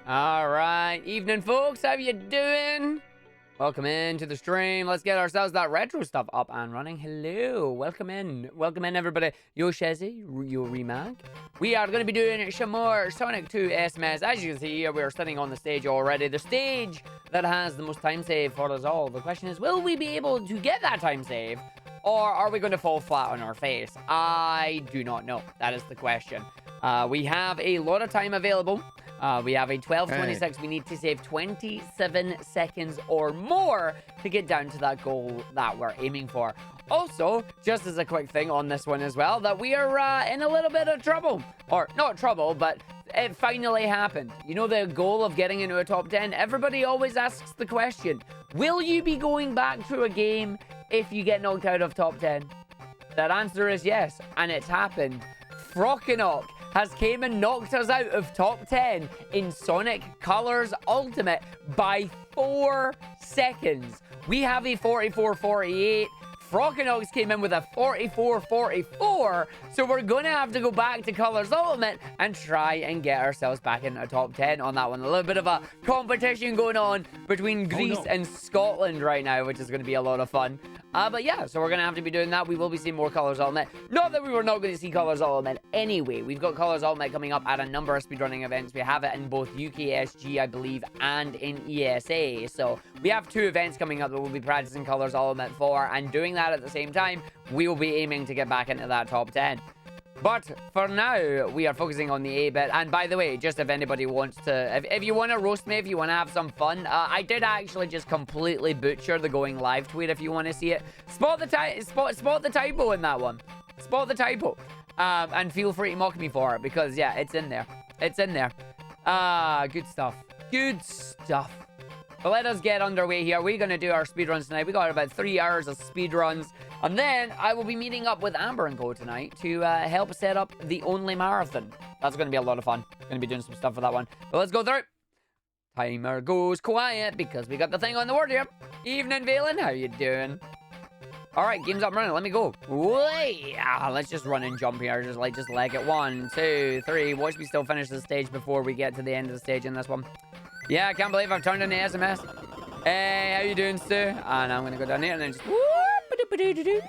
All right, evening, folks. How you doing? Welcome in to the stream. Let's get ourselves that retro stuff up and running. Hello, welcome in, everybody. Yo, Shezzy, yo, Remag. We are going to be doing some more Sonic 2 SMS. As you can see here, we are sitting on the stage already. The stage that has the most time save for us all. The question is, will we be able to get that time save? Or are we going to fall flat on our face? I do not know. That is the question. We have a lot of time available. We have a 12:26. We need to save 27 seconds or more to get down to that goal that we're aiming for. Also, just as a quick thing on this one as well, that we are in a little bit of trouble. Or, not trouble, but it finally happened. You know the goal of getting into a top 10? Everybody always asks the question, will you be going back to a game if you get knocked out of top 10? That answer is yes, and it's happened. Frockenok has came and knocked us out of top 10 in Sonic Colors Ultimate by 4 seconds. We have a 44.48. Frockenox came in with a 44.44, so we're going to have to go back to Colors Ultimate and try and get ourselves back in a top 10 on that one. A little bit of a competition going on between Greece and Scotland right now, which is going to be a lot of fun. But yeah, so we're going to have to be doing that. We will be seeing more Colors Ultimate. Not that we were not going to see Colors Ultimate anyway. We've got Colors Ultimate coming up at a number of speedrunning events. We have it in both UKSG, I believe, and in ESA. So we have 2 events coming up that we'll be practicing Colors Ultimate for, and doing that at the same time, we will be aiming to get back into that top 10. But for now, we are focusing on the A-bit. And by the way, just if anybody wants to... If you want to roast me, if you want to have some fun, I did actually just completely butcher the going live tweet if you want to see it. Spot the typo in that one. Spot the typo. And feel free to mock me for it, because, yeah, it's in there. It's in there. Good stuff. Good stuff. But let us get underway here. We're going to do our speedruns tonight. We got about 3 hours of speedruns. And then I will be meeting up with Amber and Co tonight to help set up the only marathon. That's going to be a lot of fun. Going to be doing some stuff for that one. But let's go through. Timer goes quiet because we got the thing on the word here. Evening, Valen. How you doing? All right, game's up and running. Let me go. Way. Let's just run and jump here. Just leg it. 1, 2, 3. Watch me still finish the stage before we get to the end of the stage in this one. Yeah, I can't believe I've turned in the SMS. Hey, how you doing, Stu? And I'm going to go down here and then just...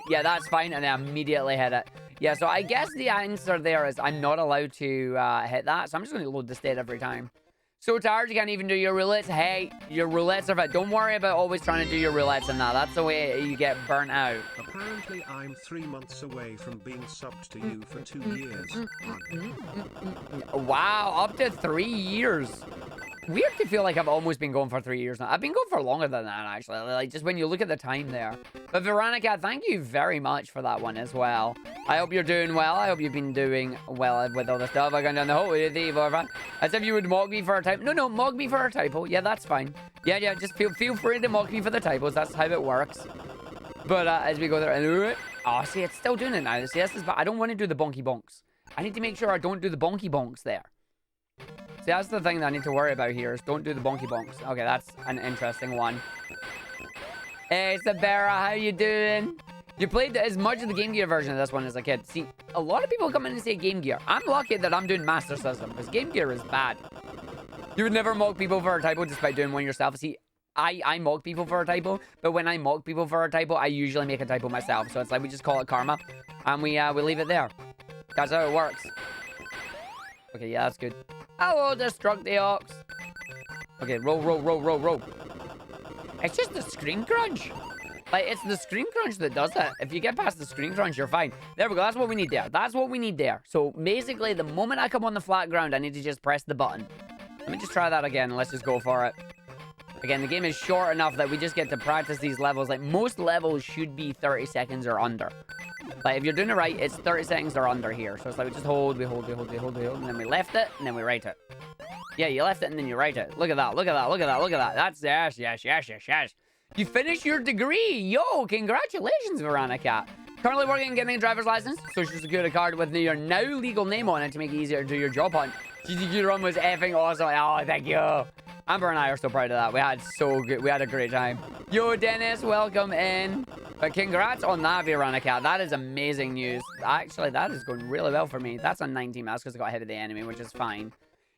Yeah, that's fine. And I immediately hit it. Yeah, so I guess the answer there is I'm not allowed to hit that. So I'm just going to load the state every time. So tired you can't even do your roulettes. Hey, your roulettes are... Don't worry about always trying to do your roulettes and that. That's the way you get burnt out. Apparently, I'm 3 months away from being subbed to you for 2 years. Wow, up to 3 years. Weird to feel like I've almost been going for 3 years now. I've been going for longer than that, actually. Like, just when you look at the time there. But Veronica, thank you very much for that one as well. I hope you're doing well. I hope you've been doing well with all the stuff. I got down the hole with you, as if you would mock me for a typo. No, mock me for a typo. Yeah, that's fine. Yeah, just feel free to mock me for the typos. That's how it works. But as we go there... Oh, see, it's still doing it now. See, this is bad. I don't want to do the bonky bonks. I need to make sure I don't do the bonky bonks there. See, that's the thing that I need to worry about here, is don't do the bonky bonks. Okay, that's an interesting one. Hey, Sabera, how you doing? You played as much of the Game Gear version of this one as a kid. See, a lot of people come in and say Game Gear. I'm lucky that I'm doing Master System, because Game Gear is bad. You would never mock people for a typo despite doing one yourself. See, I mock people for a typo, but when I mock people for a typo, I usually make a typo myself. So it's like we just call it karma, and we leave it there. That's how it works. Okay, yeah, that's good. Hello, Destructiox. Okay, roll. It's just the screen crunch. Like, it's the screen crunch that does it. If you get past the screen crunch, you're fine. There we go. That's what we need there. That's what we need there. So, basically, the moment I come on the flat ground, I need to just press the button. Let me just try that again. Let's just go for it. Again, the game is short enough that we just get to practice these levels. Like, most levels should be 30 seconds or under. Like, if you're doing it right, it's 30 seconds or under here. So it's like we just hold, and then we left it, and then we right it. Yeah, you left it, and then you right it. Look at that. That's yes. You finished your degree. Yo, congratulations, Veronica. Currently working on getting a driver's license, social security card with your now legal name on it to make it easier to do your job hunt. GTQ run was effing awesome. Oh, thank you. Amber and I are so proud of that. We had a great time. Yo, Dennis, welcome in. But congrats on that, Veronica. That is amazing news. Actually, that is going really well for me. That's a 19 mouse because I got hit of the enemy, which is fine.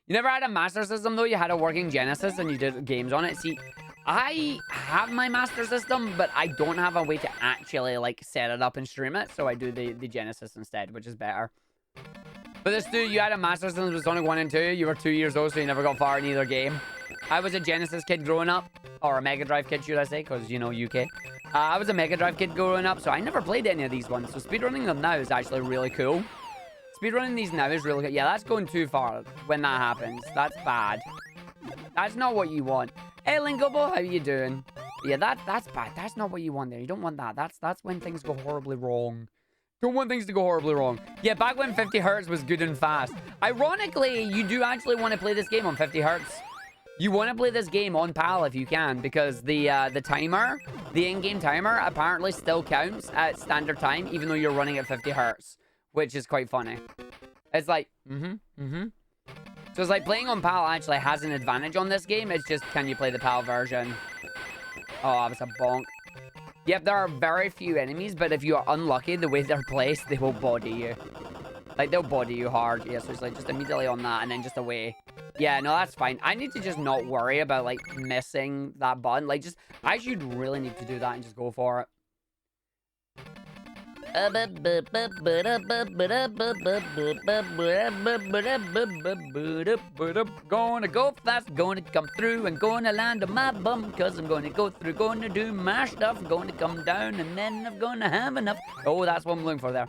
You never had a Master System, though? You had a working Genesis and you did games on it? See, I have my Master System, but I don't have a way to actually, like, set it up and stream it. So I do the Genesis instead, which is better. But this dude, you had a Master System with Sonic 1 and 2. You were 2 years old, so you never got far in either game. I was a Genesis kid growing up. Or a Mega Drive kid, should I say? Because, you know, UK. I was a Mega Drive kid growing up, so I never played any of these ones. So speedrunning them now is actually really cool. Speedrunning these now is really good. Yeah, that's going too far when that happens. That's bad. That's not what you want. Hey, Linkable, how you doing? Yeah, that's bad. That's not what you want there. You don't want that. That's when things go horribly wrong. Don't want things to go horribly wrong. Yeah, back when 50 hertz was good and fast. Ironically, you do actually want to play this game on 50 hertz. You want to play this game on PAL if you can, because the timer, the in-game timer, apparently still counts at standard time, even though you're running at 50 hertz. Which is quite funny. It's like, So it's like playing on PAL actually has an advantage on this game. It's just, can you play the PAL version? Oh, that was a bonk. Yep, there are very few enemies, but if you are unlucky, the way they're placed, they will body you. Like, they'll body you hard. Yeah, so it's like just immediately on that and then just away. Yeah, no, that's fine. I need to just not worry about, like, missing that button. Like, just, I should really need to do that and just go for it. Gonna go fast, gonna come through, and gonna land on my bum, cause I'm gonna go through, gonna do my stuff, gonna come down, and then I'm gonna have enough. Oh, that's what I'm looking for there.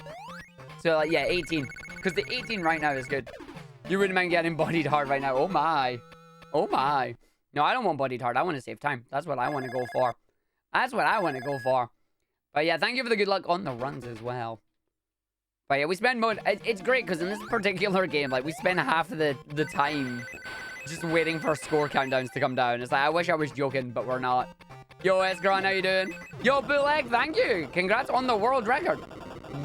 So, like, yeah, 18. Because the 18 right now is good. You wouldn't mind getting bodied hard right now. Oh, my. Oh, my. No, I don't want bodied hard. I want to save time. That's what I want to go for. That's what I want to go for. But yeah, thank you for the good luck on the runs as well. But yeah, we spend most... It's great, because in this particular game, like, we spend half of the time just waiting for score countdowns to come down. It's like, I wish I was joking, but we're not. Yo, Esgron, how you doing? Yo, Bootleg, thank you. Congrats on the world record.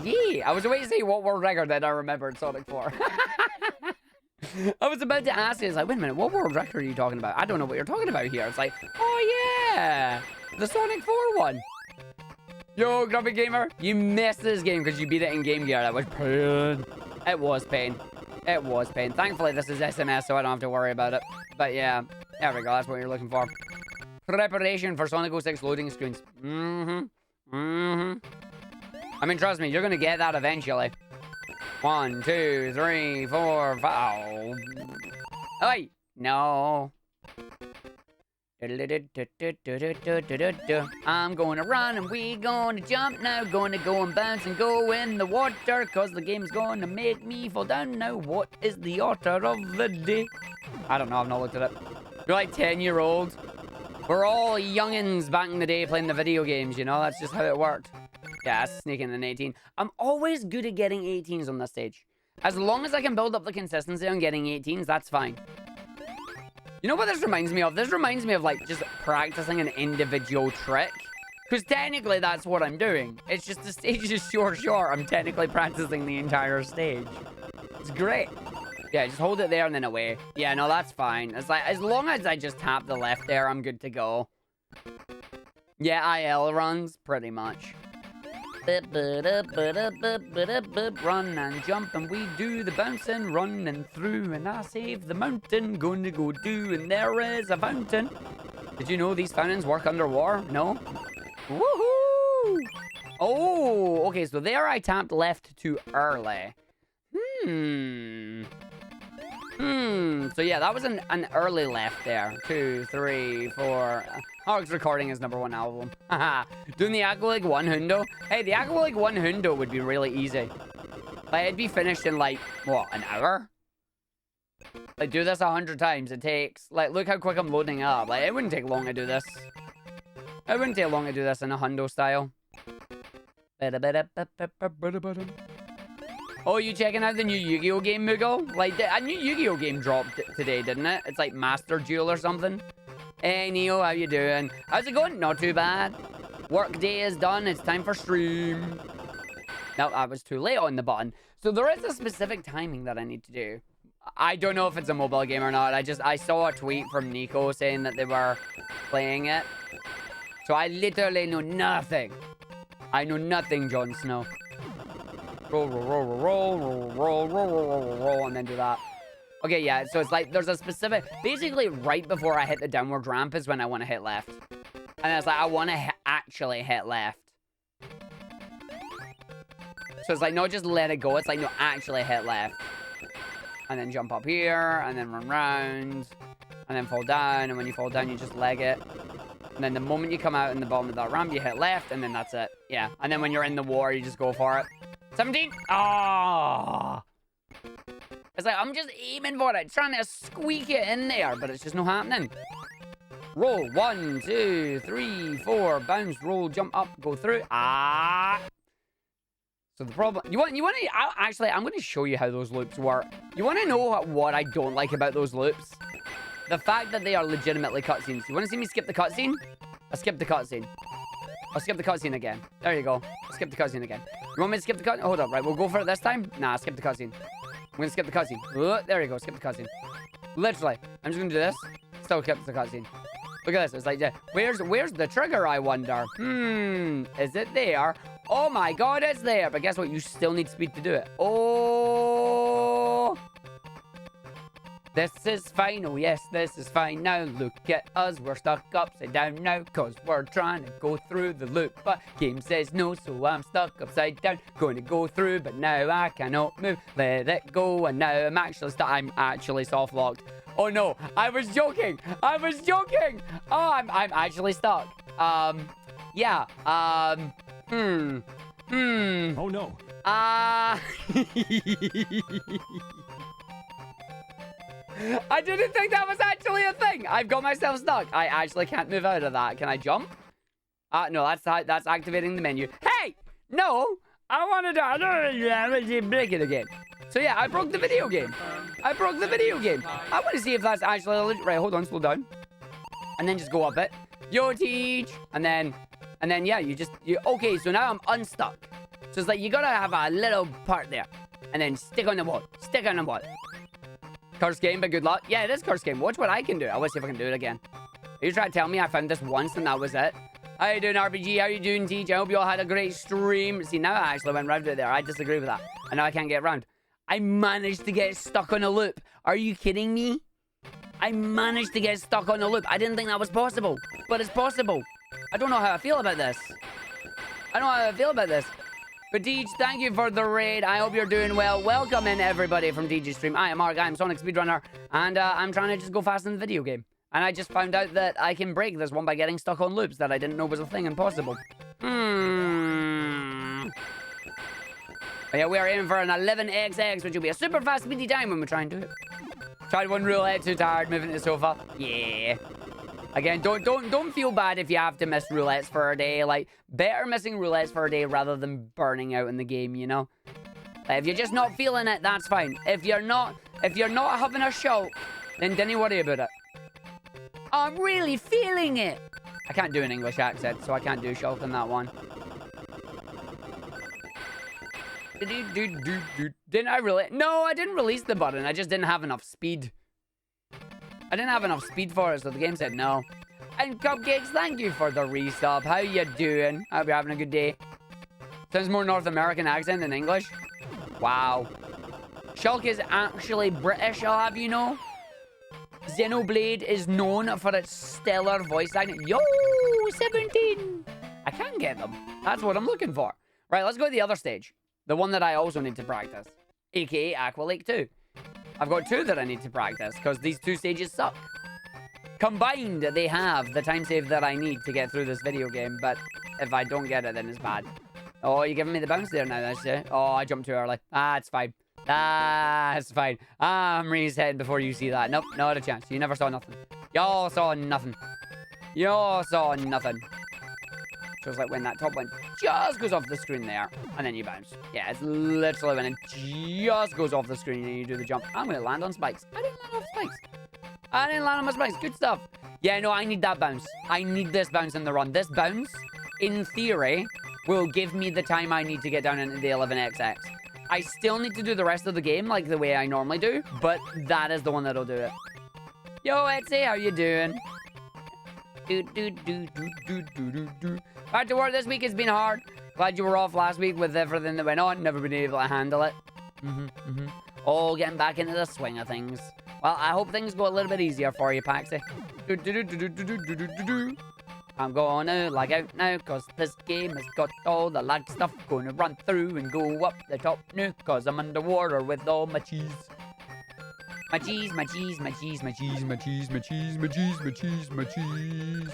Yeah, I was waiting to say what world record that I remembered Sonic 4. I was about to ask you, it's like, wait a minute, what world record are you talking about? I don't know what you're talking about here. It's like, oh yeah, the Sonic 4 one. Yo, Grumpy Gamer, you missed this game because you beat it in Game Gear. That was pain. It was pain. It was pain. Thankfully, this is SMS, so I don't have to worry about it. But yeah, there we go. That's what you're looking for. Preparation for Sonic 06 loading screens. I mean, trust me, you're going to get that eventually. 1, 2, 3, 4, 5. Oi! No. I'm gonna run and we gonna jump now. Gonna go and bounce and go in the water, cause the game's gonna make me fall down now. What is the order of the day? I don't know, I've not looked at it. You're like 10-year-olds. We're all youngins back in the day playing the video games, you know? That's just how it worked. Yeah, sneaking an 18. I'm always good at getting 18s on this stage. As long as I can build up the consistency on getting 18s, that's fine. You know what this reminds me of? This reminds me of, like, just practicing an individual trick. Because technically, that's what I'm doing. It's just the stage is short. I'm technically practicing the entire stage. It's great. Yeah, just hold it there and then away. Yeah, no, that's fine. It's like, as long as I just tap the left there, I'm good to go. Yeah, IL runs, pretty much. Run and jump and we do the bouncing, running through, and I save the mountain, gonna go do, and there is a fountain. Did you know these fountains work underwater? No? Woohoo! Oh, okay, so there I tapped left too early. So yeah, that was an early left there. 2, 3, 4. Argick's recording his #1 album. Haha. Doing the Aqua League 1 hundo. Hey, the Aqua League 1 hundo would be really easy. Like, it'd be finished in, like, what, an hour? Like, do this 100 times. It takes, like, look how quick I'm loading up. Like, it wouldn't take long to do this. It wouldn't take long to do this in a hundo style. Oh, you checking out the new Yu-Gi-Oh game, Mugo? Like, a new Yu-Gi-Oh game dropped today, didn't it? It's like Master Duel or something. Hey, Neo, how you doing? How's it going? Not too bad. Work day is done. It's time for stream. No, I was too late on the button. So there is a specific timing that I need to do. I don't know if it's a mobile game or not. I saw a tweet from Nico saying that they were playing it. So I literally know nothing. I know nothing, Jon Snow. Roll, roll, roll, roll, roll, roll, roll, roll, roll, roll, roll, and then do that. Okay, yeah, so it's like there's a specific... Basically, right before I hit the downward ramp is when I want to hit left. And it's like, I want to actually hit left. So it's like, no, just let it go. It's like, no, actually hit left. And then jump up here, and then run round, and then fall down, and when you fall down, you just leg it. And then the moment you come out in the bottom of that ramp, you hit left, and then that's it. Yeah, and then when you're in the water, you just go for it. 17! Oh! It's like, I'm just aiming for it, trying to squeak it in there, but it's just not happening. Roll, 1, 2, 3, 4, bounce, roll, jump up, go through. Ah! So the problem, you want to, actually, I'm going to show you how those loops work. You want to know what I don't like about those loops? The fact that they are legitimately cutscenes. You want to see me skip the cutscene? I skipped the cutscene. I'll skip the cutscene again. There you go. I'll skip the cutscene again. You want me to skip the cutscene? Hold up, right, we'll go for it this time? Nah, skip the cutscene. I'm going to skip the cutscene. Oh, there you go, skip the cutscene. Literally, I'm just going to do this. Still skip the cutscene. Look at this, it's like, where's the trigger, I wonder? Is it there? Oh my god, it's there. But guess what? You still need speed to do it. Oh! This is fine. Oh, yes, this is fine. Now look at us. We're stuck upside down now because we're trying to go through the loop. But game says no, so I'm stuck upside down. Going to go through, but now I cannot move. Let it go, and now I'm actually stuck. I'm actually soft-locked. Oh, no. I was joking. I was joking. Oh, I'm actually stuck. Yeah. Oh no. I didn't think that was actually a thing. I've got myself stuck. I actually can't move out of that. Can I jump? No, that's activating the menu. Hey! No! I wanted to break it again. So yeah, I broke the video game. I broke the video game. I want to see if that's actually legit. Right, hold on, slow down. And then just go up it. Yo, Teach! And then yeah, you okay, so now I'm unstuck. So it's like, you gotta have a little part there. And then stick on the wall. Stick on the wall. Curse game, but good luck. Yeah, it is curse game. Watch what I can do. I want to see if I can do it again. Are you trying to tell me I found this once and that was it? How you doing, RPG? How you doing, Teach? I hope you all had a great stream. See, now I actually went round it there. I disagree with that. I know I can't get around. I managed to get stuck on a loop. Are you kidding me? I managed to get stuck on a loop. I didn't think that was possible, but it's possible. I don't know how I feel about this. I don't know how I feel about this. But Deej, thank you for the raid. I hope you're doing well. Welcome in, everybody, from Deej's stream. I am Arg, I am Sonic Speedrunner, and I'm trying to just go fast in the video game. And I just found out that I can break this one by getting stuck on loops that I didn't know was a thing and possible. But yeah, we are aiming for an 11xx, which will be a super fast speedy time when we try and do it. Tried one roulette, too tired, moving to the sofa. Yeah. Again, don't feel bad if you have to miss roulettes for a day. Like, better missing roulettes for a day rather than burning out in the game, you know? If you're just not feeling it, that's fine. If you're not having a show, then don't worry about it. I'm really feeling it. I can't do an English accent, so I can't do shulk in that one. Didn't I really? No, I didn't release the button. I just didn't have enough speed. I didn't have enough speed for it, so the game said no. And Cupcakes, thank you for the resub. How you doing? I hope you're having a good day. Sounds more North American accent than English. Wow. Shulk is actually British, I'll have you know. Xenoblade is known for its stellar voice acting. Yo, 17! I can get them. That's what I'm looking for. Right, let's go to the other stage. The one that I also need to practice. AKA Aqua Lake 2. I've got two that I need to practice, because these two stages suck. Combined, they have the time save that I need to get through this video game, but if I don't get it, then it's bad. Oh, you're giving me the bounce there now, that's it. Oh, I jumped too early. Ah, it's fine. Ah, it's fine. I'm resetting before you see that. Nope, not a chance. You never saw nothing. Y'all saw nothing. Y'all saw nothing. So it's like when that top one just goes off the screen there, and then you bounce. Yeah, it's literally when it just goes off the screen and you do the jump. I'm going to land on spikes. I didn't land on spikes. I didn't land on my spikes. Good stuff. Yeah, no, I need that bounce. I need this bounce in the run. This bounce, in theory, will give me the time I need to get down into the 11xx. I still need to do the rest of the game like the way I normally do, but that is the one that'll do it. Yo, Etsy, how you doing? Back to work this week. It's been hard. Glad you were off last week with everything that went on. Never been able to handle it. All getting back into the swing of things. Well, I hope things go a little bit easier for you, Paxi. I'm gonna lag out now, cause this game has got all the lag stuff. Gonna run through and go up the top now, cause I'm underwater with all my cheese. My cheese, my cheese, my cheese, my cheese, my cheese, my cheese, my cheese, my cheese, my cheese.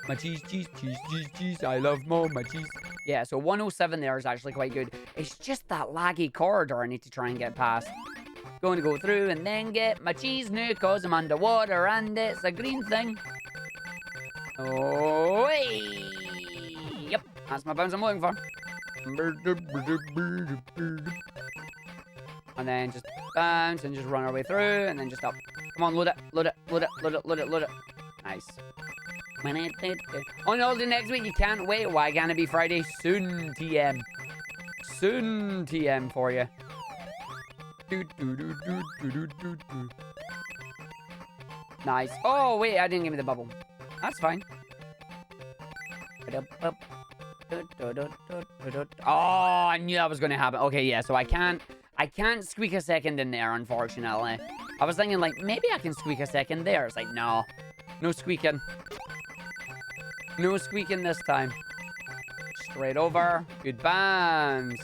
My cheese, cheese, cheese, cheese, cheese. I love more my cheese. Yeah, so 107 there is actually quite good. It's just that laggy corridor I need to try and get past. Going to go through and then get my cheese now, cause I'm underwater and it's a green thing. Oh, hey. Yep, that's my bounce I'm looking for. And then just bounce and just run our way through and then just up. Come on, load it, load it, load it, load it, load it, load it. Nice. Oh no, the next week you can't wait. Why can't it be Friday? Soon, TM. Soon, TM for you. Nice. Oh, wait, I didn't give me the bubble. That's fine. Oh, I knew that was going to happen. Okay, yeah, so I can't squeak a second in there, unfortunately. I was thinking, like, maybe I can squeak a second there. It's like, no. No squeaking. No squeaking this time. Straight over. Good bounce.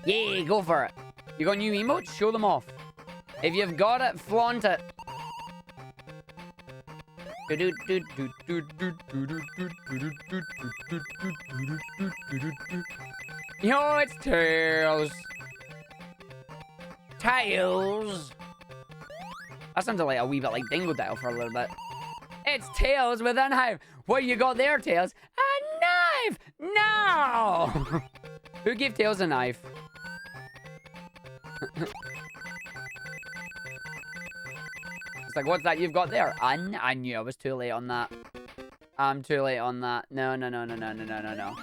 Yay, go for it. You got new emotes? Show them off. If you've got it, flaunt it. Yo, it's Tails. Tails. That sounded like a wee bit like Dingo Dial for a little bit. It's Tails with a knife. What you got there, Tails? A knife! No! Who gave Tails a knife? It's like, what's that you've got there? I knew I was too late on that. I'm too late on that. No, no, no, no, no, no, no, no, no.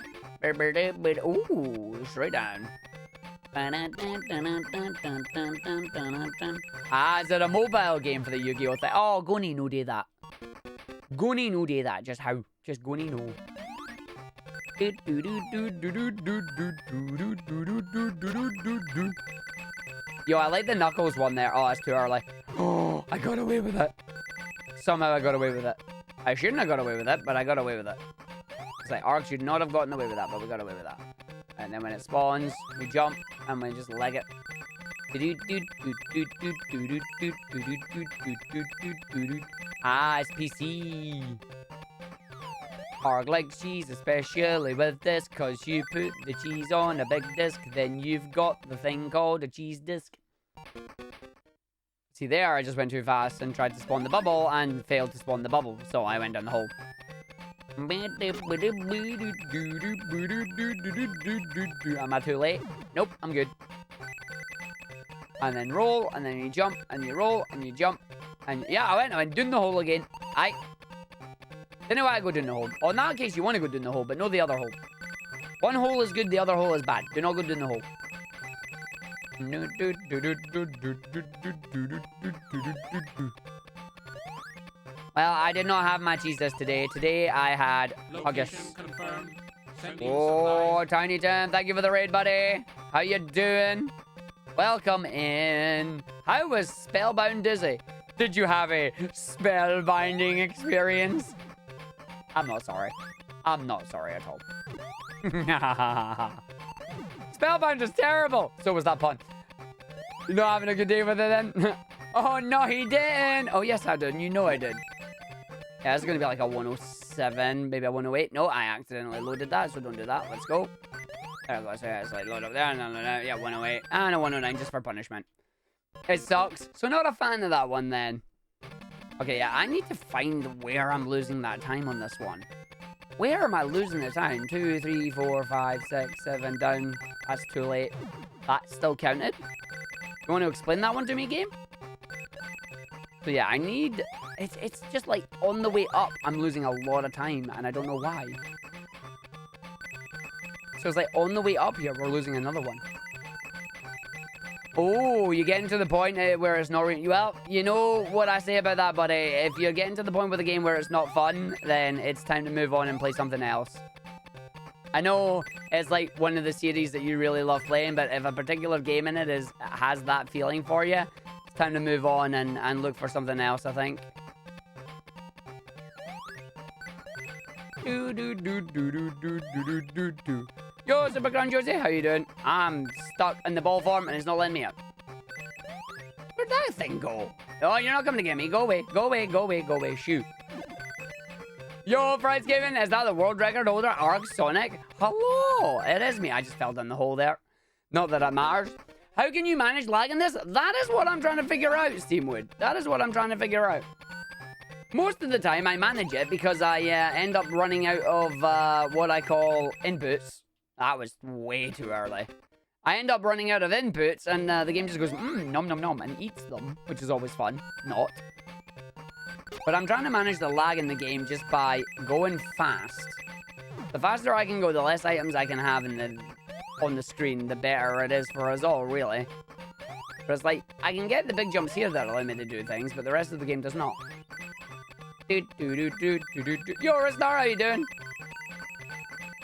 Ooh, straight down. Ah, is it a mobile game for the Yu-Gi-Oh thing? Oh, Goni no do that. Goni no do that. Just how? Just Goni no. Yo, I like the Knuckles one there. Oh, that's too early. Oh, I got away with it. Somehow I got away with it. I shouldn't have got away with it, but I got away with it. It's like, Arg should not have gotten away with that, but we got away with that. And then when it spawns, we jump, and we just leg it. Ah, it's PC. Arg likes cheese, especially with this, cause you put the cheese on a big disc, then you've got the thing called a cheese disc. See there, I just went too fast and tried to spawn the bubble and failed to spawn the bubble, so I went down the hole. Am I too late? Nope, I'm good. And then roll, and then you jump, and you roll, and you jump. And yeah, I went down the hole again. Then why I go down the hole. Oh, in that case, you want to go down the hole, but no the other hole. One hole is good, the other hole is bad. Do not go down the hole. Well, I did not have my cheese disc today. Today, I had Argick. Oh, Tiny Tim, thank you for the raid, buddy. How you doing? Welcome in. How was Spellbound Dizzy? Did you have a spellbinding experience? I'm not sorry. I'm not sorry at all. Spellbound is terrible. So was that pun. You not having a good day with it then? Oh, no, he didn't. Oh, yes, I did. You know I did. Yeah, it's going to be like a 107, maybe a 108. No, I accidentally loaded that, so don't do that. Let's go. There we go. So yeah, it's like load up there. No. Yeah, 108. And a 109 just for punishment. It sucks. So not a fan of that one then. Okay, yeah, I need to find where I'm losing that time on this one. Where am I losing the time? 2, 3, 4, 5, 6, 7, down. That's too late. That still counted? You want to explain that one to me, game? So yeah, I need... It's just like on the way up, I'm losing a lot of time, and I don't know why. So it's like on the way up here, we're losing another one. Oh, you're getting to the point where it's not... Well, you know what I say about that, buddy. If you're getting to the point with a game where it's not fun, then it's time to move on and play something else. I know it's like one of the series that you really love playing, but if a particular game in it has that feeling for you, it's time to move on and look for something else, I think. Yo, Superground Josie, how you doing? I'm stuck in the ball form and it's not letting me up. Where'd that thing go? Oh, you're not coming to get me. Go away. Go away. Go away. Go away. Shoot. Yo, Frights Gaming, is that the world record holder, Arg Sonic? Hello. It is me. I just fell down the hole there. Not that it matters. How can you manage lag in this? That is what I'm trying to figure out, Steamwood. That is what I'm trying to figure out. Most of the time, I manage it because I end up running out of what I call inputs. That was way too early. I end up running out of inputs, and the game just goes, nom nom nom, and eats them, which is always fun. Not. But I'm trying to manage the lag in the game just by going fast. The faster I can go, the less items I can have on the screen, the better it is for us all, really. But it's like, I can get the big jumps here that allow me to do things, but the rest of the game does not. Yo, Ristar, how you doing?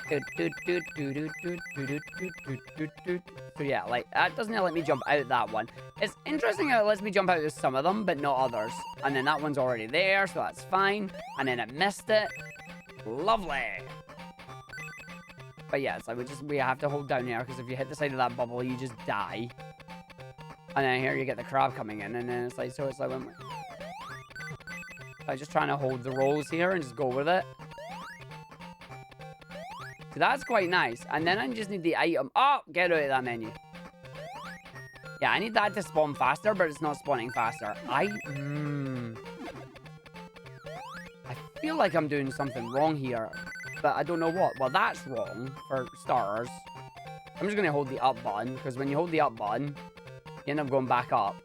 So yeah, like, that doesn't let me jump out that one. It's interesting how it lets me jump out of some of them, but not others. And then that one's already there, so that's fine. And then it missed it. Lovely. But yeah, it's like we have to hold down here, because if you hit the side of that bubble, you just die. And then here you get the crab coming in, and then it's like, so it's like when I'm just trying to hold the rolls here and just go with it. So that's quite nice. And then I just need the item. Oh, get out of that menu. Yeah, I need that to spawn faster, but it's not spawning faster. I feel like I'm doing something wrong here, but I don't know what. Well, that's wrong for starters. I'm just going to hold the up button, because when you hold the up button, you end up going back up.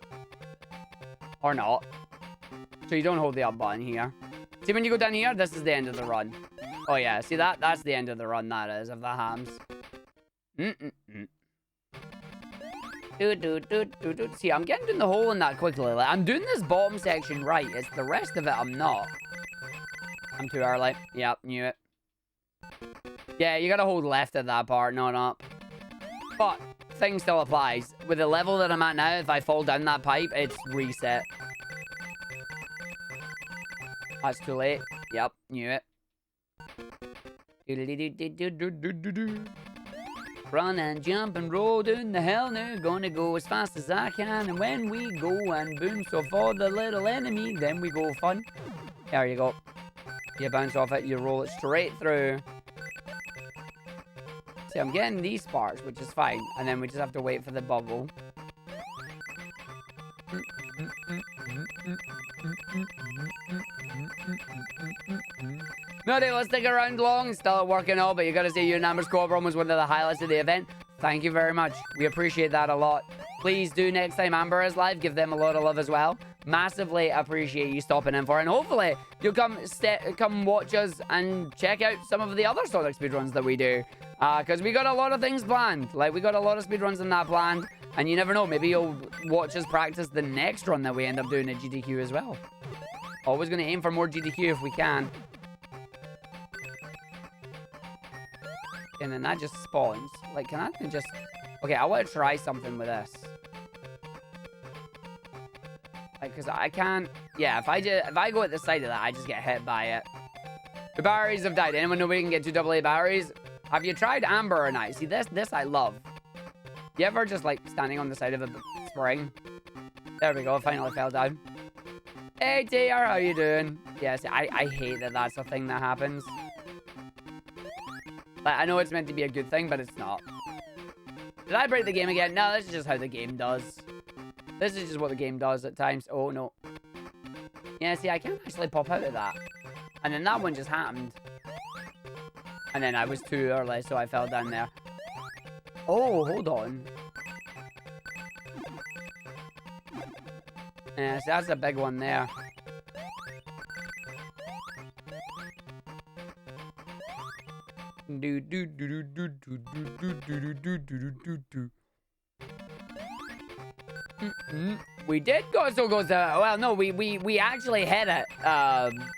Or not. So you don't hold the up button here. See, when you go down here, this is the end of the run. Oh, yeah. See, that's the end of the run, that is, if that happens. See, I'm getting in the hole in that quickly. Like, I'm doing this bottom section right. It's the rest of it I'm not. I'm too early. Yep, knew it. Yeah, you gotta hold left at that part, not up. But, thing still applies. With the level that I'm at now, if I fall down that pipe, it's reset. That's too late. Yep, knew it. Run and jump and roll down the hell now. Gonna go as fast as I can. And when we go and boom, so for the little enemy, then we go fun. There you go. You bounce off it, you roll it straight through. See, I'm getting these sparks, which is fine. And then we just have to wait for the bubble. No, they will stick around long, still working all, but you gotta say your numbers co-op was one of the highlights of the event. Thank you very much. We appreciate that a lot. Please do next time Amber is live, give them a lot of love as well. Massively appreciate you stopping in for it, and hopefully you'll come watch us and check out some of the other Sonic speedruns that we do. Because we got a lot of things planned. Like, we got a lot of speedruns in that planned. And you never know, maybe you'll watch us practice the next run that we end up doing at GDQ as well. Always going to aim for more GDQ if we can. And then that just spawns. Like, can I just... Okay, I want to try something with this. Like, because I can't... Yeah, if I go at the side of that, I just get hit by it. The batteries have died. Anyone know we can get 2 AA batteries? Have you tried Amber or not? See, this I love. You ever just, like, standing on the side of a spring? There we go. Finally fell down. Hey, TR, how you doing? Yes, I hate that that's a thing that happens. Like, I know it's meant to be a good thing, but it's not. Did I break the game again? No, this is just how the game does. This is just what the game does at times. Oh, no. Yeah, see, I can't actually pop out of that. And then that one just happened. And then I was too early, so I fell down there. Oh, hold on. Yeah, so that's a big one there. We did well, no, we actually hit it.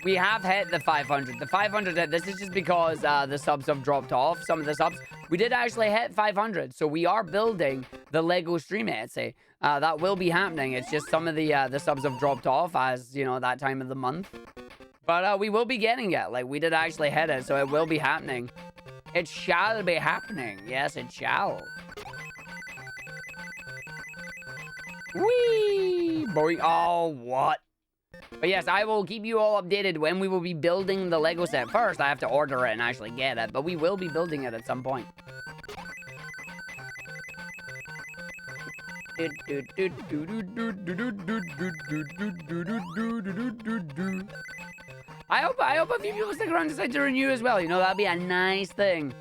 We have hit the 500. The 500 hit. This is just because the subs have dropped off. Some of the subs. We did actually hit 500. So we are building the Lego stream Etsy. That will be happening. It's just some of the subs have dropped off as, you know, that time of the month. But we will be getting it. Like, we did actually hit it, so it will be happening. It shall be happening. Yes, it shall. Whee! Boy. Oh, what? But yes, I will keep you all updated when we will be building the Lego set. First, I have to order it and actually get it, but we will be building it at some point. I hope a few people stick around and decide to renew as well. You know, that'd be a nice thing.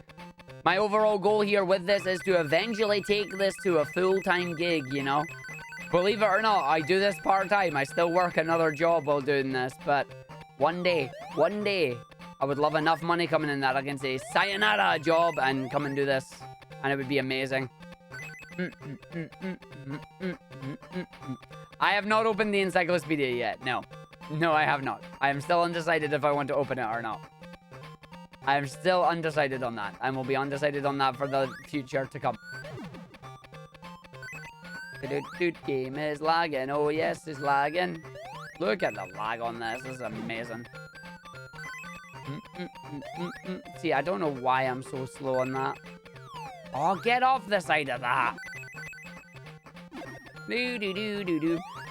My overall goal here with this is to eventually take this to a full-time gig, you know? Believe it or not, I do this part-time. I still work another job while doing this, but one day, I would love enough money coming in that I can say, sayonara job, and come and do this. And it would be amazing. I have not opened the encyclopedia yet. No. No, I have not. I am still undecided if I want to open it or not. I am still undecided on that. And will be undecided on that for the future to come. Game is lagging. Oh, yes, it's lagging. Look at the lag on this. This is amazing. See, I don't know why I'm so slow on that. Oh, get off the side of that.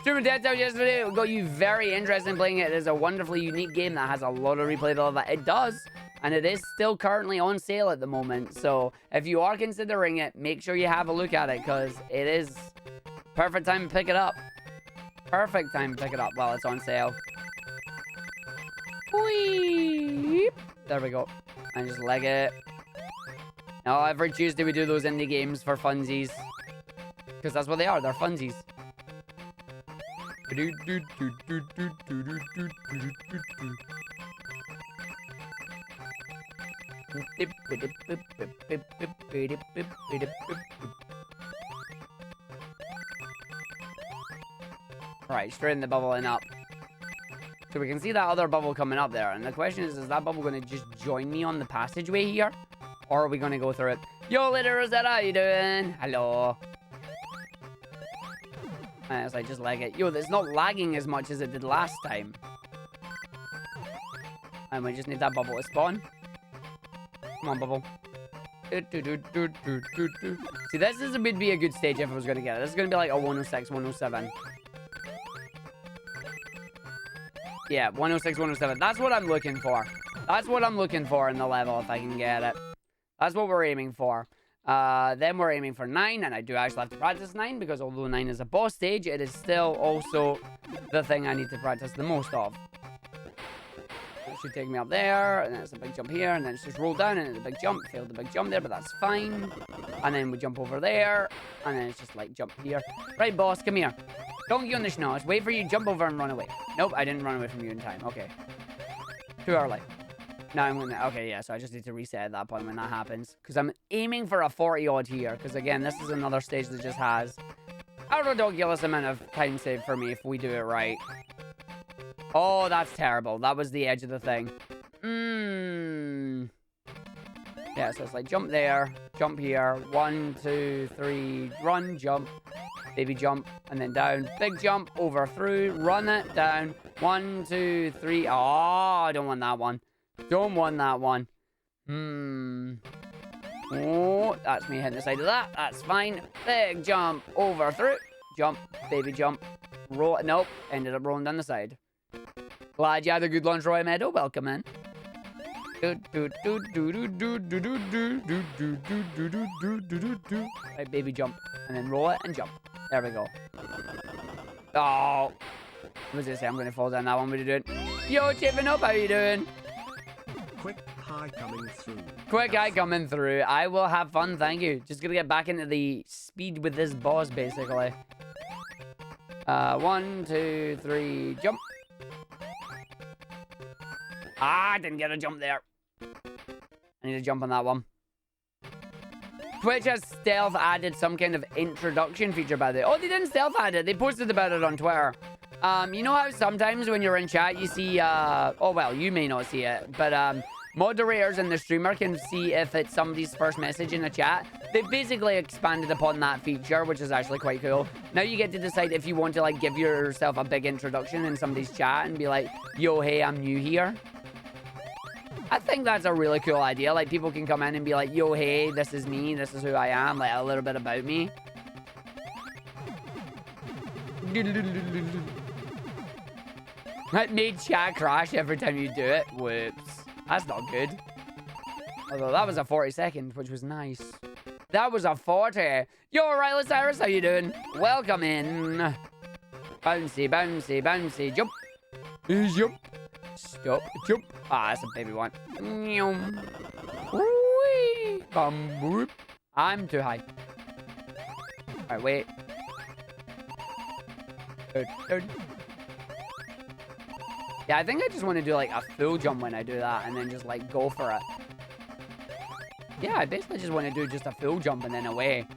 Super Dead out yesterday got you very interested in playing it. It is a wonderfully unique game that has a lot of replayability. It does. And it is still currently on sale at the moment. So if you are considering it, make sure you have a look at it, because it is perfect time to pick it up. Perfect time to pick it up while it's on sale. Whee! There we go. And just leg it. Now, every Tuesday we do those indie games for funsies. Because that's what they are. They're funsies. Alright, straighten the bubbling up. So we can see that other bubble coming up there. And the question is that bubble going to just join me on the passageway here? Or are we going to go through it? Yo, little Rosetta, how you doing? Hello. As I just lag it. Yo, it's not lagging as much as it did last time. And we just need that bubble to spawn. Come on, bubble. See, would be a good stage if I was going to get it. This is going to be like a 106, 107. Yeah, 106, 107. That's what I'm looking for. That's what I'm looking for in the level if I can get it. That's what we're aiming for. Then we're aiming for 9, and I do actually have to practice 9, because although 9 is a boss stage, it is still also the thing I need to practice the most of. It should take me up there, and then it's a big jump here, and then it's just roll down, and it's a big jump. Failed the big jump there, but that's fine. And then we jump over there, and then it's just like jump here. Right, boss, come here. Don't get on the schnoz. Wait for you to jump over and run away. Nope, I didn't run away from you in time. Okay. Too early. Now I'm gonna... Okay, yeah, so I just need to reset at that point when that happens. Because I'm aiming for a 40-odd here. Because, again, this is another stage that just has a ridiculous amount of time save for me if we do it right. Oh, that's terrible. That was the edge of the thing. Yeah, so it's like jump there, jump here. 1, 2, 3, run, jump. Baby jump, and then down. Big jump, over, through, run it, down. 1, 2, 3. Oh, I don't want that one. Don't want that one. Oh, that's me hitting the side of that. That's fine. Big jump, over, through. Jump, baby jump. Roll. Nope, ended up rolling down the side. Glad you had a good lunch, Roy Meadow. Welcome in. Right, baby jump. And then roll it and jump. There we go. Oh. What was it say? I'm going to fall down that one. What are you doing? Yo, Chipping Up, how you doing? Quick hi coming through. Quick hi coming through. I will have fun, thank you. Just going to get back into the speed with this boss, basically. 1, 2, 3, jump. Ah, I didn't get a jump there. I need to jump on that one. Twitch has stealth added some kind of introduction feature, by the way. Oh, they didn't stealth add it. They posted about it on Twitter. You know how sometimes when you're in chat, you see, oh, well, you may not see it, but, moderators and the streamer can see if it's somebody's first message in the chat. They've basically expanded upon that feature, which is actually quite cool. Now you get to decide if you want to, like, give yourself a big introduction in somebody's chat and be like, yo, hey, I'm new here. I think that's a really cool idea. Like, people can come in and be like, yo, hey, this is me. This is who I am. Like, a little bit about me. That made chat crash every time you do it. Whoops. That's not good. Although that was a 40-second, which was nice. That was a 40. Yo, Riley Cyrus, how you doing? Welcome in. Bouncy, bouncy, bouncy. Jump. Jump. Stop. Jump. Ah, that's a baby one. Whee. Bum, boop. I'm too high. Alright, wait. Yeah, I think I just want to do like a full jump when I do that and then just like go for it. Yeah, I basically just want to do just a full jump and then away.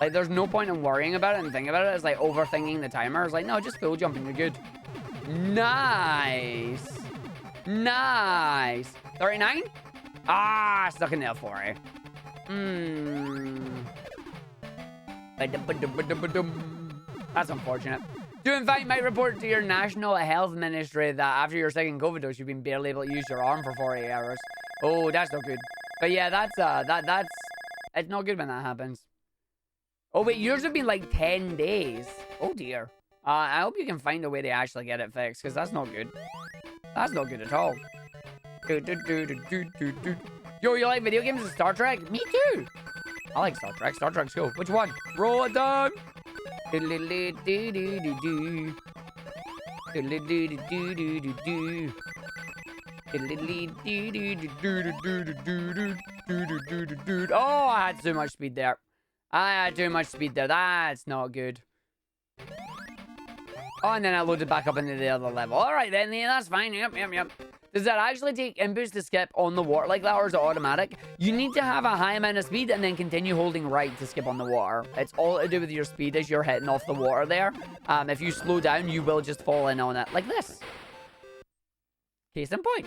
Like, there's no point in worrying about it and thinking about it. It's like overthinking the timer. It's like, no, just full jump and you're good. Nice. Nice. 39? Ah, stuck in there 40. That's unfortunate. Do in fact might report to your National Health Ministry that after your second COVID dose, you've been barely able to use your arm for 48 hours. Oh, that's not good. But yeah, that's it's not good when that happens. Oh wait, yours have been like 10 days. Oh dear. I hope you can find a way to actually get it fixed, because that's not good. That's not good at all. Yo, you like video games and Star Trek? Me too. I like Star Trek. Star Trek's cool. Which one? Roll it down. Oh, I had too much speed there. That's not good. Oh, and then I loaded back up into the other level. All right, then. Yeah, that's fine. Yep. Does that actually take inputs to skip on the water like that, or is it automatic? You need to have a high amount of speed and then continue holding right to skip on the water. It's all to do with your speed as you're hitting off the water there. If you slow down, you will just fall in on it like this. Case in point.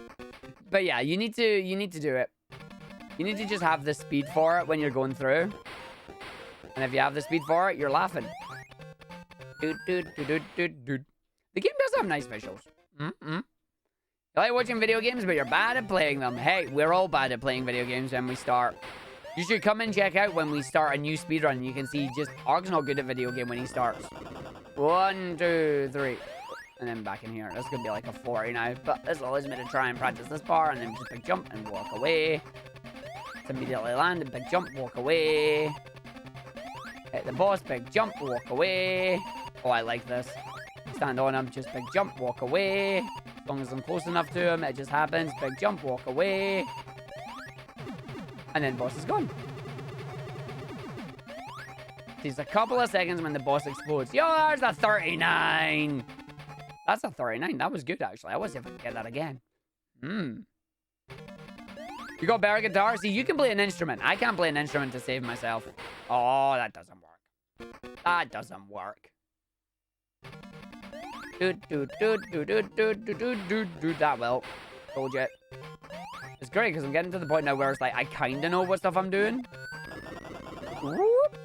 But yeah, you need to do it. You need to just have the speed for it when you're going through. And if you have the speed for it, you're laughing. The game does have nice visuals. You like watching video games, but you're bad at playing them. Hey, we're all bad at playing video games when we start. You should come and check out when we start a new speedrun. You can see just Arg's not good at video game when he starts. 1, 2, 3. And then back in here. That's going to be like a 40 now. But this allows me to try and practice this part. And then just big jump and walk away. Just immediately land and big jump, walk away. Hit the boss, big jump, walk away. Oh, I like this. Stand on him, just big jump, walk away. As long as I'm close enough to him, it just happens. Big jump, walk away. And then boss is gone. There's a couple of seconds when the boss explodes. Yo, there's a 39. That's a 39. That was good, actually. I was if I could get that again. You got better guitar? See, you can play an instrument. I can't play an instrument to save myself. Oh, that doesn't work. That doesn't work. That will. Told you. It's great because I'm getting to the point now where it's like I kind of know what stuff I'm doing. Whoop.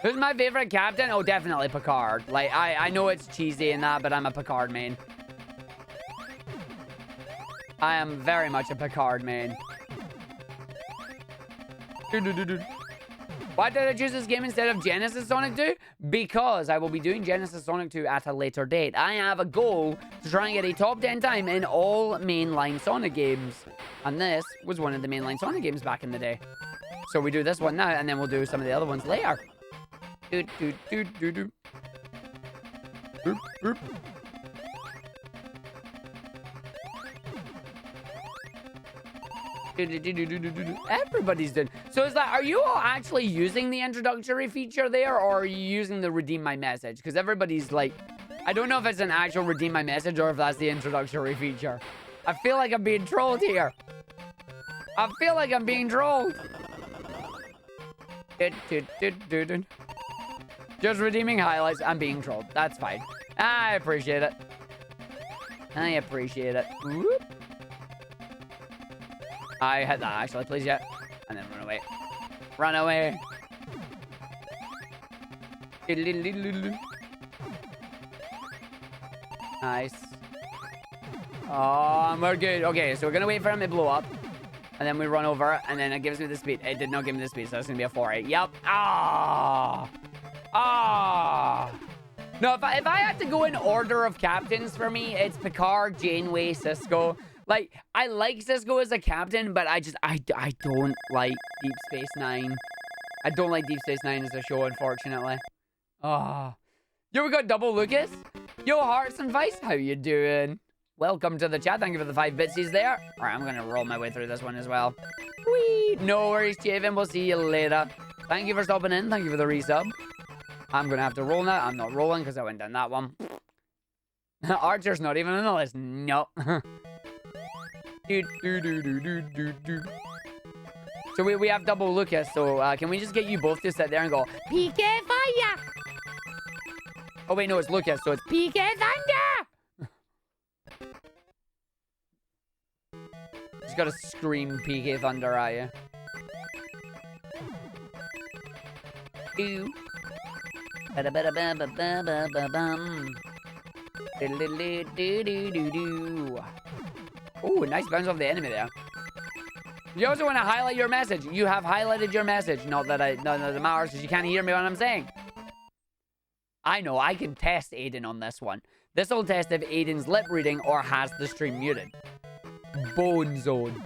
Who's my favorite captain? Oh, definitely Picard. Like, I know it's cheesy and that, but I'm a Picard main. I am very much a Picard main. Why did I choose this game instead of Genesis Sonic 2? Because I will be doing Genesis Sonic 2 at a later date. I have a goal to try and get a top 10 time in all mainline Sonic games. And this was one of the mainline Sonic games back in the day. So we do this one now, and then we'll do some of the other ones later. Boop, boop. Everybody's doing. So is that, are you all actually using the introductory feature there, or are you using the redeem my message? Because everybody's like, I don't know if it's an actual redeem my message or if that's the introductory feature. I feel like I'm being trolled here. I feel like I'm being trolled. Just redeeming highlights. I'm being trolled. That's fine. I appreciate it. I appreciate it. Whoop. I hit that actually, please, yeah. And then run away. Run away. Nice. Oh, and we're good. Okay, so we're gonna wait for him to blow up. And then we run over, and then it gives me the speed. It did not give me the speed, so it's gonna be a 4-8. Yep. Ah. Ah. No, if I had to go in order of captains for me, it's Picard, Janeway, Cisco. Like, I like Cisco as a captain, but I don't like Deep Space Nine. I don't like Deep Space Nine as a show, unfortunately. Ah. Yo, we got Double Lucas. Yo, Hearts and Vice, how you doing? Welcome to the chat. Thank you for the 5 bitsies there. All right, I'm going to roll my way through this one as well. Whee! No worries, Chavin. We'll see you later. Thank you for stopping in. Thank you for the resub. I'm going to have to roll now. I'm not rolling because I went down that one. Archer's not even on the list. No. So we have Double Lucas. So can we just get you both to sit there and go, PK Fire? Oh, wait, no, it's Lucas. So it's PK Thunder. Just gotta scream PK Thunder at you. Ooh. Ooh, nice bounce off the enemy there. You also want to highlight your message. You have highlighted your message. Not that it matters because you can't hear me when I'm saying. I know, I can test Aiden on this one. This will test if Aiden's lip reading or has the stream muted. Bone zone.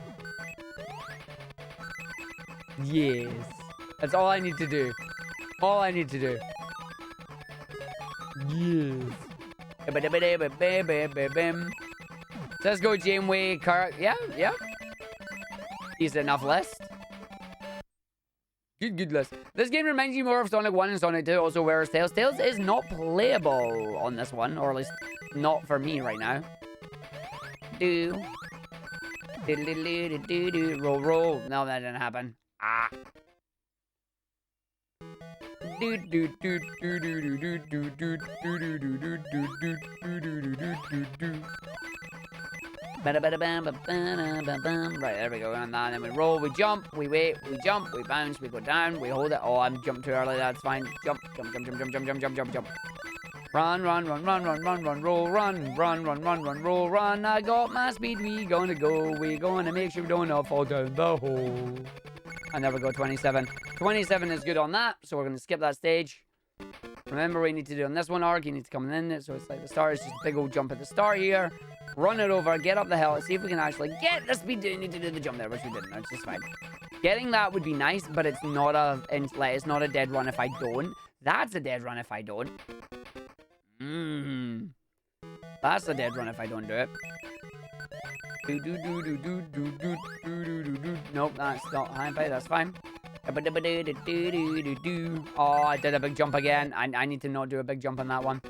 Yes. That's all I need to do. All I need to do. Yes. Let's go Janeway car. Yeah, yeah. Decent enough list. Good list. This game reminds you more of Sonic 1 and Sonic 2. Also, whereas Tails. Tails is not playable on this one. Or at least not for me right now. Roll. No, that didn't happen. Ah. Right, there we go. And then we roll, we jump, we wait, we jump, we bounce, we go down, we hold it. Oh, I'm jumped too early. That's fine. Jump. Run, roll, run. I got my speed. We gonna go. We gonna make sure we don't fall down the hole. And there we go, 27. 27 is good on that, so we're gonna skip that stage. Remember, we need to do on this one, Arg. You need to come in it, so it's like the start is just a big old jump at the start here. Run it over, get up the hill, see if we can actually get the speed. You need to do the jump there, which we didn't. It's just fine. Getting that would be nice, but it's not a dead run if I don't. That's a dead run if I don't. That's a dead run if I don't do it. Nope, that's not high pay. That's fine. Oh, I did a big jump again. I need to not do a big jump on that one.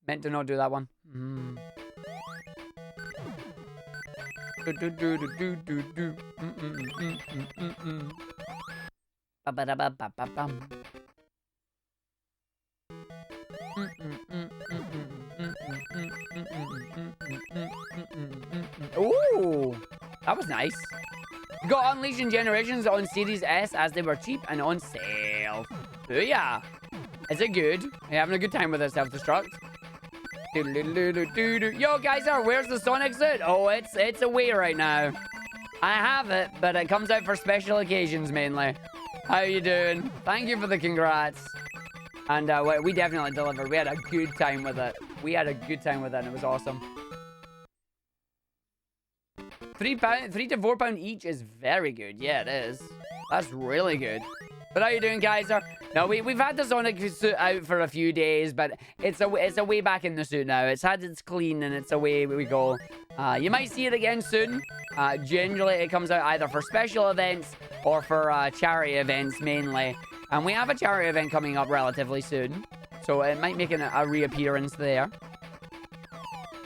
Meant to not do that one. Ooh, that was nice. Got Unleashing Generations on Series S as they were cheap and on sale. Booyah. Is it good? Are you having a good time with this self-destruct? Yo, guys, where's the Sonic suit? Oh, it's away right now. I have it, but it comes out for special occasions mainly. How you doing? Thank you for the congrats. And we definitely delivered. We had a good time with it. And it was awesome. £3 to £4 each is very good. Yeah, it is. That's really good. But how you doing, guys? No, we've had the Sonic suit out for a few days, but it's a way back in the suit now. It's had its clean, and it's away we go. You might see it again soon. Generally, it comes out either for special events or for charity events mainly. And we have a charity event coming up relatively soon, so it might make a reappearance there.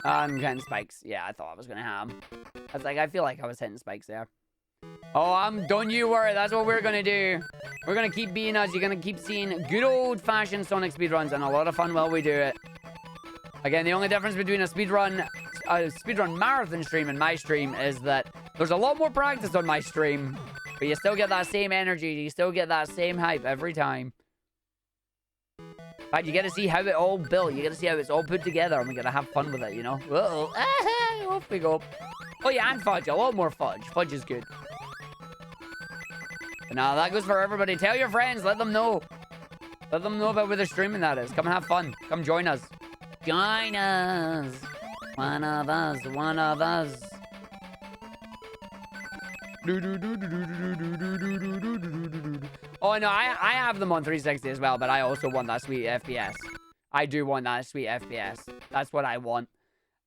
I'm getting spikes. Yeah, I thought I was gonna have them. I was like, I feel like I was hitting spikes there. Oh, don't you worry. That's what we're going to do. We're going to keep being us. You're going to keep seeing good old-fashioned Sonic speedruns and a lot of fun while we do it. Again, the only difference between a speedrun marathon stream and my stream is that there's a lot more practice on my stream, but you still get that same energy. You still get that same hype every time. But you get to see how it all built. You get to see how it's all put together, and we got to have fun with it, you know? Uh-oh. Off we go. Oh, yeah, and fudge. A lot more fudge. Fudge is good. But now that goes for everybody. Tell your friends. Let them know. Let them know about where the streaming that is. Come and have fun. Come join us. Join us. One of us. One of us. Oh, no, I have them on 360 as well, but I also want that sweet FPS. I do want that sweet FPS. That's what I want.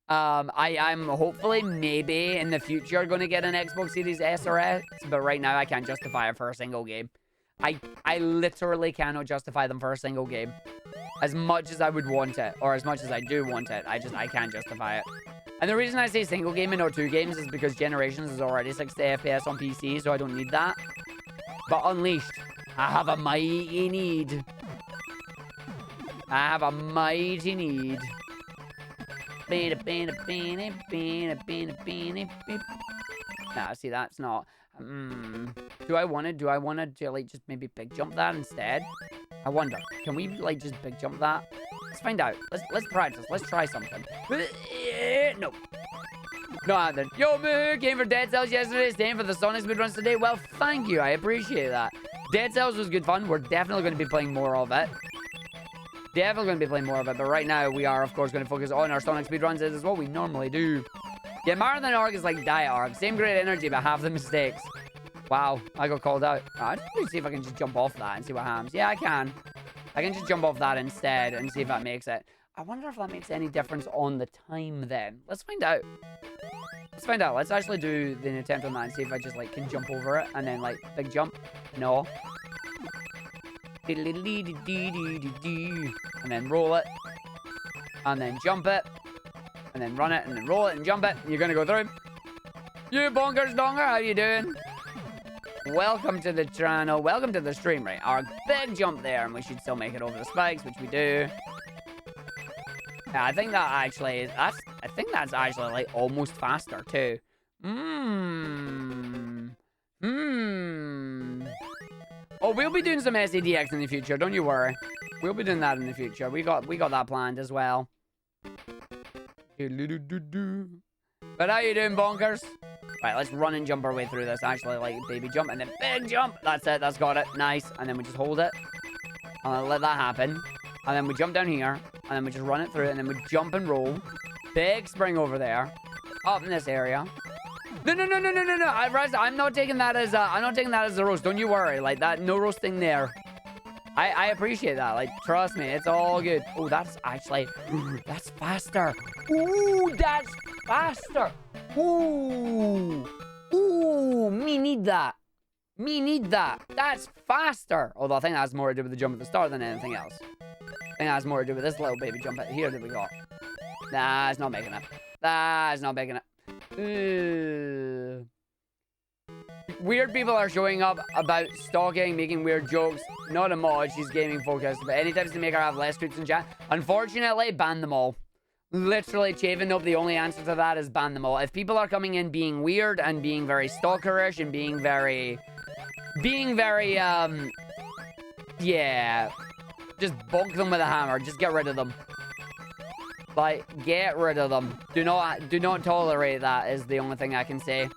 I'm hopefully, maybe, in the future, going to get an Xbox Series S or X, but right now I can't justify it for a single game. I literally cannot justify them for a single game. As much as I would want it, or as much as I do want it, I can't justify it. And the reason I say single game and not two games is because Generations is already 60 FPS on PC, so I don't need that. But Unleashed, I have a mighty need. I have a mighty need. Nah, see, that's not... Do I want to, like, just maybe big jump that instead? I wonder. Can we, like, just big jump that? Let's find out. Let's practice. Let's try something. No. No, then. Yo, Moo came for Dead Cells yesterday. Staying for the Sonic speedruns today. Well, thank you. I appreciate that. Dead Cells was good fun. We're definitely going to be playing more of it. Definitely going to be playing more of it. But right now, we are, of course, going to focus on our Sonic speedruns. This is what we normally do. Yeah, Marathon Arc is like Diet Arc. Same great energy, but half the mistakes. Wow, I got called out. I just need to see if I can just jump off that and see what happens. Yeah, I can. I can just jump off that instead and see if that makes it. I wonder if that makes any difference on the time then. Let's find out. Let's find out. Let's actually do the attempt on that and see if I just, like, can jump over it and then, like, big jump. No. And then roll it. And then jump it. And then run it. And then roll it and jump it. You're gonna go through. You bonkers donger, how you doing? Welcome to the channel. Welcome to the stream, right? Our big jump there, and we should still make it over the spikes, which we do. Yeah, I think that actually is... I think that's actually, like, almost faster, too. Oh, we'll be doing some SADX in the future. Don't you worry. We'll be doing that in the future. We got that planned as well. But how you doing, bonkers? Right, let's run and jump our way through this. Actually, like, baby jump and then big jump. That's it. That's got it. Nice. And then we just hold it. And let that happen. And then we jump down here. And then we just run it through. And then we jump and roll. Big spring over there. Up in this area. No. I'm not taking that as a roast. Don't you worry. Like, that, no roasting there. I appreciate that. Like, trust me. It's all good. Oh, that's actually... that's faster. Ooh, that's faster. Ooh. Ooh, me need that. Me need that. That's faster. Although I think that has more to do with the jump at the start than anything else. I think that has more to do with this little baby jump here that we got. Nah, it's not making it. It's not making it. Weird people are showing up about stalking, making weird jokes. Not a mod, she's gaming focused. But any tips to make her have less creeps in chat? Unfortunately, ban them all. Literally, Chaven up, the only answer to that is ban them all. If people are coming in being weird and being very stalkerish and being very, yeah, just bonk them with a hammer. Just get rid of them. Like, get rid of them. Do not tolerate that is the only thing I can say.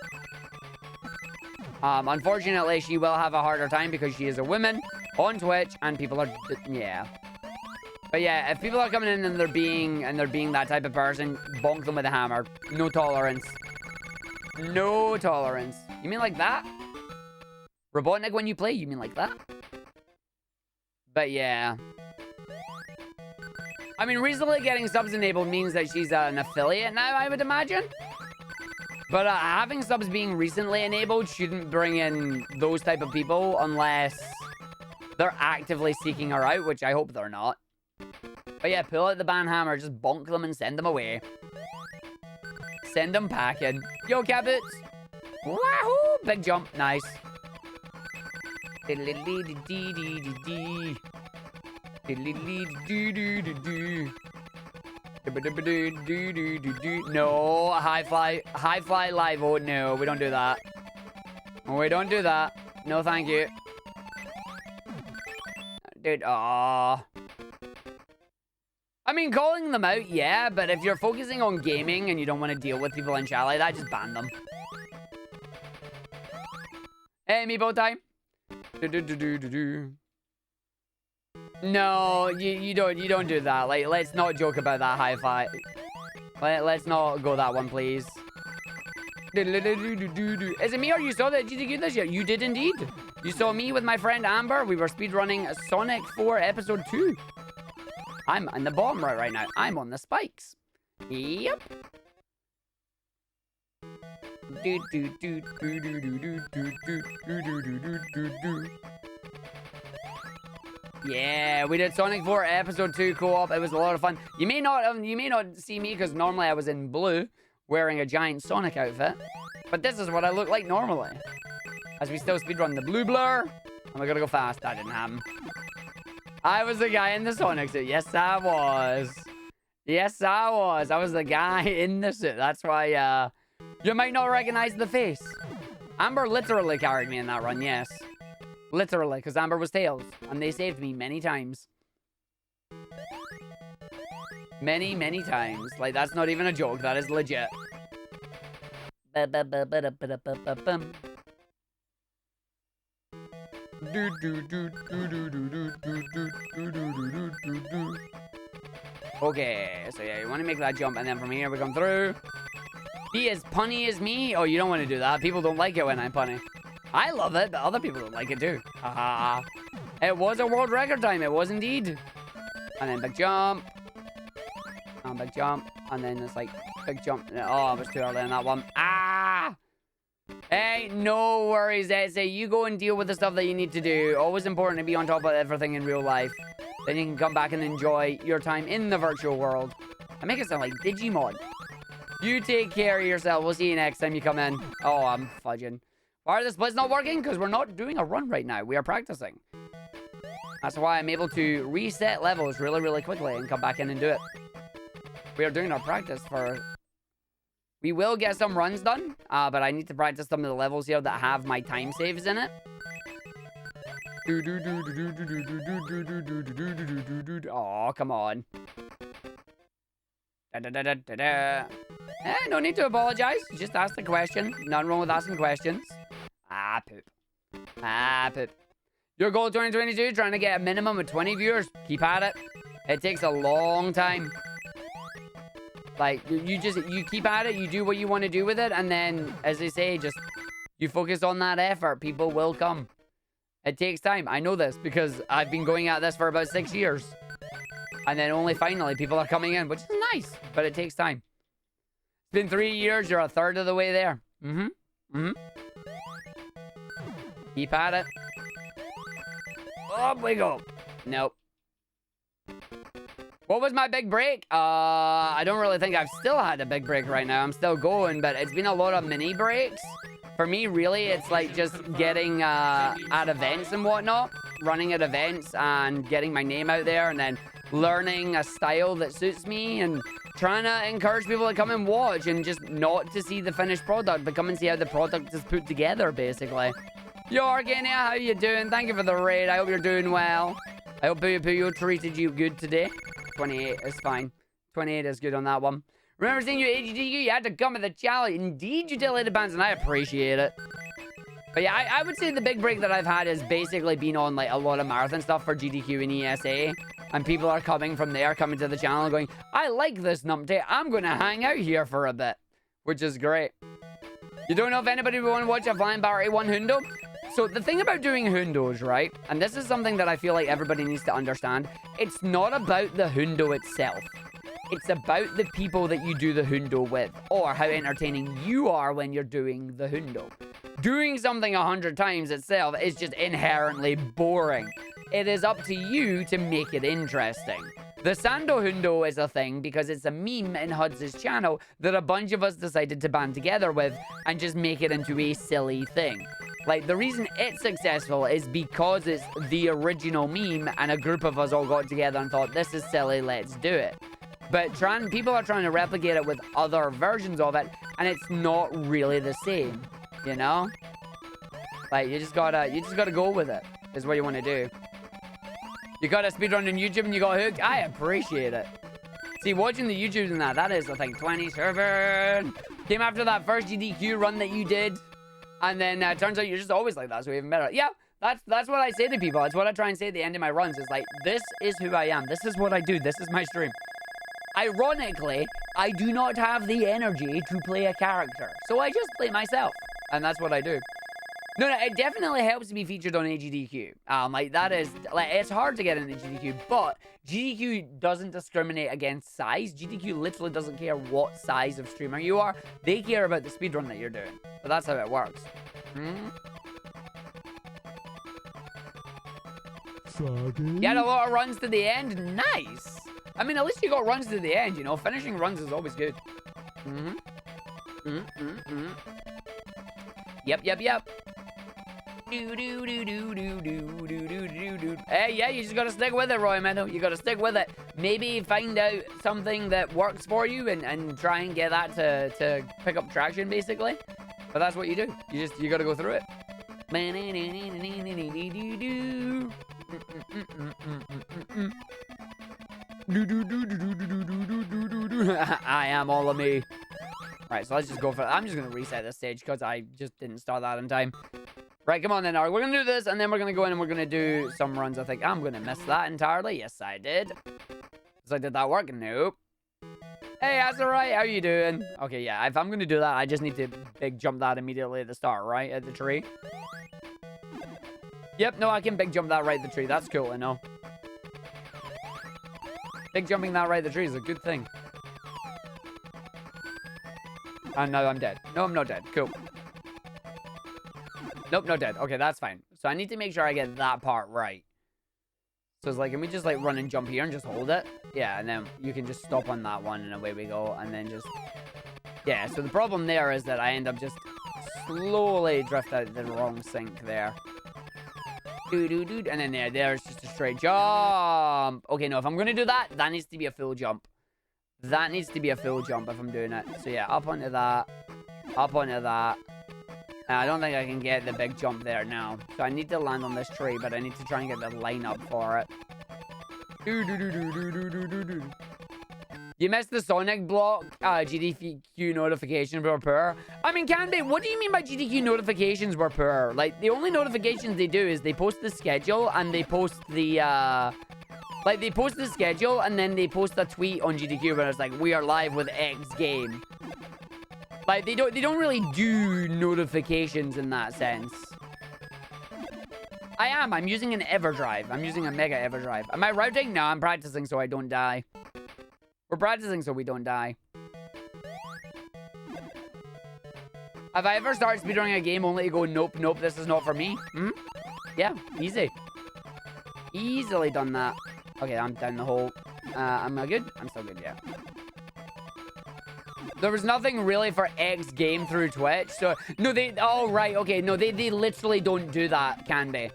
Unfortunately, she will have a harder time because she is a woman on Twitch and people are, yeah. But yeah, if people are coming in and they're being that type of person, bonk them with a hammer. No tolerance. No tolerance. You mean like that? Robotnik when you play, you mean like that? But yeah. I mean, recently getting subs enabled means that she's an affiliate now, I would imagine. But having subs being recently enabled shouldn't bring in those type of people unless they're actively seeking her out, which I hope they're not. But yeah, pull out the ban hammer, just bonk them and send them away. Send them packing. Yo, Cat Boots. Wahoo, big jump. Nice. No, high fly live. Oh no, we don't do that. We don't do that. No, thank you. Dude, I mean, calling them out, yeah, but if you're focusing on gaming and you don't want to deal with people in chat like that, just ban them. Hey, meatball time. No, you don't do that. Like, let's not joke about that high five. Let's not go that one, please. Is it me or you saw that GTQ this year? You did indeed. You saw me with my friend Amber. We were speedrunning Sonic 4 Episode 2. I'm in the bottom right now. I'm on the spikes. Yep. Yeah, we did Sonic 4 Episode 2 co-op. It was a lot of fun. You may not see me because normally I was in blue, wearing a giant Sonic outfit. But this is what I look like normally. As we still speedrun the blue blur. And we gotta go fast. That didn't happen. I was the guy in the Sonic suit. Yes, I was. Yes, I was. I was the guy in the suit. That's why, you might not recognize the face. Amber literally carried me in that run, yes. Literally, because Amber was Tails. And they saved me many times. Many, many times. Like, that's not even a joke. That is legit. Okay, so yeah, you want to make that jump, and then from here we come through. Be as punny as me? Oh, you don't want to do that. People don't like it when I'm punny. I love it, but other people don't like it too. Haha. It was a world record time. It was indeed. And then big jump. And big jump. And then it's like big jump. Oh, I was too early on that one. Ah! Hey, no worries, Etsy. You go and deal with the stuff that you need to do. Always important to be on top of everything in real life. Then you can come back and enjoy your time in the virtual world. I make it sound like Digimon. You take care of yourself. We'll see you next time you come in. Oh, I'm fudging. Why are the splits not working? Because we're not doing a run right now. We are practicing. That's why I'm able to reset levels really, really quickly and come back in and do it. We are doing our practice for... We will get some runs done, but I need to practice some of the levels here that have my time saves in it. Oh, come on. No need to apologize. Just ask the question. Nothing wrong with asking questions. Ah, poop. Ah, poop. Your goal 2022, trying to get a minimum of 20 viewers. Keep at it. It takes a long time. Like, you keep at it, you do what you want to do with it, and then, as they say, just, you focus on that effort, people will come. It takes time. I know this, because I've been going at this for about 6 years. And then only finally, people are coming in, which is nice, but it takes time. It's been 3 years, you're a third of the way there. Keep at it. Up we go. Nope. What was my big break? I don't really think I've still had a big break right now. I'm still going, but it's been a lot of mini breaks. For me, really, it's like just getting at events and whatnot. Running at events and getting my name out there and then learning a style that suits me and trying to encourage people to come and watch and just not to see the finished product, but come and see how the product is put together, basically. Yo, Arghive, how you doing? Thank you for the raid. I hope you're doing well. I hope Puyo Puyo treated you good today. 28 is fine. 28 is good on that one. Remember seeing you at AGDQ? You had to come with the challenge. Indeed, you did, Lady Bands, and I appreciate it. But yeah, I would say the big break that I've had has basically been on like a lot of marathon stuff for GDQ and ESA. And people are coming from there, coming to the channel going, I like this numpty. I'm going to hang out here for a bit. Which is great. You don't know if anybody would want to watch a Flying Battery 1 Hundo? So the thing about doing hundos, right? And this is something that I feel like everybody needs to understand. It's not about the hundo itself. It's about the people that you do the hundo with. Or how entertaining you are when you're doing the hundo. Doing something 100 times itself is just inherently boring. It is up to you to make it interesting. The Sando Hundo is a thing because it's a meme in Huds' channel that a bunch of us decided to band together with and just make it into a silly thing. Like, the reason it's successful is because it's the original meme and a group of us all got together and thought, this is silly, let's do it. But people are trying to replicate it with other versions of it, and it's not really the same, you know? Like, you just gotta go with it, is what you want to do. You got a speedrun on YouTube and you got hooked? I appreciate it. See, watching the YouTubes and that is, I think, 27. Came after that first GDQ run that you did. And then turns out you're just always like that, so even better. Yeah, that's what I say to people. It's what I try and say at the end of my runs. It's like, this is who I am. This is what I do. This is my stream. Ironically, I do not have the energy to play a character. So I just play myself. And that's what I do. No, it definitely helps to be featured on AGDQ. Like, that is... Like, it's hard to get into GDQ, but GDQ doesn't discriminate against size. GDQ literally doesn't care what size of streamer you are. They care about the speedrun that you're doing. But that's how it works. You had a lot of runs to the end. Nice. I mean, at least you got runs to the end, you know. Finishing runs is always good. Yep. Hey, yeah, you just gotta stick with it, Roy Meadow. You gotta stick with it. Maybe find out something that works for you and try and get that to pick up traction, basically. But that's what you do. You gotta go through it. I am all of me. Right, so let's just go for it. I'm just gonna reset this stage because I just didn't start that in time. Right, come on then, Arg. We're gonna do this, and then we're gonna go in and we're gonna do some runs. I think I'm gonna miss that entirely. Yes, I did. So did that work? Nope. Hey, that's alright. How you doing? Okay, yeah, if I'm gonna do that, I just need to big jump that immediately at the start, right? At the tree. Yep, no, I can big jump that right at the tree. That's cool, I know. Big jumping that right at the tree is a good thing. And now I'm dead. No, I'm not dead. Cool. Nope, not dead. Okay, that's fine. So I need to make sure I get that part right. So it's like, can we just like run and jump here and just hold it? Yeah, and then you can just stop on that one and away we go. And then just... Yeah, so the problem there is that I end up just slowly drift out the wrong sync there. And then there's just a straight jump. Okay, no, if I'm going to do that, that needs to be a full jump. That needs to be a full jump if I'm doing it. So yeah, up onto that. Up onto that. I don't think I can get the big jump there now. So I need to land on this tree, but I need to try and get the line up for it. You missed the Sonic block GDQ notifications were poor. I mean, Candy, what do you mean by GDQ notifications were poor? Like, the only notifications they do is they post the schedule and they post the, like, they post the schedule and then they post a tweet on GDQ where it's like, we are live with X game. Like, they don't really do notifications in that sense. I'm using an EverDrive. I'm using a Mega EverDrive. Am I routing? No, I'm practicing so I don't die. We're practicing so we don't die. Have I ever started speedrunning a game only to go, nope, nope, this is not for me? Yeah, easy. Easily done that. Okay, I'm down the hole. Am I good? I'm still good, yeah. There was nothing really for X game through Twitch, so... No, oh, right, okay. No, they literally don't do that, Canby.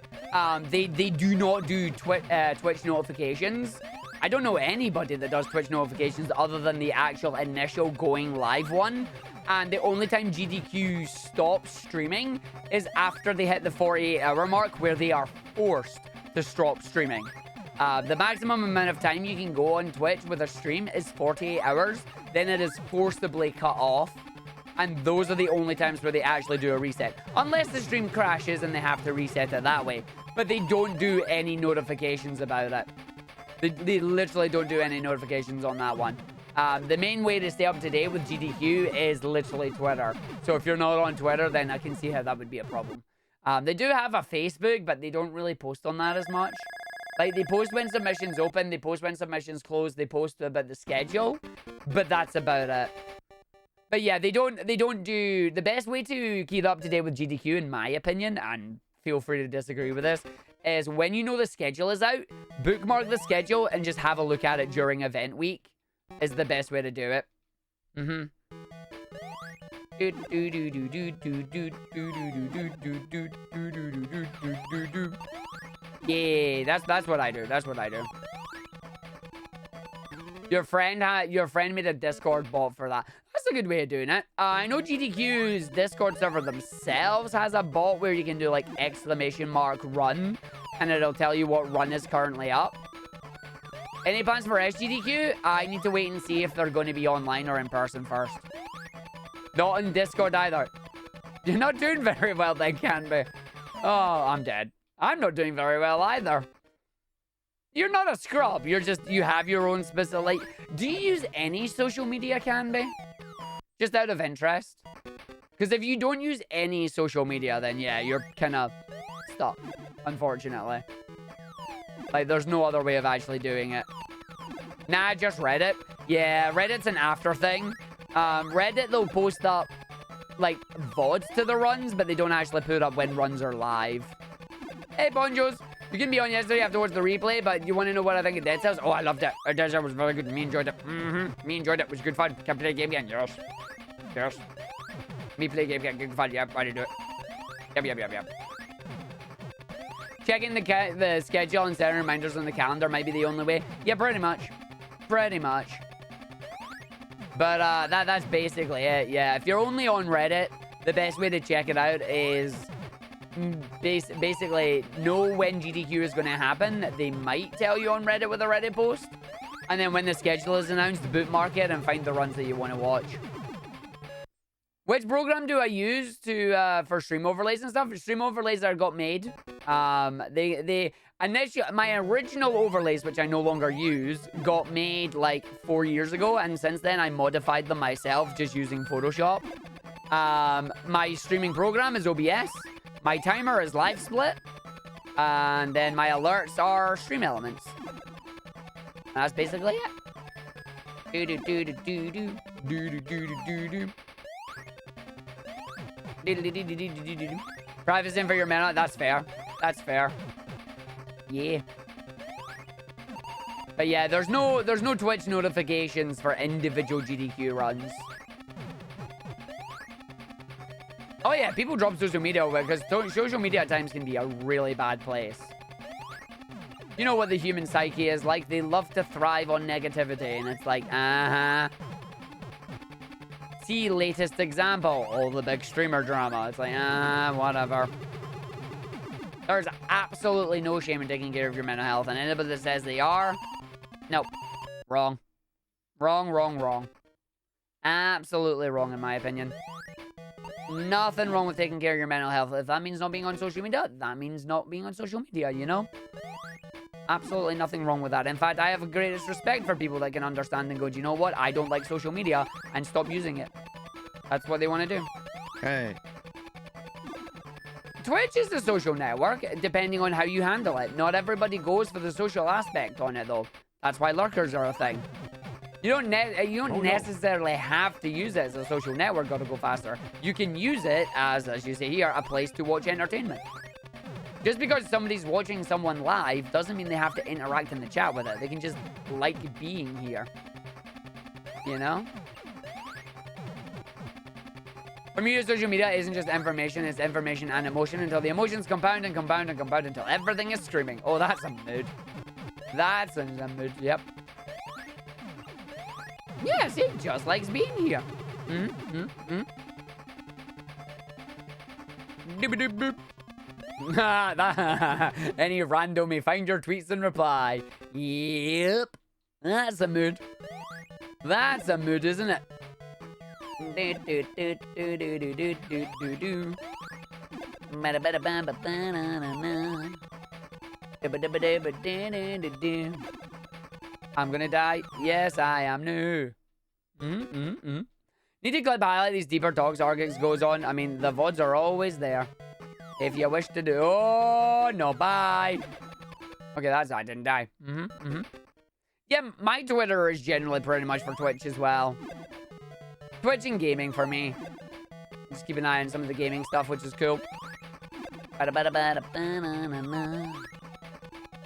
They do not do Twitch notifications. I don't know anybody that does Twitch notifications other than the actual initial going live one. And the only time GDQ stops streaming is after they hit the 48-hour mark where they are forced to stop streaming. The maximum amount of time you can go on Twitch with a stream is 48 hours. Then it is forcibly cut off. And those are the only times where they actually do a reset. Unless the stream crashes and they have to reset it that way. But they don't do any notifications about it. They literally don't do any notifications on that one. The main way to stay up to date with GDQ is literally Twitter. So if you're not on Twitter, then I can see how that would be a problem. They do have a Facebook, but they don't really post on that as much. Like, they post when submissions open, they post when submissions close, they post about the schedule, but that's about it. But yeah, they don't do... The best way to keep up to date with GDQ, in my opinion, and feel free to disagree with this, is when you know the schedule is out, bookmark the schedule and just have a look at it during event week is the best way to do it. Yeah, that's what I do. That's what I do. Your friend made a Discord bot for that. That's a good way of doing it. I know GDQ's Discord server themselves has a bot where you can do like !run and it'll tell you what run is currently up. Any plans for SGDQ? I need to wait and see if they're going to be online or in person first. Not on Discord either. You're not doing very well then, Canby. Oh, I'm dead. I'm not doing very well either. You're not a scrub. You're just, you have your own specific, like, do you use any social media, Canby? Just out of interest? Because if you don't use any social media, then yeah, you're kind of stuck, unfortunately. Like, there's no other way of actually doing it. Nah, just Reddit. Yeah, Reddit's an after thing. Reddit, they'll post up, like, VODs to the runs, but they don't actually put up when runs are live. Hey, Bonjos. You couldn't be on yesterday afterwards the replay, but you want to know what I think of Dead Cells? Oh, I loved it. Dead Cells was very good. Me enjoyed it. Me enjoyed it. It was good fun. Can play a game again? Yes. Yes. Me play a game again. Good fun. Yep, I did do it. Yep. Checking the schedule and setting reminders on the calendar might be the only way. Yeah, pretty much. Pretty much. But that's basically it. Yeah, if you're only on Reddit, the best way to check it out is basically know when GDQ is going to happen. They might tell you on Reddit with a Reddit post. And then when the schedule is announced, bookmark it and find the runs that you want to watch. Which program do I use for stream overlays and stuff? Stream overlays that got made. Initially, my original overlays, which I no longer use, got made like 4 years ago. And since then, I modified them myself just using Photoshop. My streaming program is OBS. My timer is LiveSplit. And then my alerts are Stream Elements. That's basically it. Privacy for your mana. That's fair. That's fair. Yeah. But yeah, there's no Twitch notifications for individual GDQ runs. Oh yeah, people drop social media over because social media at times can be a really bad place. You know what the human psyche is like? They love to thrive on negativity, and it's like, See latest example, all the big streamer drama. It's like, whatever. There's absolutely no shame in taking care of your mental health, and anybody that says they are, nope. Wrong. Wrong. Absolutely wrong, in my opinion. Nothing wrong with taking care of your mental health. If that means not being on social media, that means not being on social media, you know? Absolutely nothing wrong with that. In fact, I have the greatest respect for people that can understand and go, do you know what? I don't like social media, and stop using it. That's what they want to do. Hey. Twitch is a social network, depending on how you handle it. Not everybody goes for the social aspect on it, though. That's why lurkers are a thing. You don't necessarily have to use it as a social network to go faster. You can use it as you say here, a place to watch entertainment. Just because somebody's watching someone live doesn't mean they have to interact in the chat with it. They can just like being here. You know? For me, social media isn't just information, it's information and emotion until the emotions compound and compound and compound until everything is screaming. Oh, that's a mood. That's a mood, yep. Yes, he just likes being here. Any random may find your tweets and reply. Yep. That's a mood. That's a mood, isn't it? I'm gonna die. Yes, I am new. Need to clip highlight these deeper talks Argick goes on. I mean, the VODs are always there. If you wish to do... Oh, no, bye. Okay, that's... I didn't die. Yeah, my Twitter is generally pretty much for Twitch as well. Twitch and gaming for me. Just keep an eye on some of the gaming stuff, which is cool.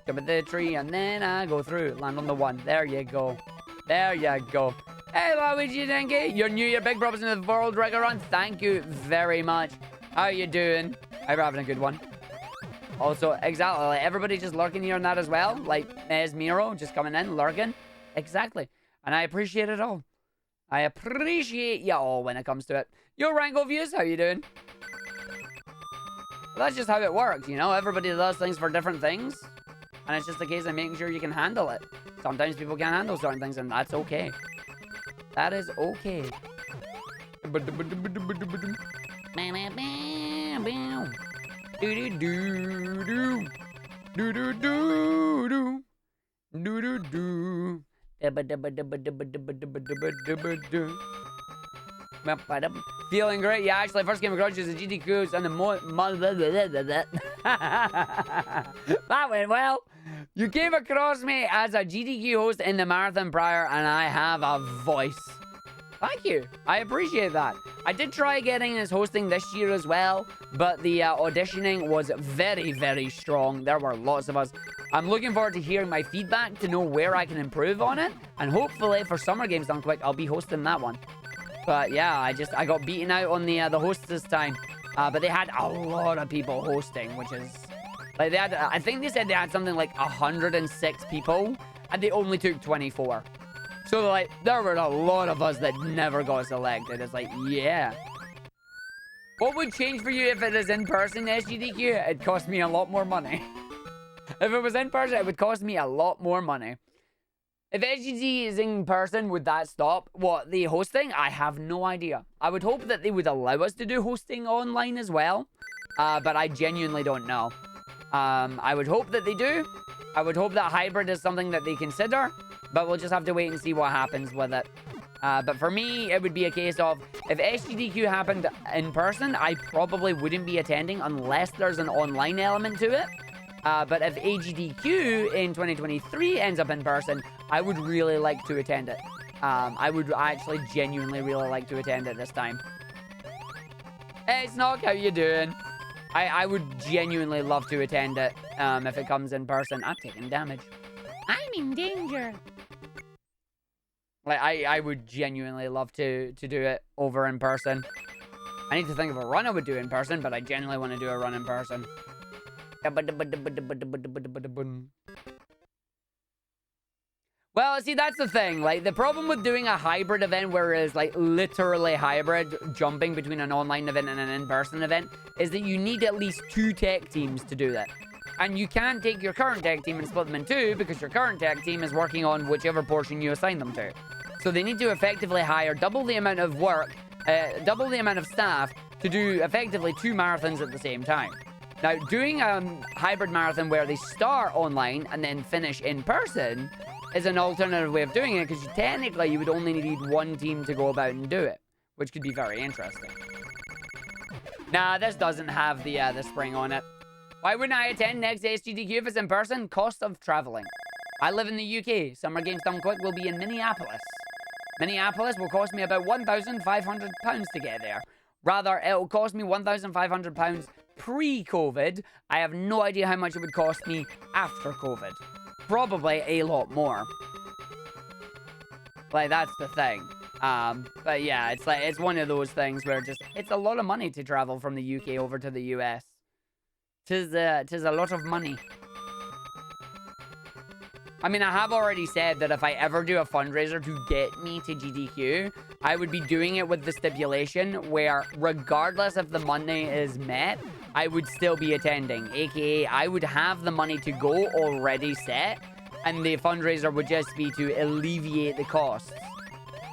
Jump at the tree, and then I go through. Land on the 1. There you go. There you go. Hey, Luigi Denki. You're new. You're big props in the world record run. Thank you very much. How you doing? I hope you're having a good one. Also, exactly. Like, everybody just lurking here and that as well. Like, Miro just coming in, lurking. Exactly. And I appreciate it all. I appreciate you all when it comes to it. Yo, Rango Views, how you doing? Well, that's just how it works, you know? Everybody does things for different things. And it's just a case of making sure you can handle it. Sometimes people can't handle certain things, and that's okay. That is okay. Feeling great. Yeah, actually, first game of Grudge is a GDQ and the that went well. You came across me as a GDQ host in the marathon prior, and I have a voice. Thank you. I appreciate that. I did try getting as hosting this year as well, but the auditioning was very, very strong. There were lots of us. I'm looking forward to hearing my feedback to know where I can improve on it, and hopefully for Summer Games Done Quick, I'll be hosting that one. But yeah, I got beaten out on the hosts this time. But they had a lot of people hosting, which is like I think they said they had something like 106 people, and they only took 24. So like there were a lot of us that never got selected. It's like, yeah. What would change for you if it is in person, SGDQ? It'd cost me a lot more money. If it was in person, it would cost me a lot more money. If SGD is in person, would that stop? What, the hosting? I have no idea. I would hope that they would allow us to do hosting online as well. But I genuinely don't know. I would hope that they do. I would hope that hybrid is something that they consider. But we'll just have to wait and see what happens with it. But for me, it would be a case of, if SGDQ happened in person, I probably wouldn't be attending unless there's an online element to it. But if AGDQ in 2023 ends up in person, I would really like to attend it. I would actually genuinely really like to attend it this time. Hey, Snog, how you doing? I would genuinely love to attend it if it comes in person. I'm taking damage. I'm in danger. Like, I would genuinely love to do it over in person. I need to think of a run I would do in person, but I genuinely want to do a run in person. Well, see, that's the thing. Like, the problem with doing a hybrid event where it's, like, literally hybrid, jumping between an online event and an in-person event, is that you need at least 2 tech teams to do that. And you can't take your current tech team and split them in 2 because your current tech team is working on whichever portion you assign them to. So they need to effectively hire double the amount of work, double the amount of staff to do effectively 2 marathons at the same time. Now, doing a hybrid marathon where they start online and then finish in person is an alternative way of doing it, because technically you would only need 1 team to go about and do it, which could be very interesting. Nah, this doesn't have the spring on it. Why wouldn't I attend next SGDQ if it's in person? Cost of traveling. I live in the UK. Summer Games Done Quick will be in Minneapolis. Minneapolis will cost me about £1,500 to get there. Rather, it'll cost me £1,500 pre-COVID. I have no idea how much it would cost me after COVID. Probably a lot more. Like, that's the thing. But yeah, it's like, it's one of those things where just, it's a lot of money to travel from the UK over to the US. Tis a lot of money. I mean, I have already said that if I ever do a fundraiser to get me to GDQ, I would be doing it with the stipulation where, regardless if the money is met, I would still be attending. AKA, I would have the money to go already set, and the fundraiser would just be to alleviate the costs.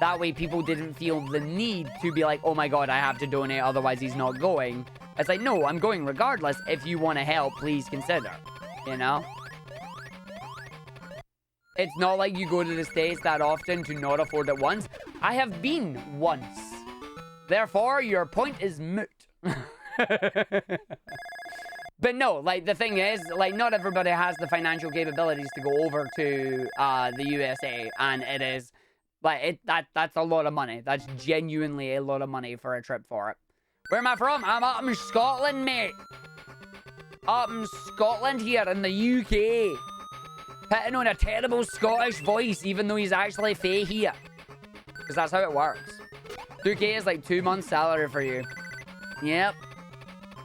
That way, people didn't feel the need to be like, oh my god, I have to donate, otherwise he's not going. It's like, no, I'm going regardless. If you want to help, please consider. You know? It's not like you go to the States that often to not afford it once. I have been once. Therefore, your point is moot. But no, like, the thing is, like, not everybody has the financial capabilities to go over to the USA. And it is, like, that's a lot of money. That's genuinely a lot of money for a trip for it. Where am I from? I'm up in Scotland, mate. Up in Scotland here in the UK. putting on a terrible Scottish voice, even though he's actually fae here. Because that's how it works. 2K is like 2 months' salary for you. Yep.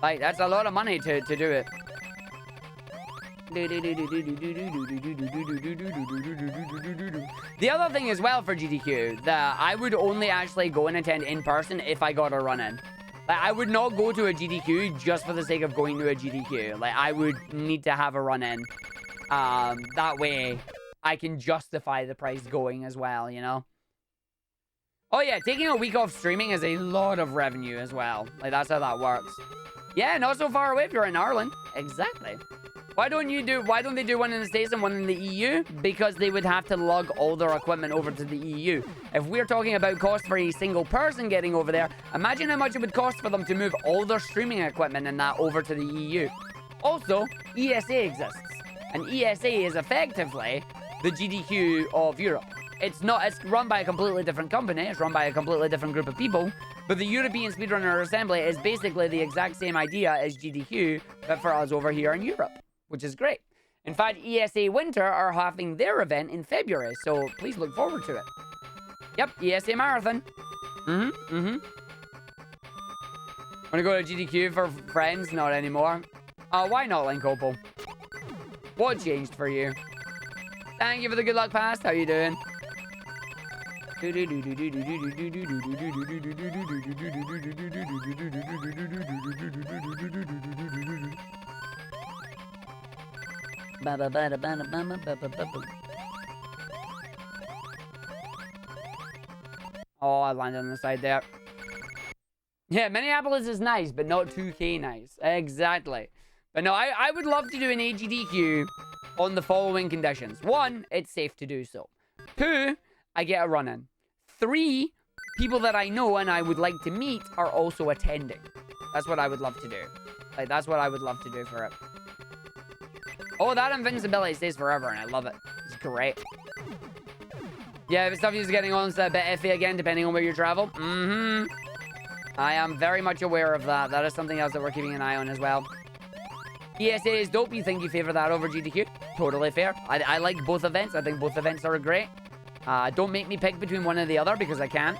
Like, that's a lot of money to do it. The other thing as well for GDQ, that I would only actually go and attend in person if I got a run-in. Like, I would not go to a GDQ just for the sake of going to a GDQ. Like, I would need to have a run-in. That way, I can justify the price going as well, you know? Oh yeah, taking a week off streaming is a lot of revenue as well. Like, that's how that works. Yeah, not so far away if you're in Ireland. Exactly. Why don't they do one in the States and one in the EU? Because they would have to lug all their equipment over to the EU. If we're talking about cost for a single person getting over there, imagine how much it would cost for them to move all their streaming equipment and that over to the EU. Also, ESA exists. And ESA is effectively the GDQ of Europe. It's run by a completely different company. It's run by a completely different group of people. But the European Speedrunner Assembly is basically the exact same idea as GDQ, but for us over here in Europe, which is great. In fact, ESA Winter are having their event in February, so please look forward to it. Yep, ESA Marathon. Want to go to GDQ for friends? Not anymore. Why not, Link Opal? What changed for you? Thank you for the good luck pass. How you doing? Oh, I landed on the side there. Yeah, Minneapolis is nice, but not 2K nice. Exactly. But no, I would love to do an AGDQ on the following conditions. 1, it's safe to do so. 2, I get a run-in. 3, people that I know and I would like to meet are also attending. That's what I would love to do. Like, that's what I would love to do for it. Oh, that invincibility stays forever, and I love it. It's great. Yeah, if stuff is getting on, it's a bit iffy again, depending on where you travel. I am very much aware of that. That is something else that we're keeping an eye on as well. ESA is dope. You think you favor that over GDQ? Totally fair. I like both events. I think both events are great. Don't make me pick between one or the other because I can't.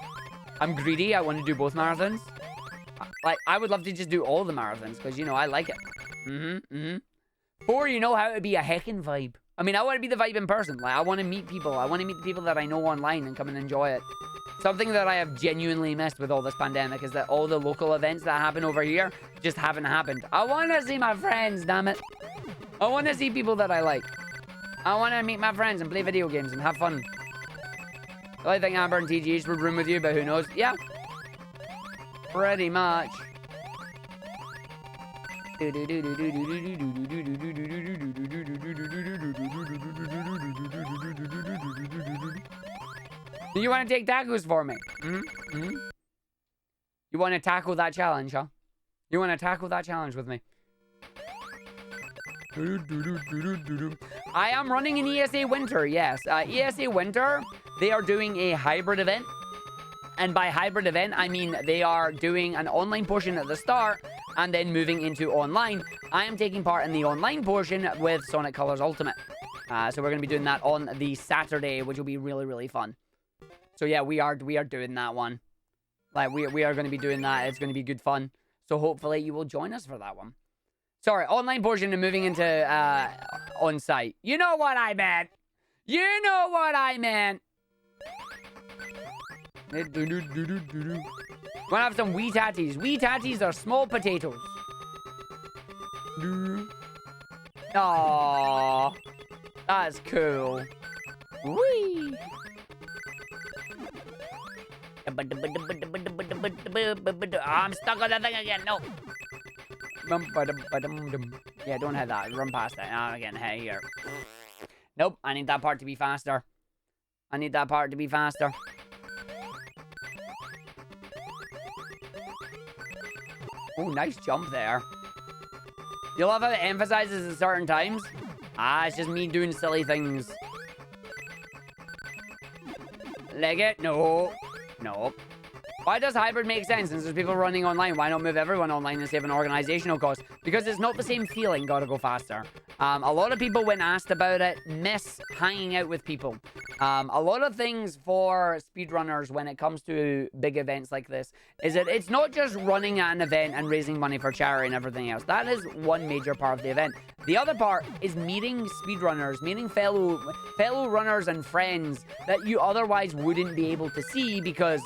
I'm greedy. I want to do both marathons. Like, I would love to just do all the marathons because, you know, I like it. 4, you know how it would be a heckin' vibe. I mean, I want to be the vibe in person. Like, I want to meet people. I want to meet the people that I know online and come and enjoy it. Something that I have genuinely missed with all this pandemic is that all the local events that happen over here just haven't happened. I want to see my friends, damn it. I want to see people that I like. I want to meet my friends and play video games and have fun. I think Amber and TGH would room with you, but who knows? Yeah. Pretty much. Do you want to take tacos for me? You want to tackle that challenge, huh? You want to tackle that challenge with me? I am running an ESA Winter, yes. ESA Winter, they are doing a hybrid event. And by hybrid event, I mean they are doing an online portion at the start and then moving into online. I am taking part in the online portion with Sonic Colors Ultimate. So we're going to be doing that on the Saturday, which will be really, really fun. So yeah, we are doing that one. Like, we are going to be doing that. It's going to be good fun. So hopefully you will join us for that one. Sorry, online portion and moving into on-site. You know what I meant. You know what I meant. Wanna have some wee tatties. Wee tatties are small potatoes. Aww. That's cool. Whee. I'm stuck on that thing again. No. Yeah, don't have that. Run past that. I'm getting hit here. Nope. I need that part to be faster. I need that part to be faster. Oh, nice jump there. You love how it emphasizes at certain times? It's just me doing silly things. Leg it? No. No. Why does hybrid make sense? Since there's people running online, why not move everyone online and save an organizational cost? Because it's not the same feeling. Gotta go faster. A lot of people, when asked about it, miss hanging out with people. A lot of things for speedrunners when it comes to big events like this is that it's not just running at an event and raising money for charity and everything else. That is one major part of the event. The other part is meeting speedrunners, meeting fellow runners and friends that you otherwise wouldn't be able to see because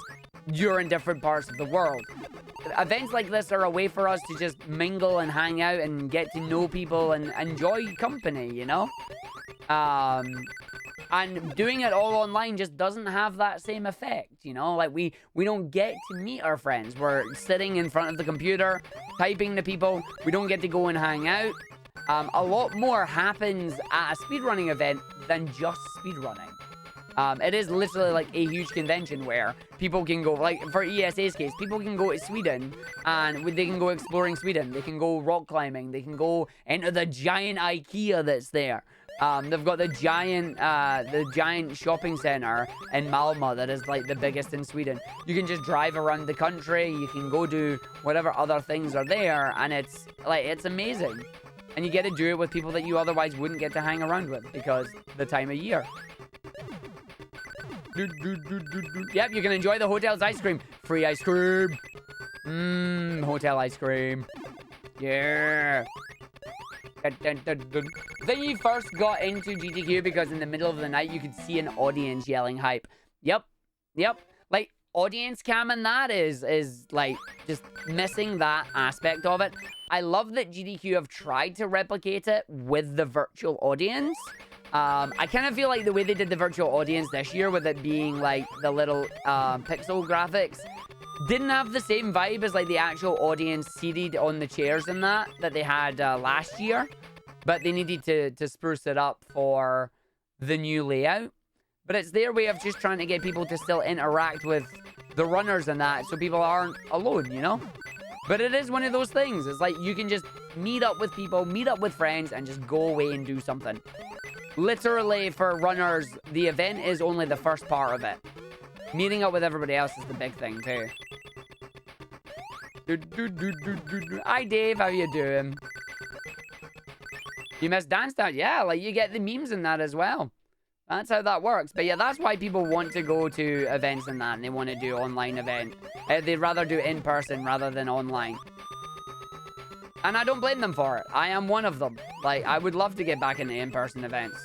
you're in different parts of the world. Events like this are a way for us to just mingle and hang out and get to know people and enjoy company, you know? And doing it all online just doesn't have that same effect, you know? Like, we don't get to meet our friends. We're sitting in front of the computer, typing to people. We don't get to go and hang out. A lot more happens at a speedrunning event than just speedrunning. It is literally like a huge convention where people can go, like for ESA's case, people can go to Sweden and they can go exploring Sweden. They can go rock climbing. They can go into the giant IKEA that's there. They've got the giant shopping center in Malmö that is like the biggest in Sweden. You can just drive around the country. You can go do whatever other things are there, and it's amazing. And you get to do it with people that you otherwise wouldn't get to hang around with because the time of year. Yep, you can enjoy the hotel's ice cream. Free ice cream. Hotel ice cream. Yeah. Then you first got into GTQ because in the middle of the night you could see an audience yelling hype. Yep. Like, audience cam and that is like just missing that aspect of it. I love that GDQ have tried to replicate it with the virtual audience. I kind of feel like the way they did the virtual audience this year with it being like the little pixel graphics didn't have the same vibe as like the actual audience seated on the chairs and that they had last year. But they needed to spruce it up for the new layout. But it's their way of just trying to get people to still interact with the runners and that so people aren't alone, you know? But it is one of those things. It's like you can just meet up with people, meet up with friends, and just go away and do something. Literally, for runners, the event is only the first part of it. Meeting up with everybody else is the big thing, too. Hi, Dave. How you doing? You missed Dance Dance? Yeah, like, you get the memes in that as well. That's how that works. But yeah, that's why people want to go to events and that, and they want to do online event. They'd rather do in person rather than online. And I don't blame them for it. I am one of them. Like, I would love to get back into in-person events.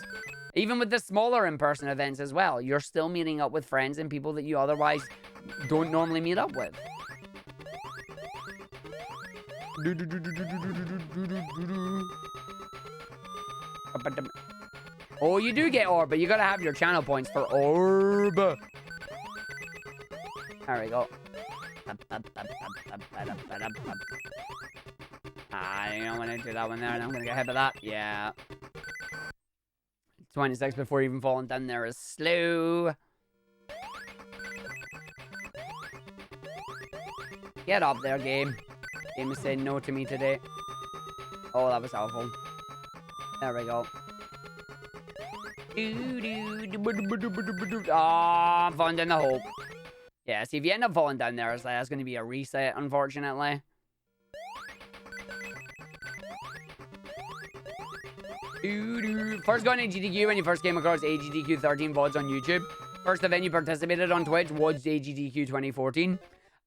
Even with the smaller in-person events as well. You're still meeting up with friends and people that you otherwise don't normally meet up with. Oh, you do get orb, but you gotta have your channel points for orb. There we go. I don't want to do that one there, and I'm gonna get hit by that. Yeah. 26 before even falling down there is slow. Get up there, game. Game is saying no to me today. Oh, that was awful. There we go. Ah, I'm falling down the hole. Yeah, see, if you end up falling down there, it's like, that's going to be a reset, unfortunately. First got into GDQ when you first came across AGDQ 13 VODs on YouTube. First event you participated on Twitch was AGDQ 2014.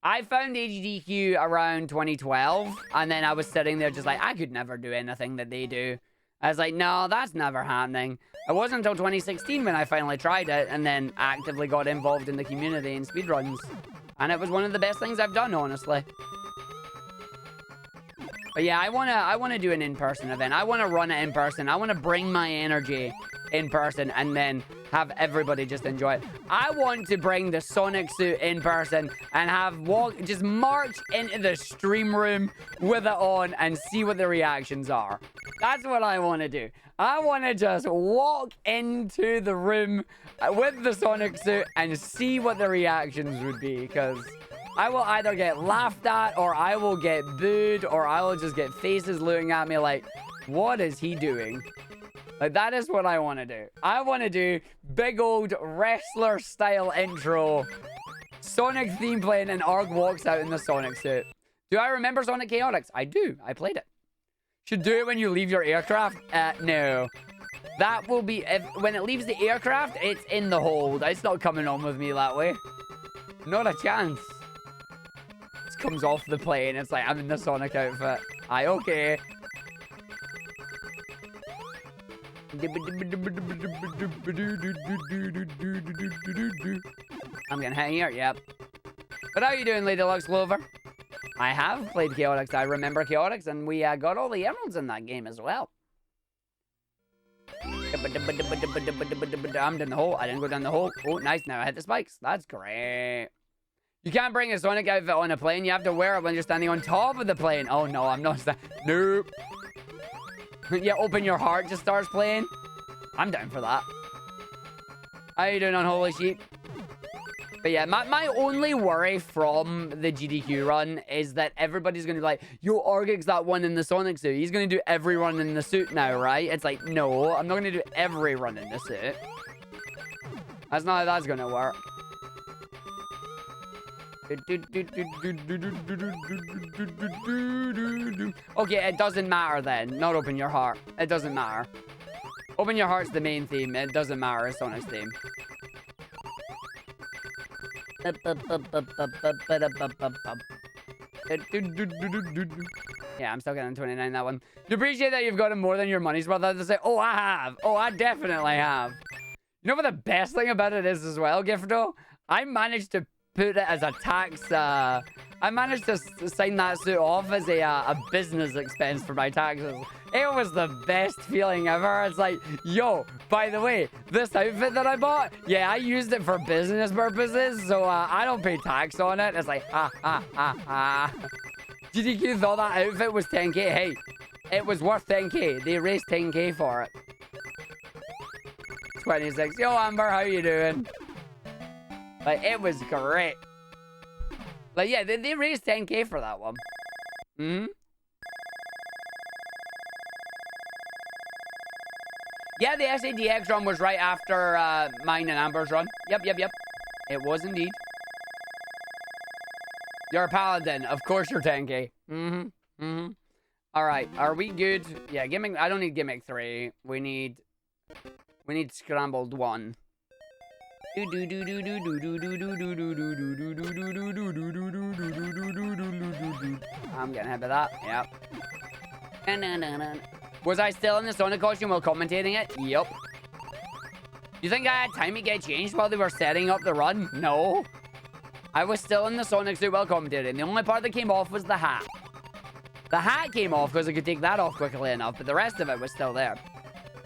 I found AGDQ around 2012, and then I was sitting there just like, I could never do anything that they do. I was like, no, that's never happening. It wasn't until 2016 when I finally tried it, and then actively got involved in the community and speedruns. And it was one of the best things I've done, honestly. But yeah, I wanna do an in-person event. I wanna run it in person. I wanna bring my energy in person and then have everybody just enjoy it. I want to bring the Sonic suit in person and just march into the stream room with it on and see what the reactions are. That's what I want to do. I want to just walk into the room with the Sonic suit and see what the reactions would be, because I will either get laughed at, or I will get booed, or I will just get faces looking at me like, what is he doing? Like, that is what I want to do. I want to do big old wrestler style intro Sonic theme playing and Arg walks out in the Sonic suit. Do I remember Sonic Chaotix? I do. I played it. Should do it when you leave your aircraft? No. That will be... when it leaves the aircraft, it's in the hold. It's not coming on with me that way. Not a chance. It comes off the plane. It's like, I'm in the Sonic outfit. Aye, okay. I'm getting hit here. Yep. But how you doing, Lady Lux Clover? I have played Chaotix. I remember Chaotix, and we got all the emeralds in that game as well. I'm down the hole. I didn't go down the hole. Oh, nice. Now I hit the spikes. That's great. You can't bring a Sonic outfit on a plane. You have to wear it when you're standing on top of the plane. Oh, no. I'm not... Nope. Yeah, Open Your Heart just starts playing. I'm down for that. How you doing, Unholy Sheep? But yeah, my only worry from the GDQ run is that everybody's going to be like, yo, Argick's that one in the Sonic suit. He's going to do every run in the suit now, right? It's like, no, I'm not going to do every run in the suit. That's not how that's going to work. Okay, it doesn't matter then. Not Open Your Heart. It doesn't matter. Open Your Heart's the main theme. It doesn't matter. It's Sonic's theme. Yeah, I'm still getting 29 that one. You appreciate that you've gotten more than your money's worth. I have to say, oh, I have. Oh, I definitely have. You know what the best thing about it is as well, Gifto? I managed to put it as a tax, I managed to sign that suit off as a business expense for my taxes. It was the best feeling ever. It's like, yo, by the way, this outfit that I bought, yeah, I used it for business purposes, so I don't pay tax on it. It's like, ha, ha, ha, ha. GDQ thought that outfit was 10k. Hey, it was worth 10k. They raised 10k for it. 26. Yo, Amber, how you doing? Like, it was great. Like, yeah, they raised 10k for that one. Mm-hmm. Yeah, the SADX run was right after mine and Amber's run. Yep. It was indeed. You're a paladin. Of course you're 10k. Mm-hmm. Alright, are we good? Yeah, gimmick. I don't need gimmick 3. We need scrambled 1. I'm getting hit by that. Yep. Was I still in the Sonic costume while commentating it? Yep. You think I had time to get changed while they were setting up the run? No. I was still in the Sonic suit while commentating. The only part that came off was the hat. The hat came off because I could take that off quickly enough, but the rest of it was still there.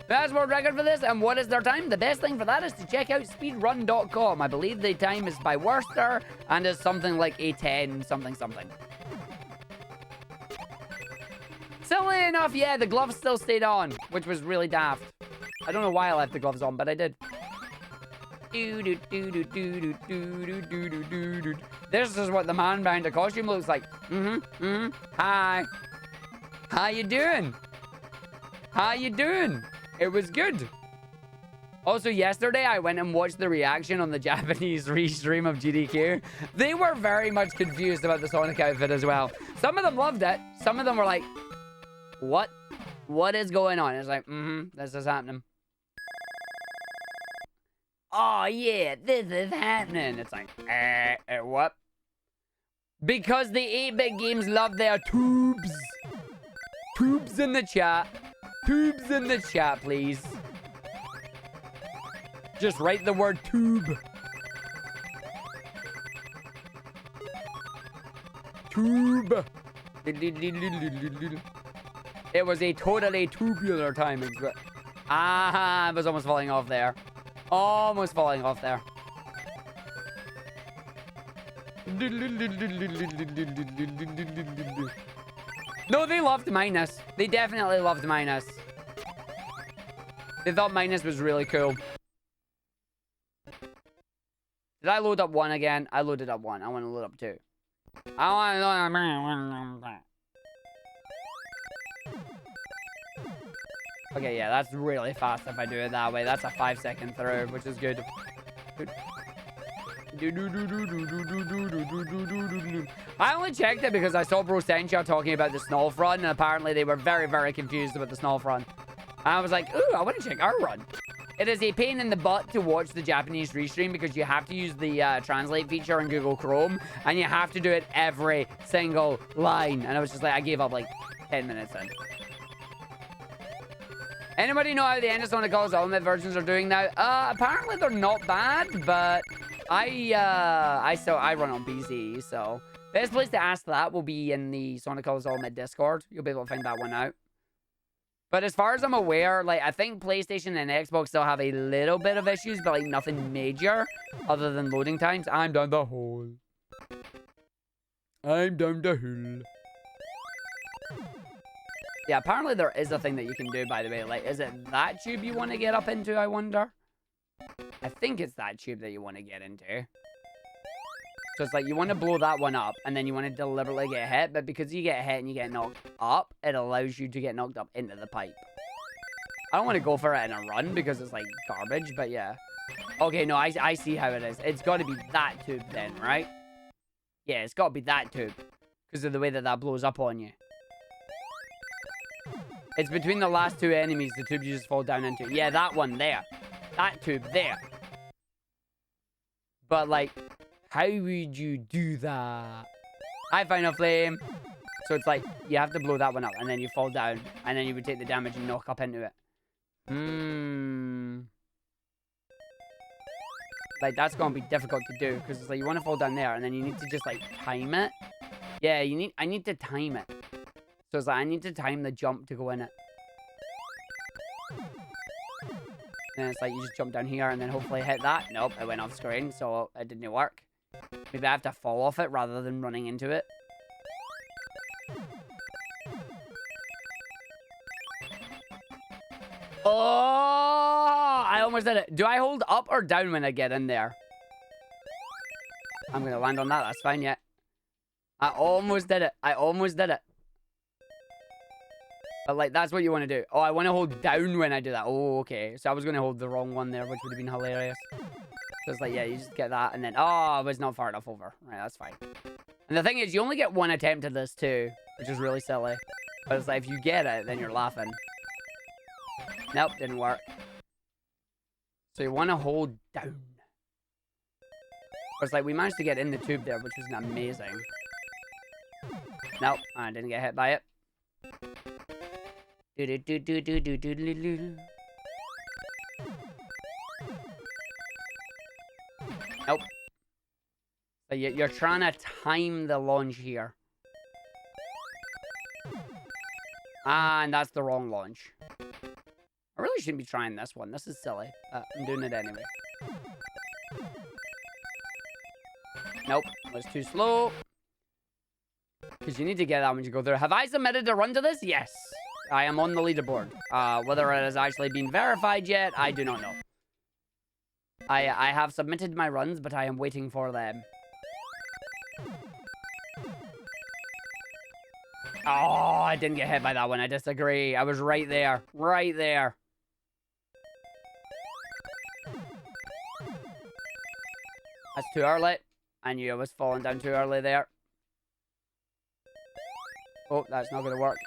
Best world record for this, and what is their time? The best thing for that is to check out speedrun.com. I believe the time is by Worcester, and is something like a 10 something. Silly enough, yeah, the gloves still stayed on, which was really daft. I don't know why I left the gloves on, but I did. This is what the man behind the costume looks like. Hi. How you doing? How you doing? It was good. Also, yesterday, I went and watched the reaction on the Japanese restream of GDQ. They were very much confused about the Sonic outfit as well. Some of them loved it. Some of them were like, what? What is going on? It's like, this is happening. Oh, yeah, this is happening. It's like, what? Because the 8-bit games love their tubes. Tubes in the chat. Tubes in the chat, please. Just write the word tube. Tube. It was a totally tubular timing. I was almost falling off there. Almost falling off there. No, they loved Minus. They definitely loved Minus. They thought Minus was really cool. Did I load up 1 again? I loaded up 1. I want to load up 2. I want to load up... Okay, yeah, that's really fast if I do it that way. That's a 5-second throw, which is good. I only checked it because I saw Bro Sencha talking about the Snolf run, and apparently they were very, very confused about the Snolf run. And I was like, ooh, I want to check our run. It is a pain in the butt to watch the Japanese restream because you have to use the translate feature in Google Chrome, and you have to do it every single line. And I was just like, I gave up like 10 minutes in. Anybody know how the end of Sonic Colors Ultimate versions are doing now? Apparently they're not bad, but I run on PC, so best place to ask that will be in the Sonic Colors Ultimate Discord. You'll be able to find that one out. But as far as I'm aware, like, I think PlayStation and Xbox still have a little bit of issues, but like nothing major other than loading times. I'm down the hole. I'm down the hole. Yeah, apparently there is a thing that you can do, by the way. Like, is it that tube you want to get up into, I wonder? I think it's that tube that you want to get into. So it's like you want to blow that one up, and then you want to deliberately get hit, but because you get hit and you get knocked up, it allows you to get knocked up into the pipe. I don't want to go for it in a run because it's like garbage, but yeah. Okay, no, I see how it is. It's got to be that tube then, right? Yeah, it's got to be that tube because of the way that that blows up on you. It's between the last two enemies, the tube you just fall down into. Yeah, that one there. That tube there. But, like, how would you do that? Hi, Final Flame. So it's like, you have to blow that one up, and then you fall down, and then you would take the damage and knock up into it. Like, that's going to be difficult to do, because it's like, you want to fall down there, and then you need to just, like, time it. Yeah, I need to time it. So it's like, I need to time the jump to go in it. And it's like, you just jump down here and then hopefully hit that. Nope, it went off screen, so it didn't work. Maybe I have to fall off it rather than running into it. Oh, I almost did it. Do I hold up or down when I get in there? I'm going to land on that. That's fine, yeah. I almost did it. I almost did it. But, like, that's what you want to do. Oh, I want to hold down when I do that. Oh, okay. So I was going to hold the wrong one there, which would have been hilarious. So it's like, yeah, you just get that. And then, oh, it was not far enough over. Right, that's fine. And the thing is, you only get one attempt at this, too. Which is really silly. But it's like, if you get it, then you're laughing. Nope, didn't work. So you want to hold down. But it's like, we managed to get in the tube there, which was amazing. Nope, I didn't get hit by it. Nope. So you're trying to time the launch here. And that's the wrong launch. I really shouldn't be trying this one. This is silly. I'm doing it anyway. Nope. It was too slow. Because you need to get that when you go through. Have I submitted a run to this? Yes. I am on the leaderboard. Whether it has actually been verified yet, I do not know. I have submitted my runs, but I am waiting for them. Oh, I didn't get hit by that one. I disagree. I was right there. Right there. That's too early. I knew I was falling down too early there. Oh, that's not going to work.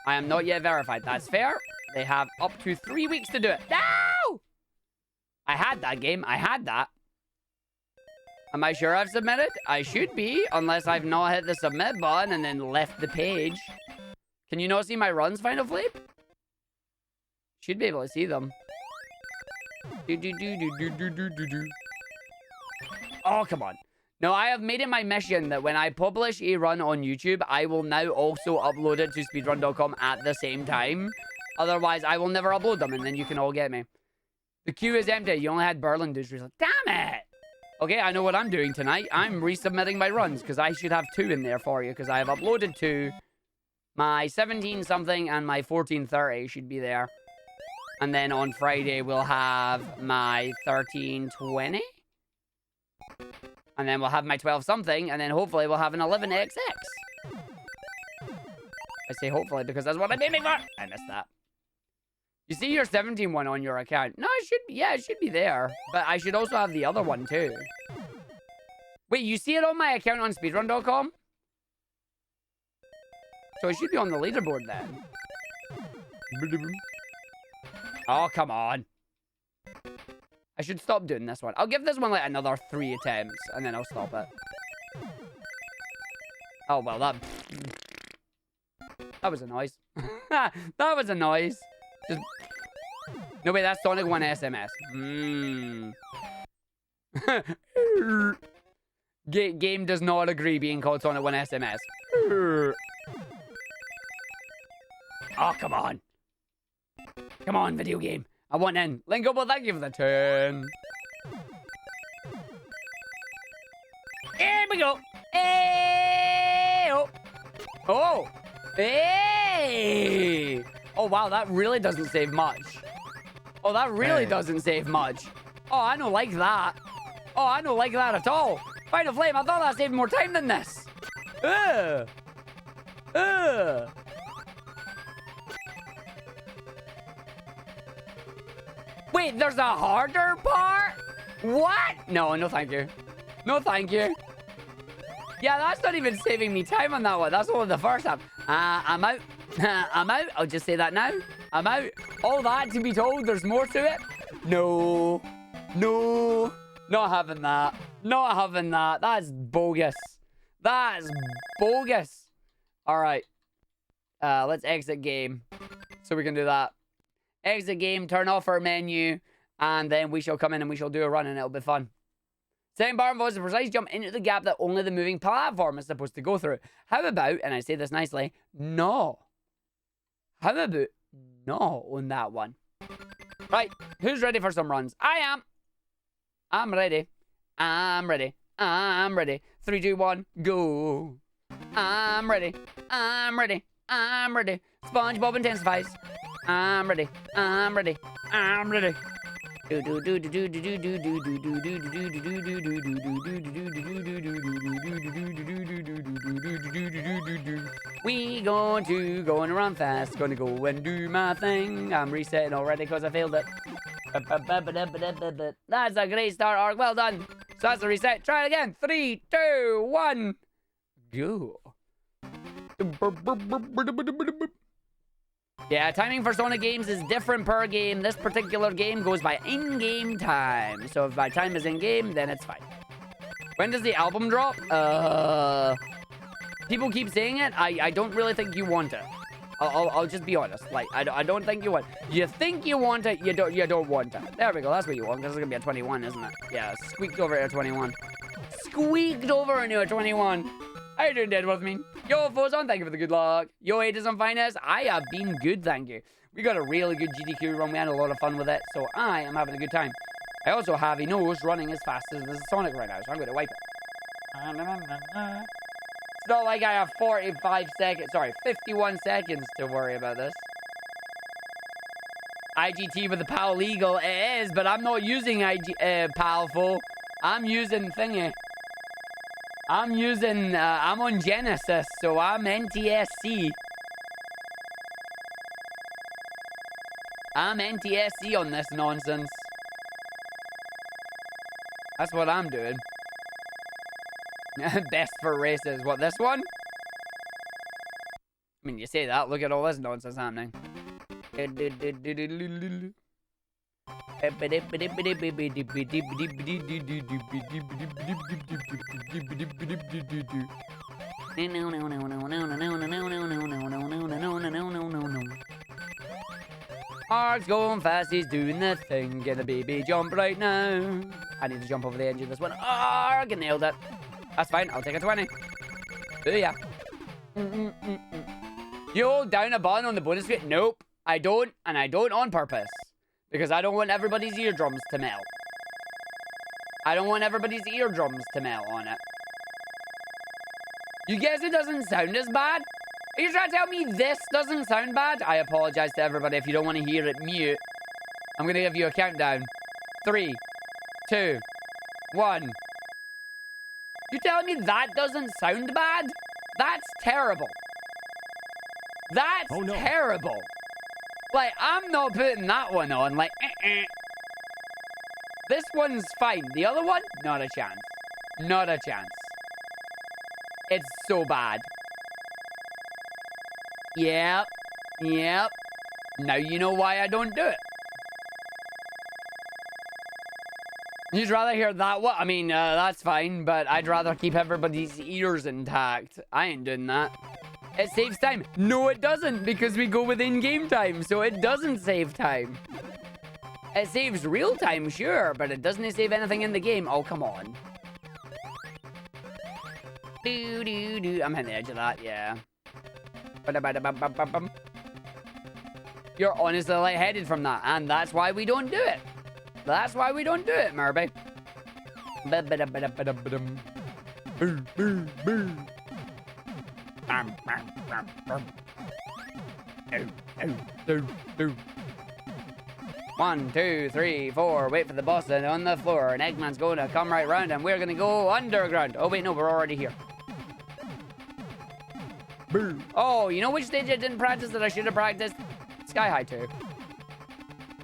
I am not yet verified. That's fair. They have up to 3 weeks to do it. No! I had that game. I had that. Am I sure I've submitted? I should be, unless I've not hit the submit button and then left the page. Can you not see my runs, Final Flip? Should be able to see them. Oh, come on. No, I have made it my mission that when I publish a run on YouTube, I will now also upload it to speedrun.com at the same time. Otherwise, I will never upload them, and then you can all get me. The queue is empty. You only had Berlin dudes. Damn it! Okay, I know what I'm doing tonight. I'm resubmitting my runs, because I should have 2 in there for you, because I have uploaded 2. My 17-something and my 1430 should be there. And then on Friday, we'll have my 1320. And then we'll have my 12-something, and then hopefully we'll have an 11XX. I say hopefully because that's what I'm aiming for. I missed that. You see your 17 one on your account? No, it should be, yeah, it should be there. But I should also have the other one too. Wait, you see it on my account on speedrun.com? So it should be on the leaderboard then. Oh, come on. I should stop doing this one. I'll give this one like another 3 attempts and then I'll stop it. Oh, well, that was a noise. That was a noise. Just... No, wait, that's Sonic 1 SMS. Game does not agree being called Sonic 1 SMS. Oh, come on. Come on, video game. I want in. Linkable, thank you for the 10. Here we go. Hey! Oh. Oh. Hey! Oh, wow, that really doesn't save much. Oh, that really doesn't save much. Oh, I don't like that. Oh, I don't like that at all. Final Flame, I thought that saved more time than this. Ugh. Ugh. Wait, there's a harder part? What? No, no thank you. No thank you. Yeah, that's not even saving me time on that one. That's only the first half. I'm out. I'm out. I'll just say that now. I'm out. All that to be told, there's more to it? No. No. Not having that. Not having that. That's bogus. That's bogus. All right. Let's exit game. So we can do that. Exit game, turn off our menu, and then we shall come in and we shall do a run and it'll be fun. Second bar involves a precise jump into the gap that only the moving platform is supposed to go through. How about, and I say this nicely, no. How about no on that one? Right, who's ready for some runs? I am. I'm ready. I'm ready. I'm ready. 3, 2, 1, go. I'm ready. I'm ready. I'm ready. SpongeBob intensifies. I'm ready. I'm ready. I'm ready. We going around fast. Gonna go and do my thing. I'm resetting already because I failed it. That's a great start, Arg. Well done. So that's the reset. Try it again. 3, 2, 1, go. Yeah, timing for Sonic games is different per game. This particular game goes by in-game time. So if my time is in-game, then it's fine. When does the album drop? People keep saying it. I don't really think you want it. I'll just be honest. Like, I don't think you want it. You think you want it, you don't want it. There we go. That's what you want, because it's going to be a 21, isn't it? Yeah, squeaked over to a 21. Squeaked over into a 21. How you doing, Dead with me? Yo, Fozon, thank you for the good luck. Yo, Haters and Finest, I have been good, thank you. We got a really good GDQ run. We had a lot of fun with it, so I am having a good time. I also have a nose running as fast as the Sonic right now, so I'm going to wipe it. It's not like I have 45 seconds, sorry, 51 seconds to worry about this. IGT with the PAL legal, it is, but I'm not using PALful. I'm using thingy. I'm on Genesis, so I'm NTSC. I'm NTSC on this nonsense. That's what I'm doing. Best for races. What, this one? I mean, you say that, look at all this nonsense happening. Arg's going fast, he's doing the thing. Get a baby jump right now. I need to jump over the edge of this one. Arg, nailed it. That's fine, I'll take a 20. Booyah. You hold down a button on the bonus screen? Nope, I don't, and I don't on purpose. Because I don't want everybody's eardrums to melt. I don't want everybody's eardrums to melt on it. You guess it doesn't sound as bad? Are you trying to tell me this doesn't sound bad? I apologize to everybody. If you don't want to hear it, mute. I'm going to give you a countdown. 3, 2, 1. You telling me that doesn't sound bad? That's terrible. That's terrible. Like, I'm not putting that one on. Like, This one's fine. The other one, not a chance. Not a chance. It's so bad. Yep. Yep. Now you know why I don't do it. You'd rather hear that? What? I mean, that's fine, but I'd rather keep everybody's ears intact. I ain't doing that. It saves time. No, it doesn't, because we go with in-game time, so it doesn't save time. It saves real time, sure, but it doesn't save anything in the game. Oh, come on. I'm on the edge of that, yeah. You're honestly lightheaded from that, and that's why we don't do it. That's why we don't do it, Murby. One, two, three, four. Wait for the boss on the floor. And Eggman's going to come right round, and we're going to go underground. Oh, wait, no, we're already here. Oh, you know which stage I didn't practice that I should have practiced? Sky High 2.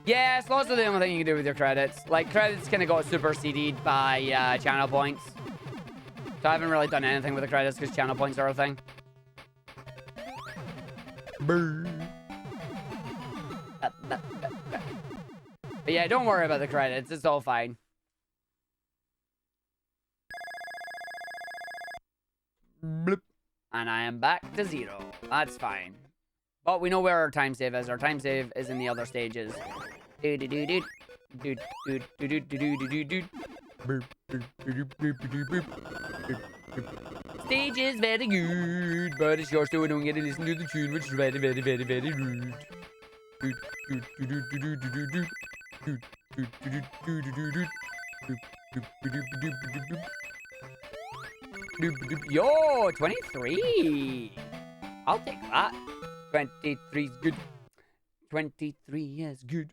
Yeah, slots are the only thing you can do with your credits. Like, credits kind of got superseded by channel points. So I haven't really done anything with the credits because channel points are a thing. But yeah, don't worry about the credits. It's all fine. Bloop. And I am back to 0. That's fine. But we know where our time save is. Our time save is in the other stages. Stage is very good, but it's yours so we don't get to listen to the tune, which is very, very, very, very rude. Yo, 23. I'll take that. 23 is good. 23 is good.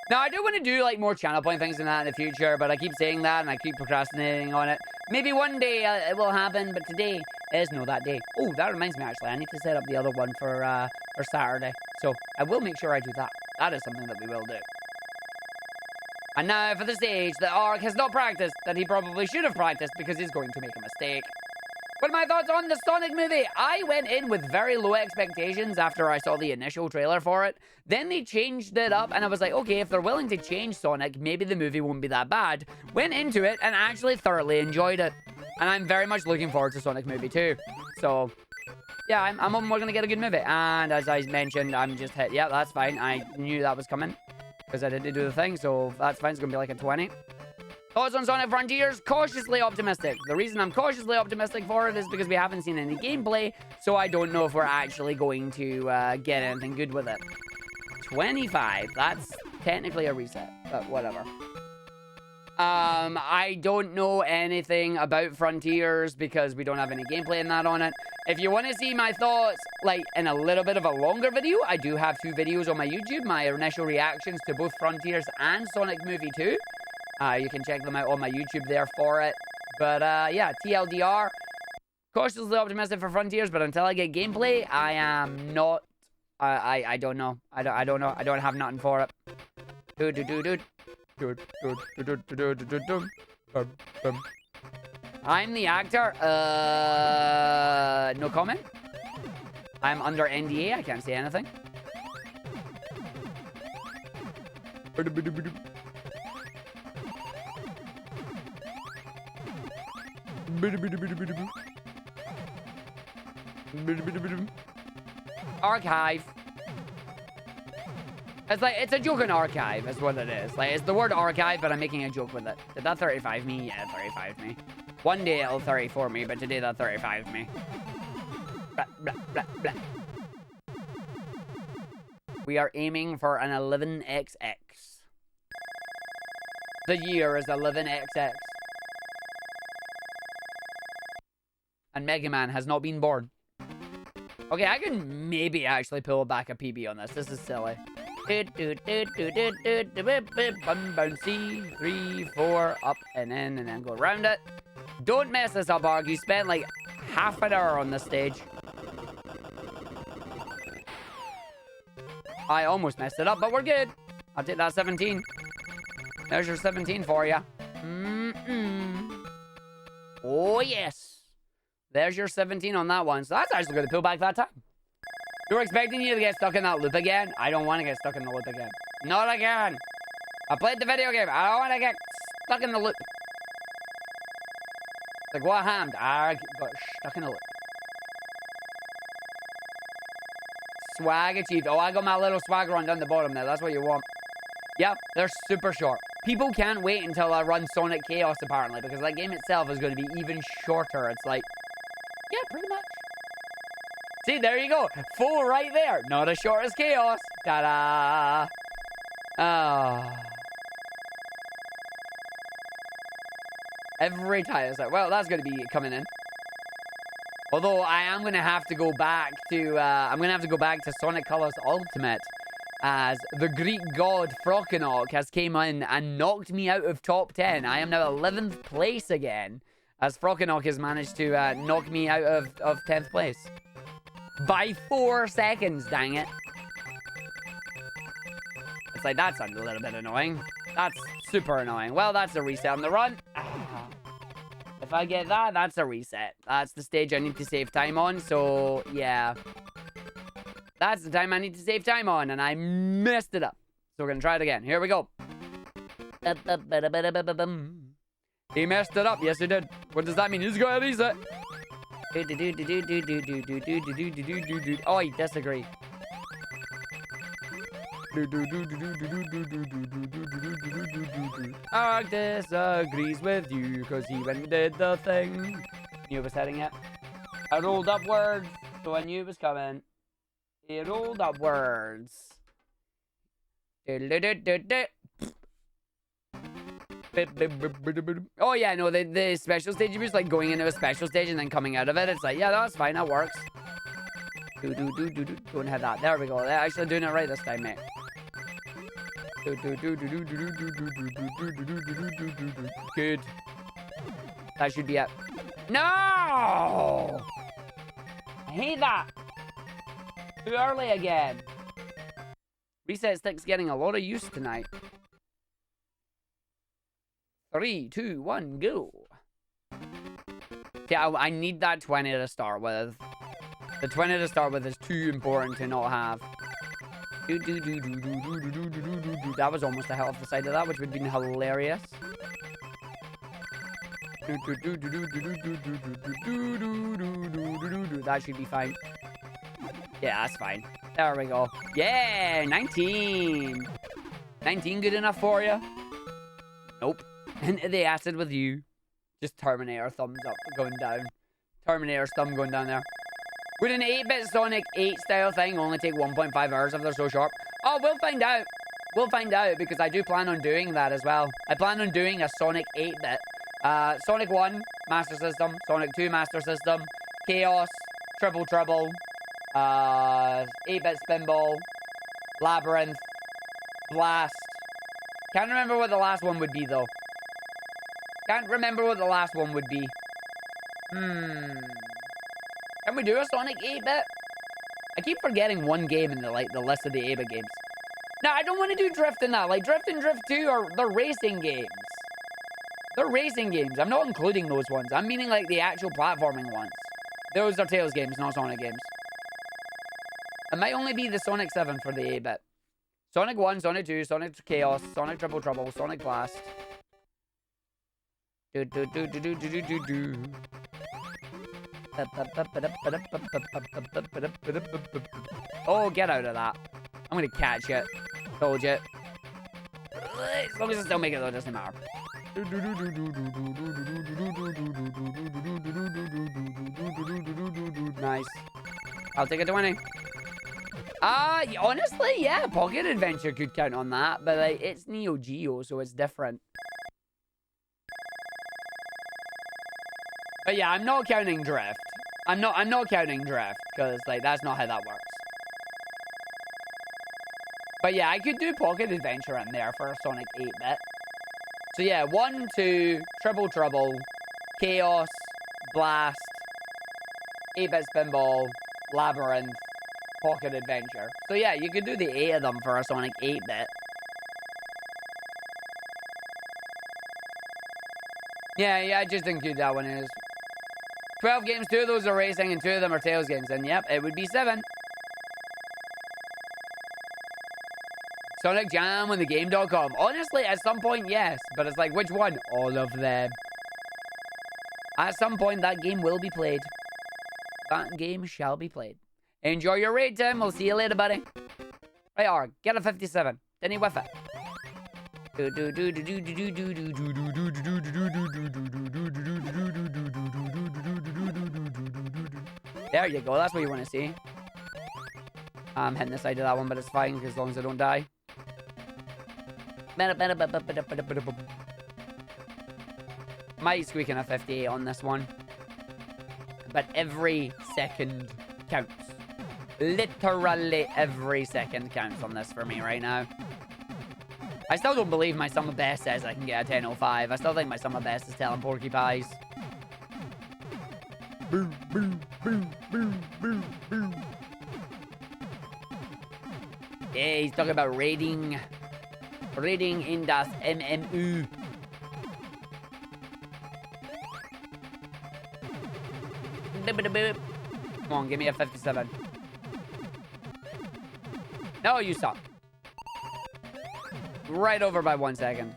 Now, I do want to do, like, more channel point things than that in the future, but I keep saying that, and I keep procrastinating on it. Maybe one day it will happen, but today is no that day. Oh, that reminds me, actually. I need to set up the other one for Saturday. So, I will make sure I do that. That is something that we will do. And now for the stage that Arg has not practiced, that he probably should have practiced because he's going to make a mistake. What are my thoughts on the Sonic movie? I went in with very low expectations after I saw the initial trailer for it. Then they changed it up, and I was like, okay, if they're willing to change Sonic, maybe the movie won't be that bad. Went into it and actually thoroughly enjoyed it. And I'm very much looking forward to Sonic movie 2. So, yeah, I'm hoping we're going to get a good movie. And as I mentioned, I'm just hit. Yeah, that's fine. I knew that was coming because I didn't do the thing, so that's fine. It's going to be like a 20. Thoughts on Sonic Frontiers? Cautiously optimistic. The reason I'm cautiously optimistic for it is because we haven't seen any gameplay, so I don't know if we're actually going to get anything good with it. 25. That's technically a reset, but whatever. I don't know anything about Frontiers because we don't have any gameplay in that on it. If you want to see my thoughts, like, in a little bit of a longer video, I do have 2 videos on my YouTube, my initial reactions to both Frontiers and Sonic Movie 2. You can check them out on my YouTube there for it. But, yeah, TLDR. Cautiously optimistic for Frontiers, but until I get gameplay, I am not... I don't know. I don't know. I don't have nothing for it. I'm the actor. No comment. I'm under NDA. I can't say anything. Arghive. It's like, it's a joke on Arghive, is what it is. Like, it's the word Arghive, but I'm making a joke with it. Did that 35 me? Yeah, 35 me. One day it'll 34 me, but today that 35 me. Blah, blah, blah, blah. We are aiming for an 11XX. The year is 11XX. And Mega Man has not been born. Okay, I can maybe actually pull back a PB on this. This is silly. Bouncy, 3, 4, up and in, and then go around it. Don't mess this up, Arg. You spent like half an hour on this stage. I almost messed it up, but we're good. I'll take that 17. There's your 17 for you. Oh, yes. There's your 17 on that one. So that's actually going to pull back that time. You were expecting you to get stuck in that loop again? I don't want to get stuck in the loop again. Not again. I played the video game. I don't want to get stuck in the loop. Like, what happened? I got stuck in the loop. Swag achieved. Oh, I got my little swag run down the bottom there. That's what you want. Yep, they're super short. People can't wait until I run Sonic Chaos, apparently, because that game itself is going to be even shorter. It's like, yeah, pretty much. See, there you go. Full right there. Not as short as Chaos. Ta-da! Ah. Every time it's like, well, that's going to be coming in. Although I am going to have to go back to, Sonic Colors Ultimate, as the Greek god Frockenok has came in and knocked me out of top 10. I am now 11th place again, as Frockenok has managed to knock me out of 10th place. By 4 seconds, dang it. It's like, that's a little bit annoying. That's super annoying. Well, that's a reset on the run. If I get that, that's a reset. That's the stage I need to save time on, so yeah. That's the time I need to save time on, and I messed it up. So we're going to try it again. Here we go. He messed it up. Yes, he did. What does that mean? He's got a reset. Oh, I disagree. Arg disagrees with you because he went and did the thing. Knew it was heading it. I rolled upwards, so I knew it was coming. He rolled upwards. Oh yeah, no, the special stage was like going into a special stage and then coming out of it. It's like, yeah, that's fine, that works. Don't have that. There we go. They're actually doing it right this time, mate. Good. That should be it. No! I hate that. Too early again. Reset stick's getting a lot of use tonight. 3, 2, 1, go. Yeah, I need that 20 to start with. The 20 to start with is too important to not have. That was almost a hell off the side of that, which would have been hilarious. That should be fine. Yeah, that's fine. There we go. Yeah, 19. 19 good enough for you? Nope. Into the acid with you. Just Terminator thumbs up going down. Terminator's thumb going down there. Would an 8-bit Sonic 8 style thing only take 1.5 hours if they're so sharp? Oh, we'll find out. We'll find out because I do plan on doing that as well. I plan on doing a Sonic 8-bit. Sonic 1, Master System. Sonic 2, Master System. Chaos. Triple Trouble. 8-bit Spinball. Labyrinth. Blast. Can't remember what the last one would be, though. Can't remember what the last one would be. Can we do a Sonic 8-bit? I keep forgetting one game in the list of the 8-bit games. No, I don't want to do Drift in that. Like, Drift and Drift 2 are the racing games. They're racing games. I'm not including those ones. I'm meaning, like, the actual platforming ones. Those are Tails games, not Sonic games. It might only be the Sonic 7 for the 8-bit. Sonic 1, Sonic 2, Sonic Chaos, Sonic Triple Trouble, Sonic Blast. Oh, get out of that. I'm gonna catch it. Told you. As long as I still make it, though, it doesn't matter. Nice. I'll take a 20. Honestly, yeah, Pocket Adventure could count on that, but like, it's Neo Geo, so it's different. But yeah, I'm not counting Drift. I'm not counting Drift, because like that's not how that works. But yeah, I could do Pocket Adventure in there for a Sonic 8-bit. So yeah, 1, 2, Triple Trouble, Chaos, Blast, 8-bit Spinball, Labyrinth, Pocket Adventure. So yeah, you could do the 8 of them for a Sonic 8-bit. Yeah, I just include that one is 12 games, 2 of those are racing, and 2 of them are Tails games. And yep, it would be 7. Sonic Jam on the game.com. Honestly, at some point, yes. But it's like, which one? All of them. At some point, that game will be played. That game shall be played. Enjoy your raid, Tim. We'll see you later, buddy. Right, Arg. Get a 57. Didn't he whiff it? There you go. That's what you want to see. I'm hitting the side of that one, but it's fine as long as I don't die. Might squeak in a 58 on this one. But every second counts. Literally every second counts on this for me right now. I still don't believe my sum of best says I can get a 10.05. I still think my sum of best is telling porky pies. Boo, boo, boo, boo, boo, boo. Yeah, he's talking about raiding. Raiding in das MMU. Come on, give me a 57. No, you suck. Right over by 1 second.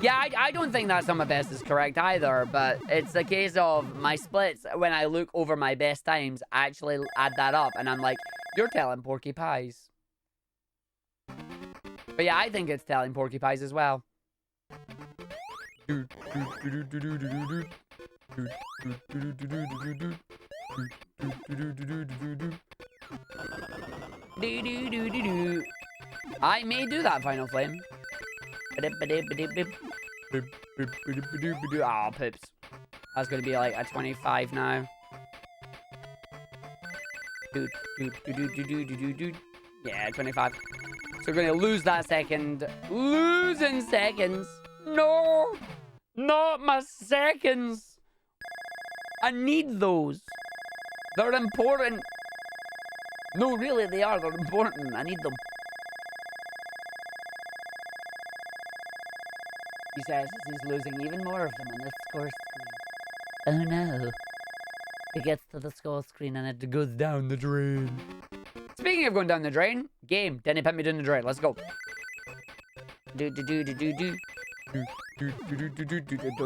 Yeah, I don't think that sum of best is correct either, but it's a case of my splits, when I look over my best times, actually add that up, and I'm like, you're telling porky pies. But yeah, I think it's telling porky pies as well. I may do that, Final Flame. Oh, pips. That's gonna be like a 25 now. Yeah, 25. So we're gonna lose that second. Losing seconds. No! Not my seconds! I need those. They're important. No, really, they are. They're important. I need them. He says he's losing even more of them on the score screen. Oh no. It gets to the score screen and it goes down the drain. Speaking of going down the drain, game. Denny put me down the drain. Let's go. Don't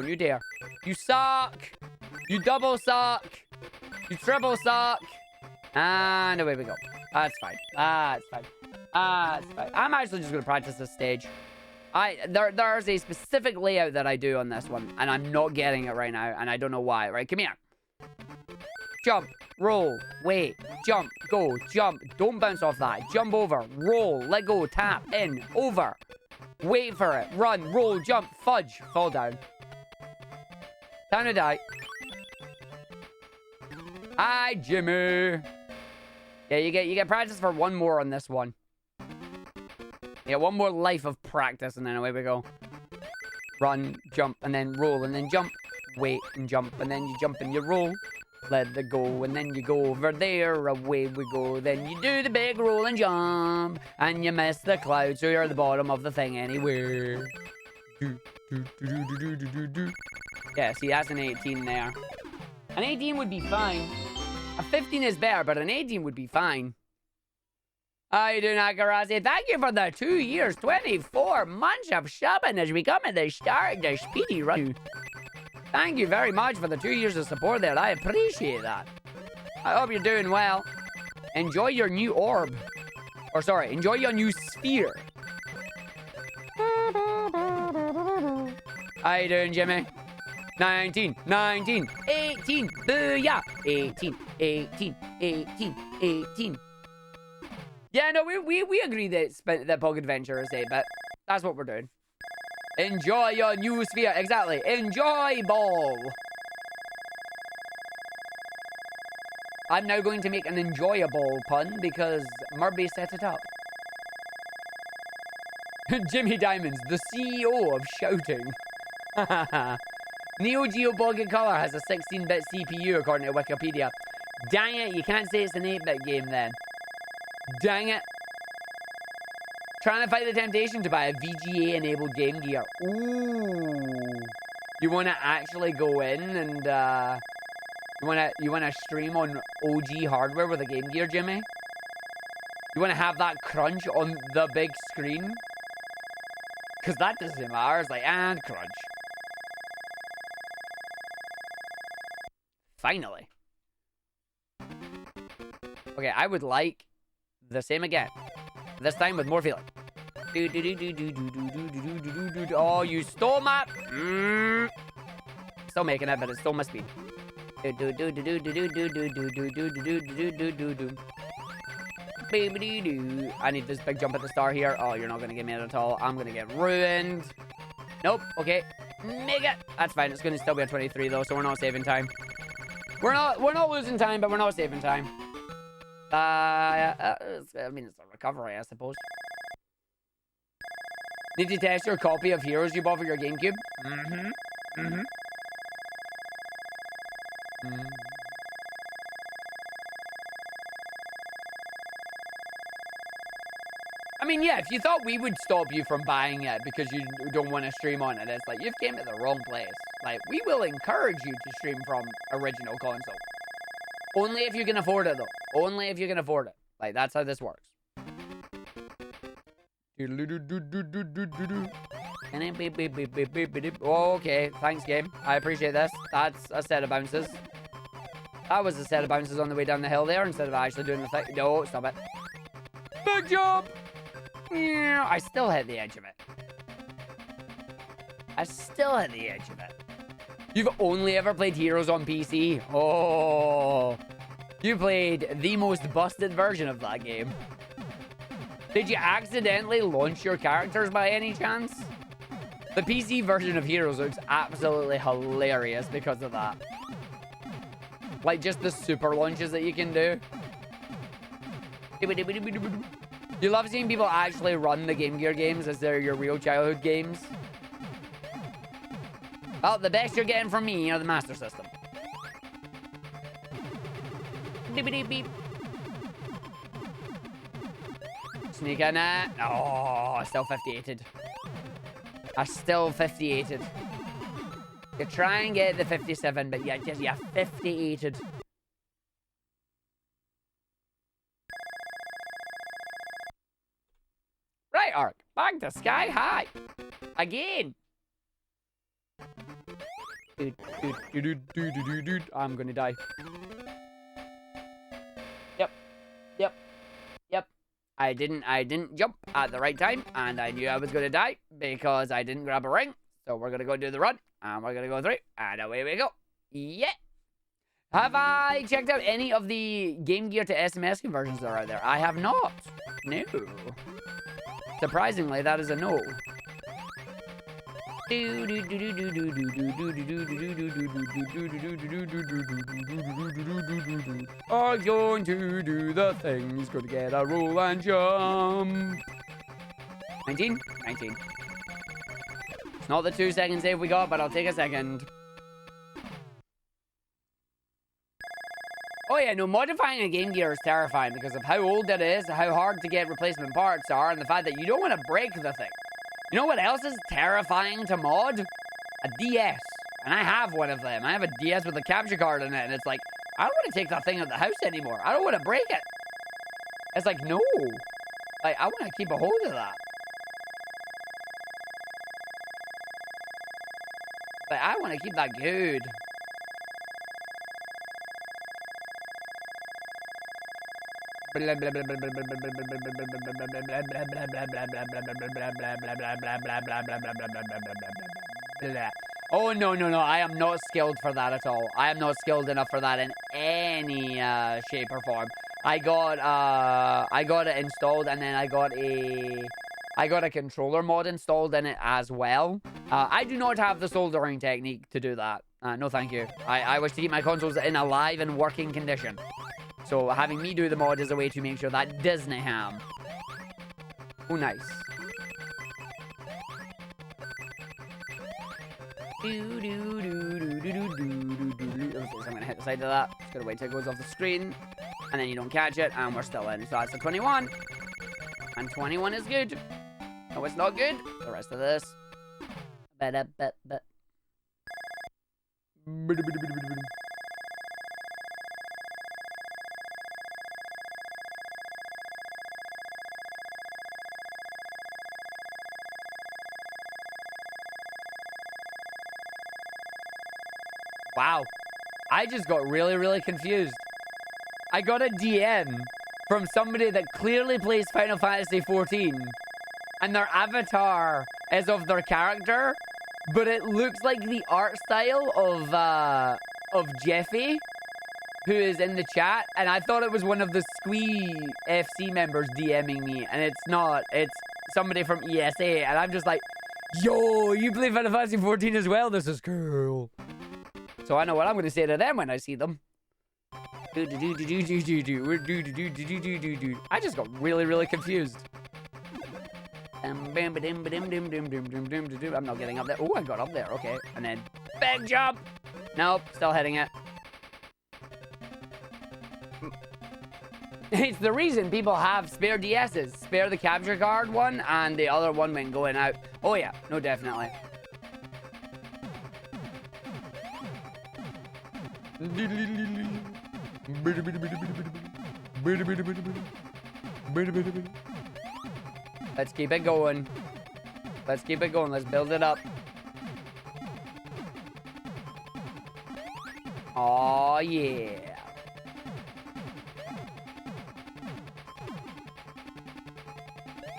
you dare. You suck. You double suck. You triple suck. And away we go. That's fine. That's fine. That's fine. I'm actually just going to practice this stage. There's a specific layout that I do on this one, and I'm not getting it right now, and I don't know why. Right, come here. Jump, roll, wait, jump, go, jump. Don't bounce off that. Jump over, roll, let go, tap, in, over. Wait for it. Run, roll, jump, fudge, fall down. Time to die. Hi, Jimmy. Yeah, you get practice for one more on this one. Yeah, one more life of practice, and then away we go. Run, jump, and then roll, and then jump. Wait, and jump, and then you jump and you roll. Let it go, and then you go over there. Away we go. Then you do the big roll and jump, and you miss the cloud, so you're at the bottom of the thing anywhere. Yeah, see, that's an 18 there. An 18 would be fine. A 15 is better, but an 18 would be fine. How you doing, Akarazi? Thank you for the 2 years, 24 months of subbing as we come at the start of the speedy run. Thank you very much for the 2 years of support there. I appreciate that. I hope you're doing well. Enjoy your new orb. Or sorry, enjoy your new sphere. How you doing, Jimmy? 19, 19, 18, booyah! 18, 18, 18, 18. Yeah, no, we agree that Pog Adventure is 8-bit. That's what we're doing. Enjoy your new sphere. Exactly. Enjoy ball. I'm now going to make an enjoyable pun because Murby set it up. Jimmy Diamonds, the CEO of shouting. Neo Geo Pocket Color has a 16-bit CPU according to Wikipedia. Dang it, you can't say it's an 8-bit game then. Dang it. Trying to fight the temptation to buy a VGA-enabled Game Gear. Ooh. You want to actually go in and you want to stream on OG hardware with a Game Gear, Jimmy? You want to have that crunch on the big screen? Because that doesn't matter. It's like, and crunch. Finally. Okay, I would like the same again. This time with more feeling. Oh, you stole my... Still making it, but it's still my speed. I need this big jump at the start here. Oh, you're not going to give me it at all. I'm going to get ruined. Nope. Okay. Make it. That's fine. It's going to still be a 23, though, so we're not saving time. We're not losing time, but we're not saving time. I mean, it's a recovery, I suppose. Did you test your copy of Heroes you bought for your GameCube? I mean, yeah, if you thought we would stop you from buying it because you don't want to stream on it, it's like, you've came to the wrong place. Like, we will encourage you to stream from original console. Only if you can afford it, though. Only if you can afford it. Like, that's how this works. Okay, thanks, game. I appreciate this. That's a set of bounces. That was a set of bounces on the way down the hill there instead of actually doing the thing. No, stop it. Big jump! Yeah, I still hit the edge of it. I still hit the edge of it. You've only ever played Heroes on PC? Oh. You played the most busted version of that game. Did you accidentally launch your characters by any chance? The PC version of Heroes looks absolutely hilarious because of that. Like, just the super launches that you can do. You love seeing people actually run the Game Gear games as they're your real childhood games. Well, the best you're getting from me are the Master System. Beep. Sneak in it. Oh, I still 58'd. I still 58'd. You try and get the 57, but you 58'd. Right, Ark. Back to sky high. Again. I'm gonna die. Yep. I didn't jump at the right time, and I knew I was gonna die because I didn't grab a ring. So we're gonna go do the run, and we're gonna go through, and away we go. Yeah. Have I checked out any of the Game Gear to SMS conversions that are out there? I have not. No. Surprisingly, that is a no. Are going to do the thing. He's going to get a roll and jump. 19? 19. It's not the 2-second save we got, but I'll take a second. Oh yeah, no, modifying a Game Gear is terrifying because of how old it is, how hard to get replacement parts are, and the fact that you don't want to break the thing. You know what else is terrifying to mod? A DS. And I have one of them. I have a DS with a capture card in it, and it's like, I don't want to take that thing out of the house anymore. I don't want to break it. It's like, no. Like, I want to keep a hold of that. Like, I want to keep that good. Oh, no. I am not skilled for that at all. I am not skilled enough for that in any shape or form. I got it installed, and then I got a controller mod installed in it as well. I do not have the soldering technique to do that. No, thank you. I wish to keep my consoles in a live and working condition. So having me do the mod is a way to make sure that doesn't happen. Oh, nice. So I'm gonna hit the side of that. Just gotta wait till it goes off the screen, and then you don't catch it, and we're still in. So that's a 21, and 21 is good. No, it's not good. The rest of this. Wow. I just got really, really confused. I got a DM from somebody that clearly plays Final Fantasy 14, and their avatar is of their character, but it looks like the art style of Jeffy, who is in the chat, and I thought it was one of the Squee FC members DMing me, and it's not. It's somebody from ESA, and I'm just like, yo, you play Final Fantasy 14 as well? This is cool. So I know what I'm going to say to them when I see them. I just got really, really confused. I'm not getting up there. Oh, I got up there. Okay. And then big jump. Nope. Still heading it. It's the reason people have spare DSs. Spare the capture card one and the other one when going out. Oh, yeah. No, definitely. Let's keep it going. Let's keep it going. Let's build it up. Oh, yeah.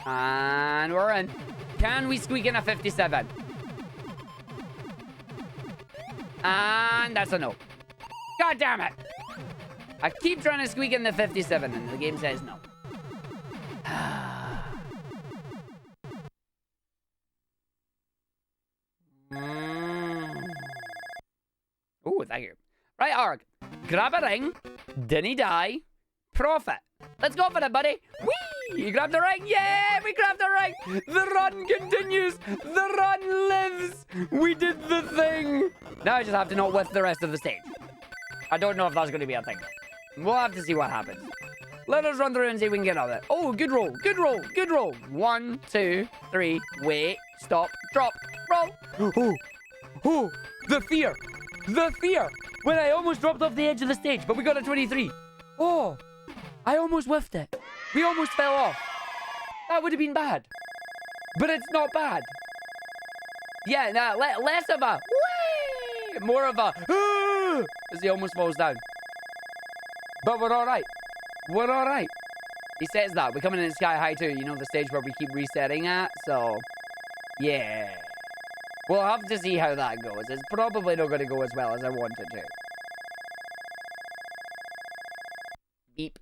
And we're in. Can we squeak in a 57? And that's a no. God damn it. I keep trying to squeak in the 57 and the game says no. Oh, thank you. Right, Arg. Grab a ring. Didn't die. Profit. Let's go for it, buddy. Whee! You grabbed the ring. Yeah, we grabbed the ring. The run continues. The run lives. We did the thing. Now I just have to not whiff the rest of the stage. I don't know if that's going to be a thing. We'll have to see what happens. Let us run through and see if we can get out of it. Oh, good roll. Good roll. Good roll. 1, 2, 3. Wait. Stop. Drop. Roll. Oh. Oh. The fear. The fear. When I almost dropped off the edge of the stage, but we got a 23. Oh. I almost whiffed it. We almost fell off. That would have been bad. But it's not bad. Yeah, nah, less of a whee! More of a as he almost falls down. But we're alright. We're alright. He says that. We're coming in Sky High too. You know, the stage where we keep resetting at. So, yeah. We'll have to see how that goes. It's probably not going to go as well as I want it to. Beep.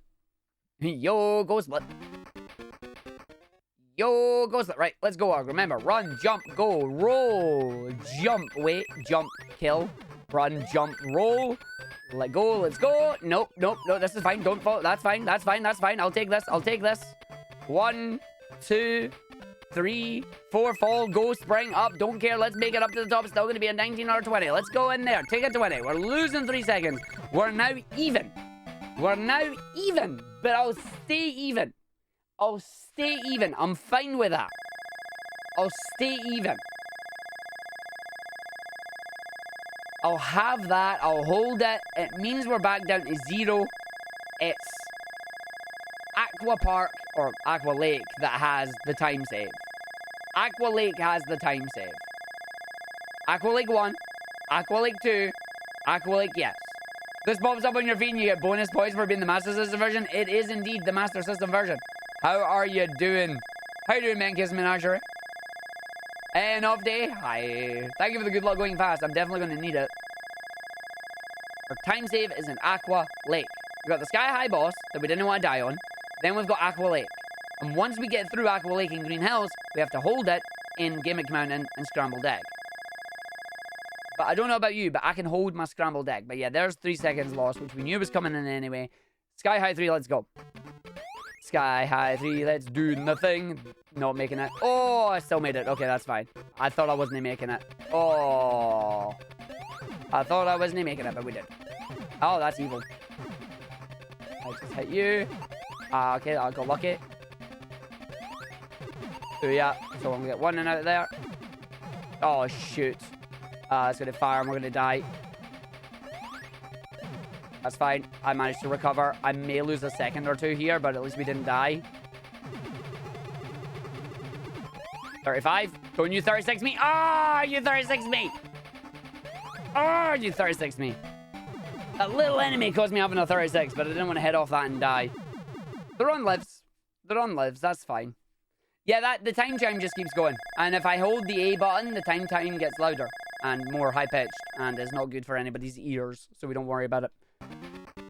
Yo, go split. Yo, go split. Right, let's go, Arg. Remember, run, jump, go, roll, jump, wait, jump, kill, run, jump, roll. Let go, let's go. Nope, nope, no, this is fine. Don't fall. That's fine, that's fine, that's fine. I'll take this, I'll take this. 1, 2, 3, 4, fall, go, spring, up. Don't care, let's make it up to the top. It's still going to be a 19 or a 20. Let's go in there. Take a 20. We're losing 3 seconds. We're now even. We're now even, but I'll stay even. I'll stay even. I'm fine with that. I'll stay even. I'll have that. I'll hold it. It means we're back down to 0. It's Aqua Park or Aqua Lake that has the time save. Aqua Lake has the time save. Aqua Lake 1, Aqua Lake 2, Aqua Lake, yes. This pops up on your feed and you get bonus points for being the Master System version. It is indeed the Master System version. How are you doing? How you doing, Mankiss Menagerie? And off day. Hi. Thank you for the good luck going fast. I'm definitely going to need it. Our time save is in Aqua Lake. We've got the Sky High boss that we didn't want to die on. Then we've got Aqua Lake. And once we get through Aqua Lake in Green Hills, we have to hold it in Gimmick Mountain and Scrambled Egg. But I don't know about you, but I can hold my Scrambled Egg. But yeah, there's 3 seconds lost, which we knew was coming in anyway. Sky High 3, let's go. Sky High 3, let's do the thing. Not making it. Oh, I still made it. Okay, that's fine. I thought I wasn't making it. Oh. I thought I wasn't making it, but we did. Oh, that's evil. I just hit you. Okay, I got lucky. So yeah, so I'm gonna get one in out there. Oh, shoot. It's gonna fire and we're gonna die. That's fine. I managed to recover. I may lose a second or two here, but at least we didn't die. 35. Don't you 36 me. Ah, you 36 me. Ah, you 36 me. A little enemy caused me having a 36, but I didn't want to head off that and die. The run lives. The run lives. That's fine. Yeah, the time chime just keeps going. And if I hold the A button, the time gets louder and more high-pitched. And is not good for anybody's ears, so we don't worry about it.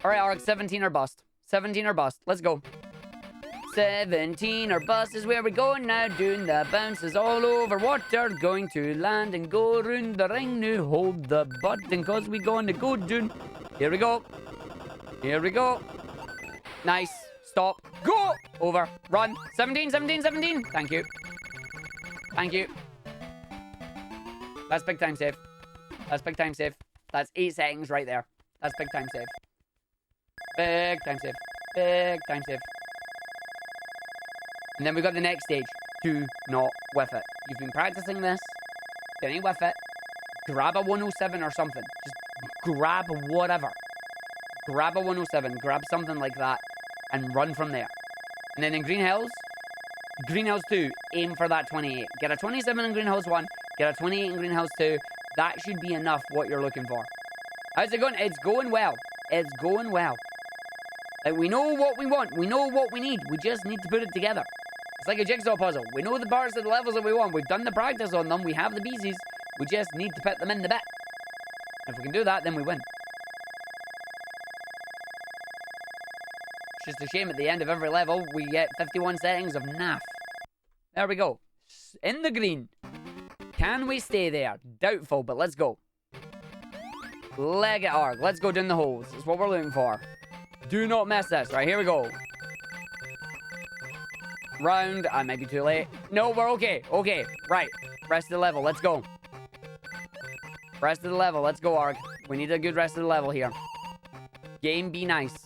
Alright, Arg, 17 or bust. 17 or bust. Let's go. 17 or bust is where we're going now. Doing the bounces all over water. Going to land and go round the ring now. Hold the button, cause we going to go down. Here we go. Here we go. Nice. Stop. Go! Over. Run. 17, 17, 17. Thank you. Thank you. That's big time save. That's big time save. That's 8 seconds right there. That's big time save. Big time save. Big time save. And then we got the next stage. Do not whiff it. You've been practicing this. Didn't whiff it. Grab a 107 or something. Just grab whatever. Grab a 107. Grab something like that. And run from there. And then in Green Hills 2, aim for that 28. Get a 27 in Green Hills 1. Get a 28 in Green Hills 2. That should be enough what you're looking for. How's it going? It's going well. It's going well. Like, we know what we want. We know what we need. We just need to put it together. It's like a jigsaw puzzle. We know the parts of the levels that we want. We've done the practice on them. We have the pieces. We just need to put them in the bit. If we can do that, then we win. It's just a shame at the end of every level, we get 51 settings of naff. There we go. In the green. Can we stay there? Doubtful, but let's go. Leg it, Arg. Let's go down the holes. That's what we're looking for. Do not miss this. Right, here we go. Round. I might be too late. No, we're okay. Okay. Right. Rest of the level. Let's go. Rest of the level. Let's go, Arg. We need a good rest of the level here. Game, be nice.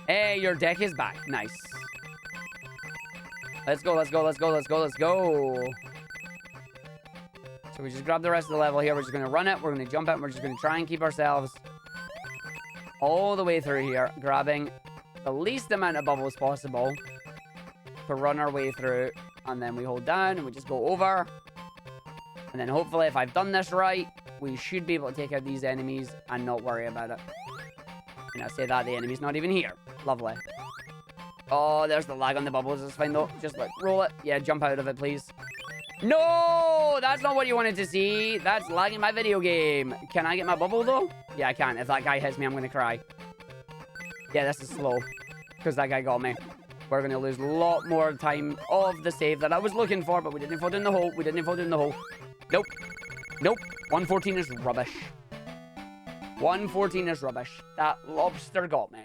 Hey, your deck is back. Nice. Let's go, let's go, let's go, let's go, let's go. So we just grab the rest of the level here. We're just going to run it. We're going to jump it. We're just going to try and keep ourselves all the way through here, grabbing the least amount of bubbles possible to run our way through. And then we hold down and we just go over. And then hopefully, if I've done this right, we should be able to take out these enemies and not worry about it. And I say that, the enemy's not even here. Lovely. Oh, there's the lag on the bubbles. It's fine, though. Just, like, roll it. Yeah, jump out of it, please. No! That's not what you wanted to see. That's lagging my video game. Can I get my bubble, though? Yeah, I can. If that guy hits me, I'm going to cry. Yeah, this is slow. Because that guy got me. We're going to lose a lot more time of the save that I was looking for, but we didn't fall down the hole. We didn't fall down the hole. Nope. Nope. 114 is rubbish. 114 is rubbish. That lobster got me.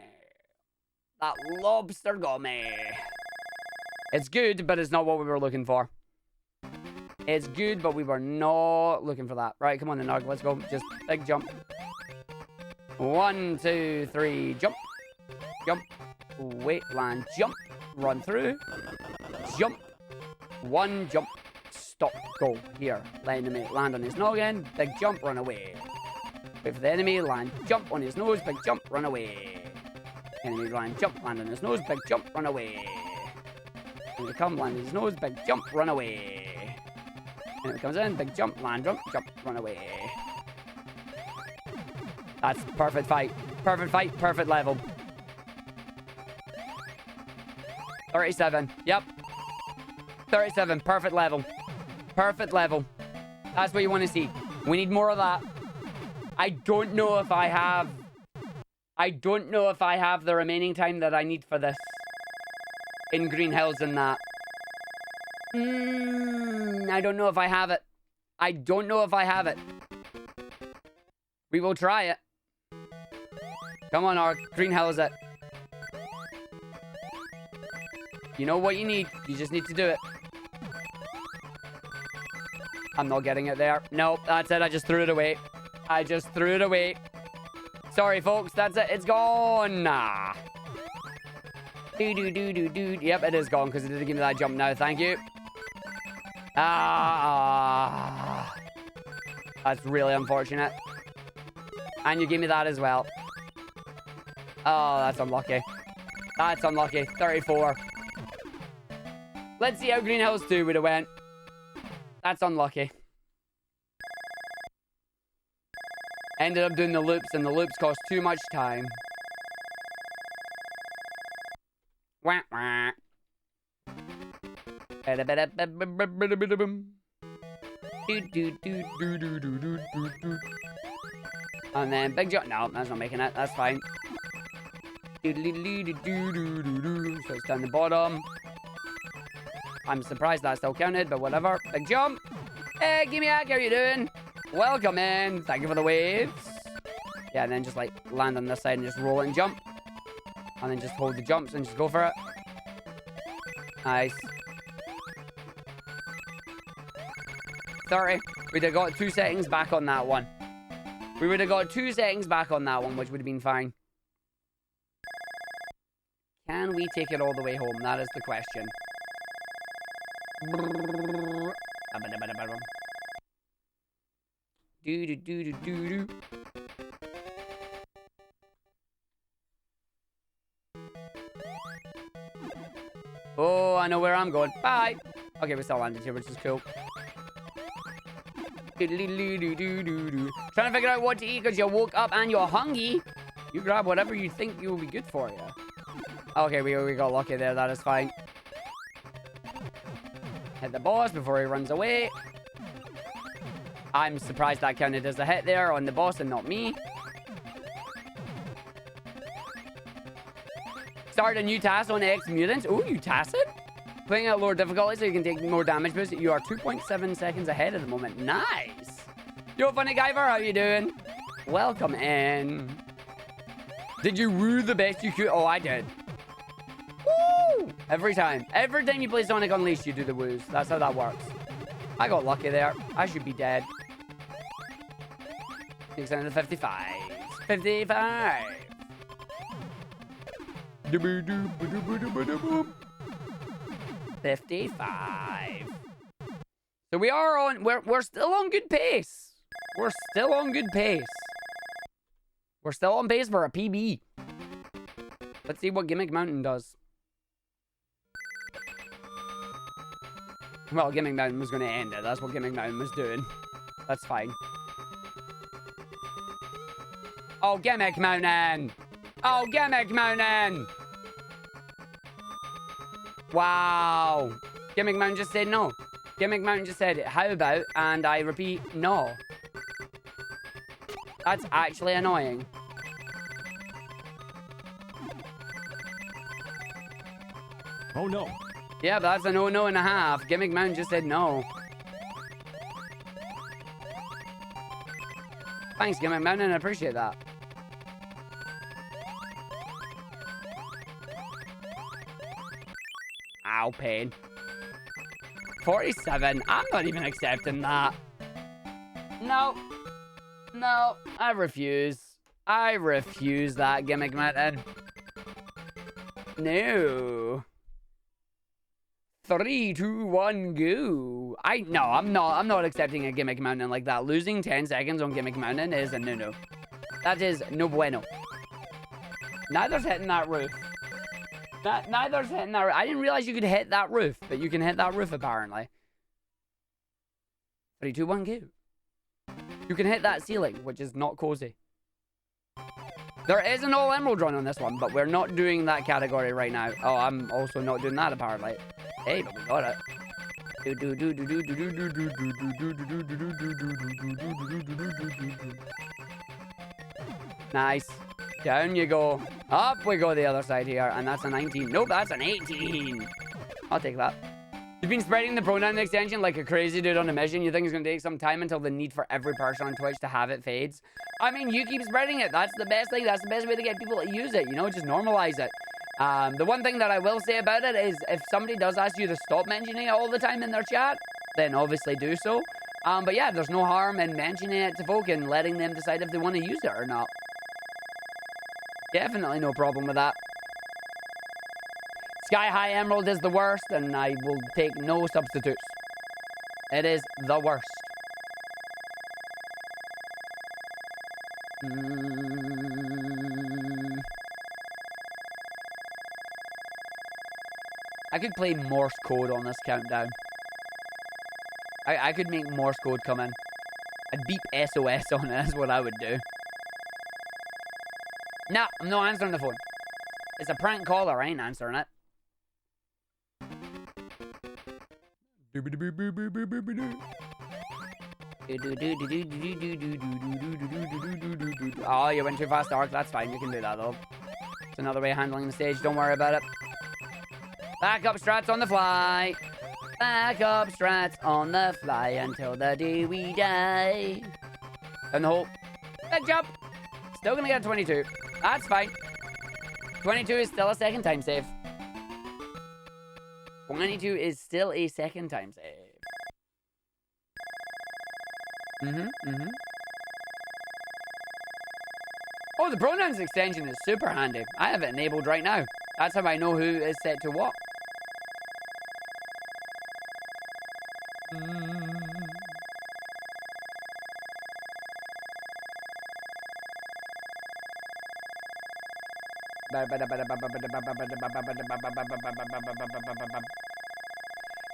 That lobster got me. It's good, but it's not what we were looking for. It's good, but we were not looking for that. Right, come on then, Arg. Let's go. Just big jump. 1, 2, 3. Jump. Jump. Wait, land. Jump. Run through. Jump. 1, jump. Stop. Go. Here. Enemy land on his noggin. Big jump. Run away. Wait for the enemy. Land. Jump on his nose. Big jump. Run away. Enemy land. Jump. Land on his nose. Big jump. Run away. Enemy come. Land on his nose. Big jump. Run away. Enemy comes in. Big jump. Land. Jump. Jump. Run away. That's perfect fight. Perfect fight. Perfect level. 37. Yep. 37. Perfect level. Perfect level. That's what you want to see. We need more of that. I don't know if I have the remaining time that I need for this. In Green Hills and that. I don't know if I have it. I don't know if I have it. We will try it. Come on, Arg. Green Hills it. You know what you need. You just need to do it. I'm not getting it there. Nope, that's it. I just threw it away. I just threw it away. Sorry, folks. That's it. It's gone. Nah. Yep, it is gone because it didn't give me that jump now. Thank you. That's really unfortunate. And you gave me that as well. Oh, that's unlucky. That's unlucky. 34. Let's see how Greenhouse 2 would have went. That's unlucky. Ended up doing the loops, and the loops cost too much time. Wah, wah. And then big jump. No, that's not making it. That's fine. So it's down the bottom. I'm surprised that still counted, but whatever. Big jump. Hey, give me a, how are you doing? Welcome in. Thank you for the waves. Yeah, and then just like land on this side and just roll it and jump. And then just hold the jumps and just go for it. Nice. 30. We'd have got 2 settings back on that one. We would have got 2 settings back on that one, which would have been fine. Can we take it all the way home? That is the question. Do. Oh, I know where I'm going. Bye. Okay, we still landed here, which is cool. Trying to figure out what to eat because you woke up and you're hungry. You grab whatever you think will be good for you. Okay, we got lucky there. That is fine. Hit the boss before he runs away. I'm surprised that counted as a hit there on the boss and not me. Start a new task on X Mutants. Oh, you task it? Playing at lower difficulty so you can take more damage boost. You are 2.7 seconds ahead at the moment. Nice. Yo, Funny Guyver, how you doing? Welcome in. Did you woo the best you could? Oh, I did. Woo! Every time. Every time you play Sonic Unleashed, you do the woos. That's how that works. I got lucky there. I should be dead. 655. 55. 55. So we are on, we're still on good pace. We're still on good pace. We're still on pace for a PB. Let's see what Gimmick Mountain does. Well, Gimmick Mountain was going to end it. That's what Gimmick Mountain was doing. That's fine. Oh, Gimmick Mountain! Oh, Gimmick Mountain! Wow. Gimmick Mountain just said no. Gimmick Mountain just said, how about, and I repeat, no. That's actually annoying. Oh no. Yeah, but that's a no and a half. Gimmick Mountain just said no. Thanks, Gimmick Mountain. I appreciate that. Ow, pain. 47. I'm not even accepting that. No. No. I refuse. I refuse that, Gimmick Mountain. No. 3, 2, 1, go. No, I'm not accepting a Gimmick Mountain like that. Losing 10 seconds on Gimmick Mountain is a no-no. That is no bueno. Neither's hitting that roof. Neither's hitting that roof. I didn't realize you could hit that roof, but you can hit that roof apparently. 3, 2, 1, go. You can hit that ceiling, which is not cozy. There is an all emerald run on this one, but we're not doing that category right now. Oh, I'm also not doing that apparently. Hey, but we got it. Nice. Down you go. Up we go the other side here, and that's a 19. Nope, that's an 18. I'll take that. You've been spreading the pronoun extension like a crazy dude on a mission. You think it's going to take some time until the need for every person on Twitch to have it fades? I mean, you keep spreading it. That's the best thing. That's the best way to get people to use it. You know, just normalize it. The one thing that I will say about it is if somebody does ask you to stop mentioning it all the time in their chat, then obviously do so. But yeah, there's no harm in mentioning it to folk and letting them decide if they want to use it or not. Definitely no problem with that. Sky High Emerald is the worst, and I will take no substitutes. It is the worst. I could play Morse code on this countdown. I could make Morse code come in. I'd beep SOS on it. That's what I would do. Nah, I'm not answering the phone. It's a prank caller. I ain't answering it. Oh, you went too fast, Ark. That's fine. You can do that, though. It's another way of handling the stage. Don't worry about it. Backup strats on the fly. Backup strats on the fly until the day we die. Down the hole. Big jump. Still gonna get a 22. That's fine. 22 is still a second time save. 22 is still a second time save. Oh, the pronouns extension is super handy. I have it enabled right now. That's how I know who is set to what.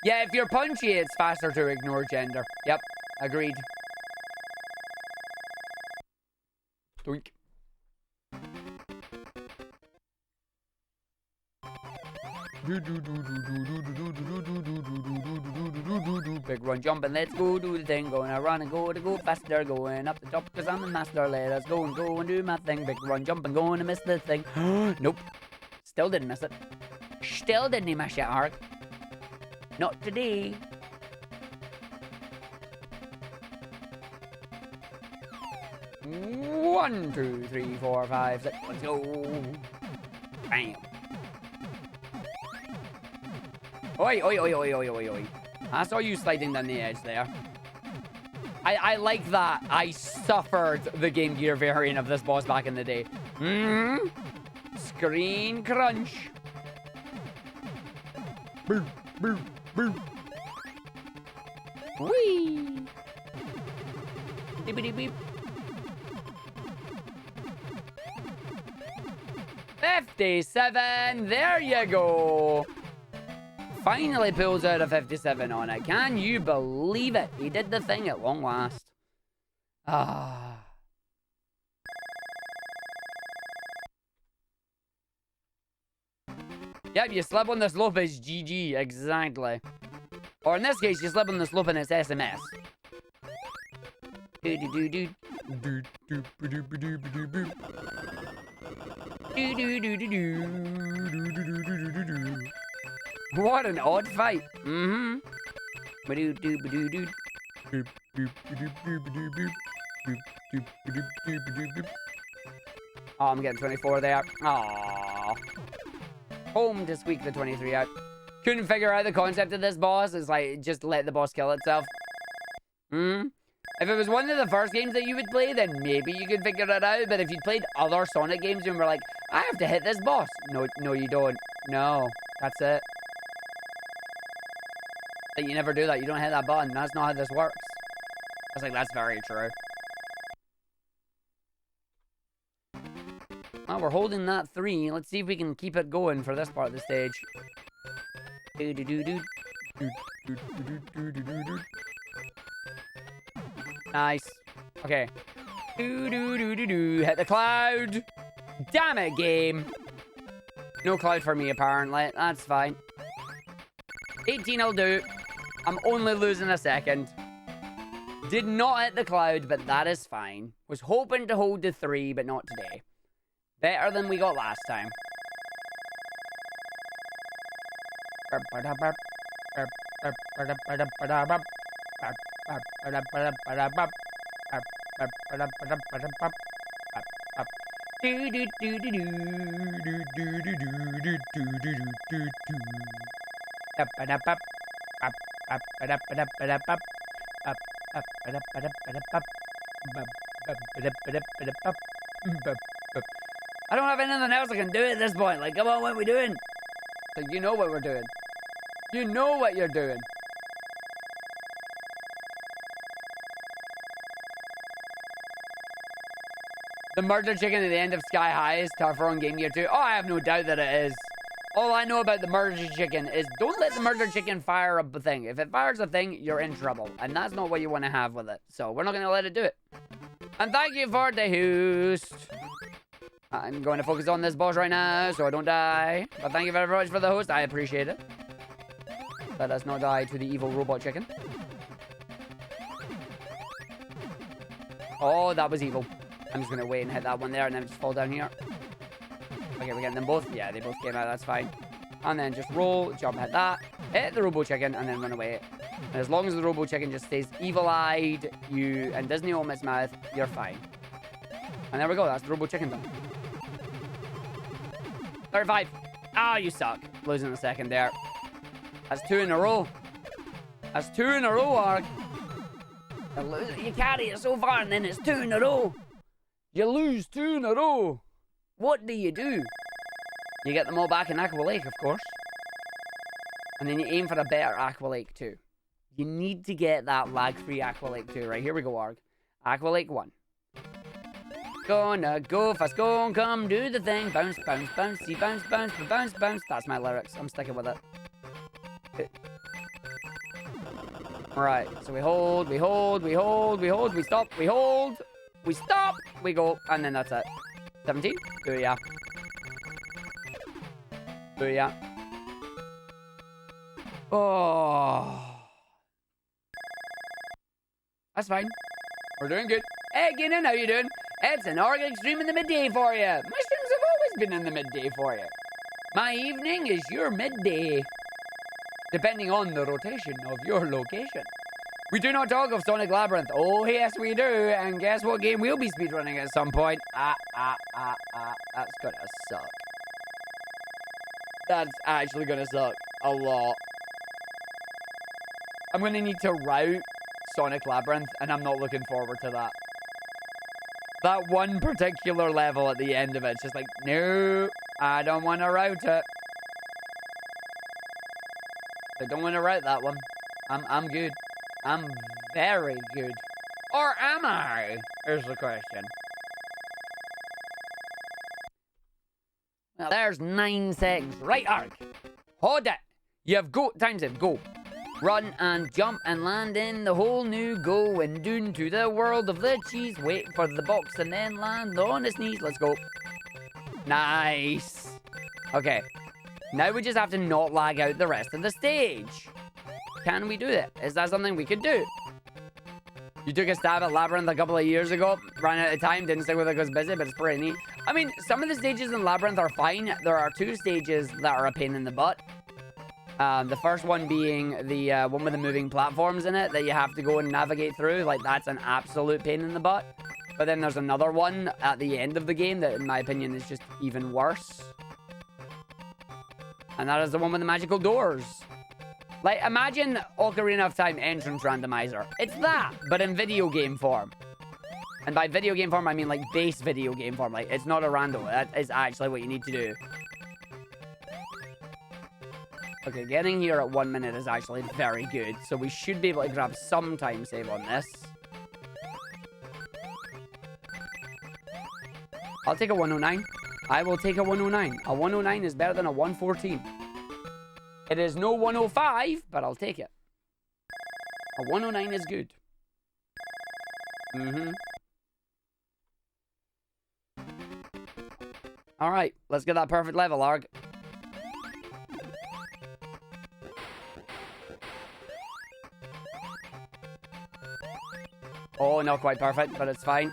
Yeah, if you're punchy, it's faster to ignore gender. Yep, agreed. Doink. Big run jumping, let's go do the thing. Gonna run and go to go faster. Going up the top cause I'm the master. Let us go and do my thing. Big run jumping, going to miss the thing. Nope. Still didn't miss it. Still didn't miss it, Ark. Not today. One, two, three, four, five, six. Let's go. Bam. Oi, oi, oi, oi, oi, oi, oi. I saw you sliding down the edge there. I like that. I suffered the Game Gear variant of this boss back in the day. Screen crunch. Boo, boo, boo. Whee. Beep, beep. 57. There you go. Finally pulls out a 57 on it. Can you believe it? He did the thing at long last. Ah. Yep, you slip on the slope, it's GG. Exactly. Or in this case, you slip on the slope and it's SMS. What an odd fight. Oh, I'm getting 24 there. Aww. Home to squeak the 23 out. Couldn't figure out the concept of this boss. It's like, just let the boss kill itself. If it was one of the first games that you would play, then maybe you could figure it out. But if you played other Sonic games and were like, I have to hit this boss. No, you don't. No, that's it. Like, you never do that. You don't hit that button. That's not how this works. I was like, that's very true. Oh, we're holding that 3. Let's see if we can keep it going for this part of the stage. Nice. Okay. Hit the cloud. Damn it, game. No cloud for me, apparently. That's fine. 18 will do. I'm only losing a second. Did not hit the cloud, but that is fine. Was hoping to hold the 3, but not today. Better than we got last time. I don't have anything else I can do at this point. Like, come on, what are we doing? So you know what we're doing. You know what you're doing. The murder chicken at the end of Sky High is tougher on Game Gear 2. Oh, I have no doubt that it is. All I know about the murder chicken is don't let the murder chicken fire a thing. If it fires a thing, you're in trouble. And that's not what you want to have with it. So we're not going to let it do it. And thank you for the host. I'm going to focus on this boss right now so I don't die. But thank you very much for the host. I appreciate it. Let us not die to the evil robot chicken. Oh, that was evil. I'm just going to wait and hit that one there and then just fall down here. Okay, we're getting them both. Yeah, they both came out. That's fine. And then just roll, jump, hit that, hit the robo chicken, and then run away. And as long as the robo chicken just stays evil-eyed, and doesn't open its mouth, you're fine. And there we go. That's the robo chicken done. 35. Ah, you suck. Losing a second there. That's 2 in a row. That's 2 in a row, Arg. You carry it so far, and then it's 2 in a row. You lose 2 in a row. What do? You get them all back in Aqua Lake, of course. And then you aim for a better Aqua Lake 2. You need to get that lag-free Aqua Lake 2. Right, here we go, Arg. Aqua Lake 1. Gonna go fast, gonna come do the thing. Bounce, bounce, bounce, see, bounce, bounce, bounce, bounce. That's my lyrics. I'm sticking with it. Alright, so we hold, we hold, we hold, we hold, we stop, we hold, we stop, we go, and then that's it. 17? Booyah. Booyah. Oh. That's fine. We're doing good. Hey, Keenan, how you doing? It's an Argick stream in the midday for you. My streams have always been in the midday for you. My evening is your midday. Depending on the rotation of your location. We do not talk of Sonic Labyrinth. Oh, yes, we do. And guess what game we'll be speedrunning at some point? That's gonna suck. That's actually gonna suck a lot. I'm gonna need to route Sonic Labyrinth, and I'm not looking forward to that. That one particular level at the end of it's just like, no, I don't want to route it. I don't want to route that one. I'm good. I'm very good. Or am I? Here's the question. Well, there's 9 seconds. Right, Arg. Hold it. You've got times it. Go. Run and jump and land in the whole new go and dune to the world of the cheese. Wait for the box and then land on his knees. Let's go. Nice. Okay. Now we just have to not lag out the rest of the stage. Can we do that? Is that something we could do? You took a stab at Labyrinth a couple of years ago, ran out of time, didn't stick with it because busy, but it's pretty neat. I mean, some of the stages in Labyrinth are fine. There are 2 stages that are a pain in the butt. The first one being the one with the moving platforms in it that you have to go and navigate through. Like, that's an absolute pain in the butt. But then there's another one at the end of the game that, in my opinion, is just even worse. And that is the one with the magical doors. Like, imagine Ocarina of Time entrance randomizer. It's that, but in video game form. And by video game form, I mean, like, base video game form. Like, it's not a rando. That is actually what you need to do. Okay, getting here at 1 minute is actually very good. So we should be able to grab some time save on this. I'll take a 109. I will take a 109. A 109 is better than a 114. It is no 105, but I'll take it. A 109 is good. Alright, let's get that perfect level, Arg. Oh, not quite perfect, but it's fine.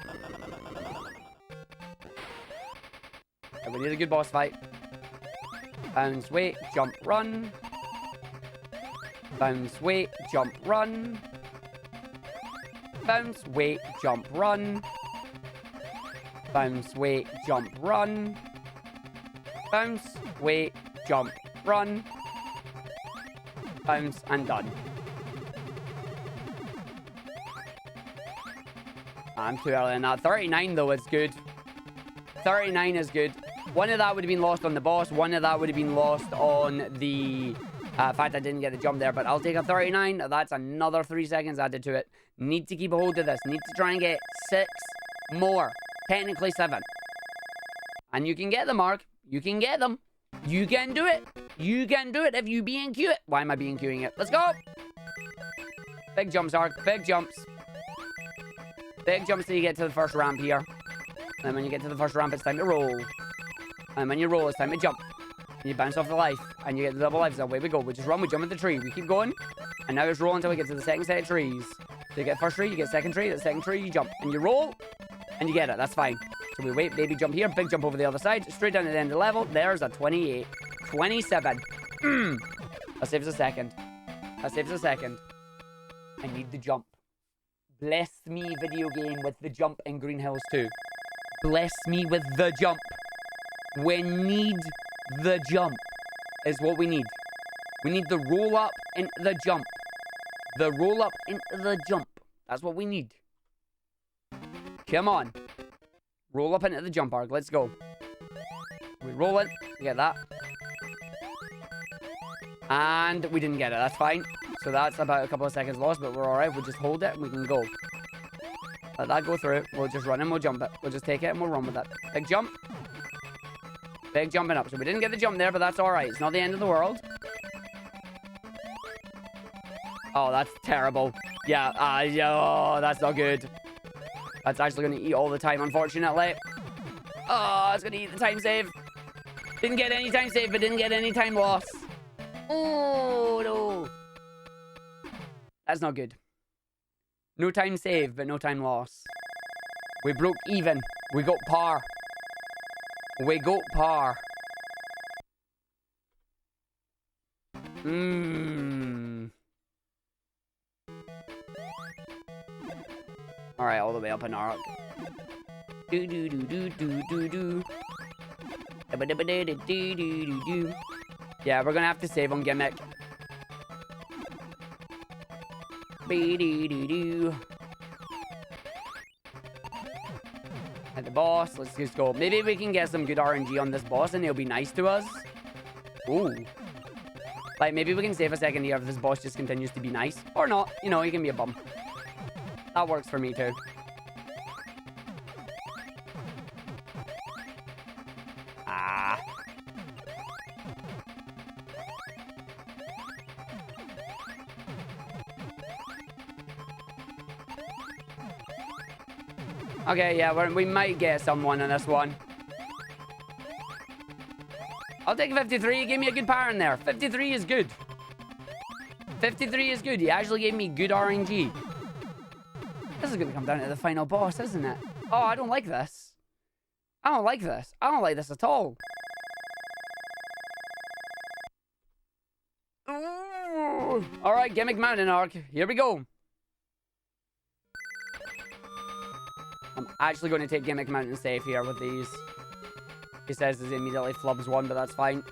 Okay, we need a good boss fight. Bounce, wait, jump, run. Bounce, wait, jump, run. Bounce, wait, jump, run. Bounce, wait, jump, run. Bounce, wait, jump, run. Bounce, and done. I'm too early in that. 39, though, is good. 39 is good. One of that would have been lost on the boss. One of that would have been lost on the fact I didn't get the jump there. But I'll take a 39. That's another 3 seconds added to it. Need to keep a hold of this. Need to try and get 6 more Technically 7. And you can get them, Mark. You can get them. You can do it. You can do it if you B&Q it. Why am I B&Qing it? Let's go. Big jumps, Ark. Big jumps. Big jumps till you get to the first ramp here. And when you get to the first ramp, it's time to roll. And when you roll, it's time to jump. And you bounce off the life. And you get the double life. So away we go. We just run. We jump at the tree. We keep going. And now it's roll until we get to the second set of trees. So you get the first tree. You get the second tree. The second tree, you jump. And you roll. And you get it. That's fine. So we wait. Baby jump here. Big jump over the other side. Straight down to the end of the level. There's a 28. 27. That saves a second. That saves a second. I need the jump. Bless me, video game, with the jump in Green Hills 2. Bless me with the jump. We need the jump. Is what we need. We need the roll up into the jump. The roll up into the jump. That's what we need. Come on. Roll up into the jump, Arg. Let's go. We roll it. We get that. And we didn't get it. That's fine. So that's about a couple of seconds lost, but we're alright. We'll just hold it and we can go. Let that go through. We'll just run and we'll jump it. We'll just take it and we'll run with it. Big jump. Big jumping up. So we didn't get the jump there, but that's alright. It's not the end of the world. Oh, that's terrible. Yeah, oh, that's not good. That's actually going to eat all the time, unfortunately. Oh, it's going to eat the time save. Didn't get any time save, but didn't get any time loss. Oh, no. That's not good. No time save, but no time loss. We broke even. We got par. We got par. Alright, all the way up an arc. Do do do do do do do. Do. Yeah, we're gonna have to save on Gimmick. Be-dee-dee-doo. At the boss, let's just go. Maybe we can get some good RNG on this boss and he'll be nice to us. Ooh. Like, maybe we can save a second here if this boss just continues to be nice. Or not. You know, he can be a bum. That works for me too. Ah. Okay, yeah, we might get someone on this one. I'll take 53. He gave me a good power in there. 53 is good. 53 is good. He actually gave me good RNG. This is going to come down to the final boss, isn't it? Oh, I don't like this. I don't like this. I don't like this at all. Alright, Gimmick Mountain Arc. Here we go. I'm actually going to take Gimmick Mountain safe here with these. He says this immediately flubs one, but that's fine.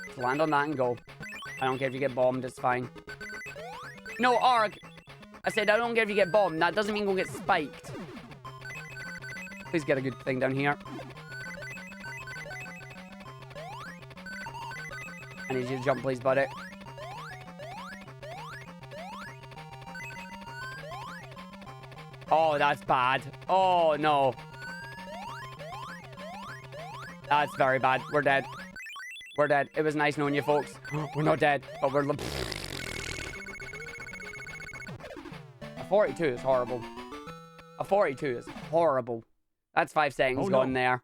Just land on that and go. I don't care if you get bombed, it's fine. No, Arg! I said I don't care if you get bombed. That doesn't mean go get spiked. Please get a good thing down here. I need you to jump, please, buddy. Oh, that's bad. Oh, no. That's very bad. We're dead. We're dead. It was nice knowing you folks. We're not dead, but we're... A 42 is horrible. A 42 is horrible. That's 5 seconds gone there.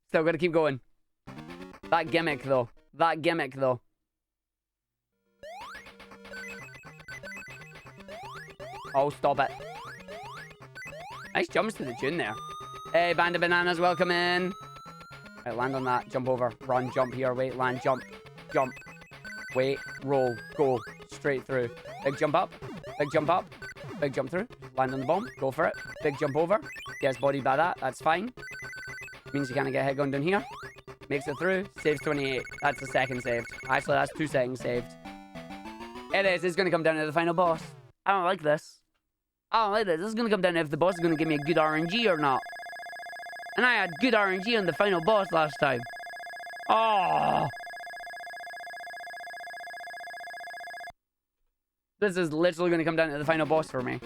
Still gotta keep going. That gimmick, though. That gimmick, though. Oh, stop it. Nice jumps to the tune there. Hey, Band of Bananas, welcome in. Right, land on that. Jump over. Run, jump here. Wait, land, jump. Jump. Wait, roll. Go. Straight through. Big jump up. Big jump up. Big jump through. Land on the bomb. Go for it. Big jump over. Gets bodied by that. That's fine. Means you can't get a head going down here. Makes it through. Saves 28. That's the second saved. Actually, that's 2 seconds saved. It is. It's going to come down to the final boss. I don't like this. I don't like this. This is going to come down to if the boss is going to give me a good RNG or not. And I had good RNG on the final boss last time. Oh. This is literally going to come down to the final boss for me.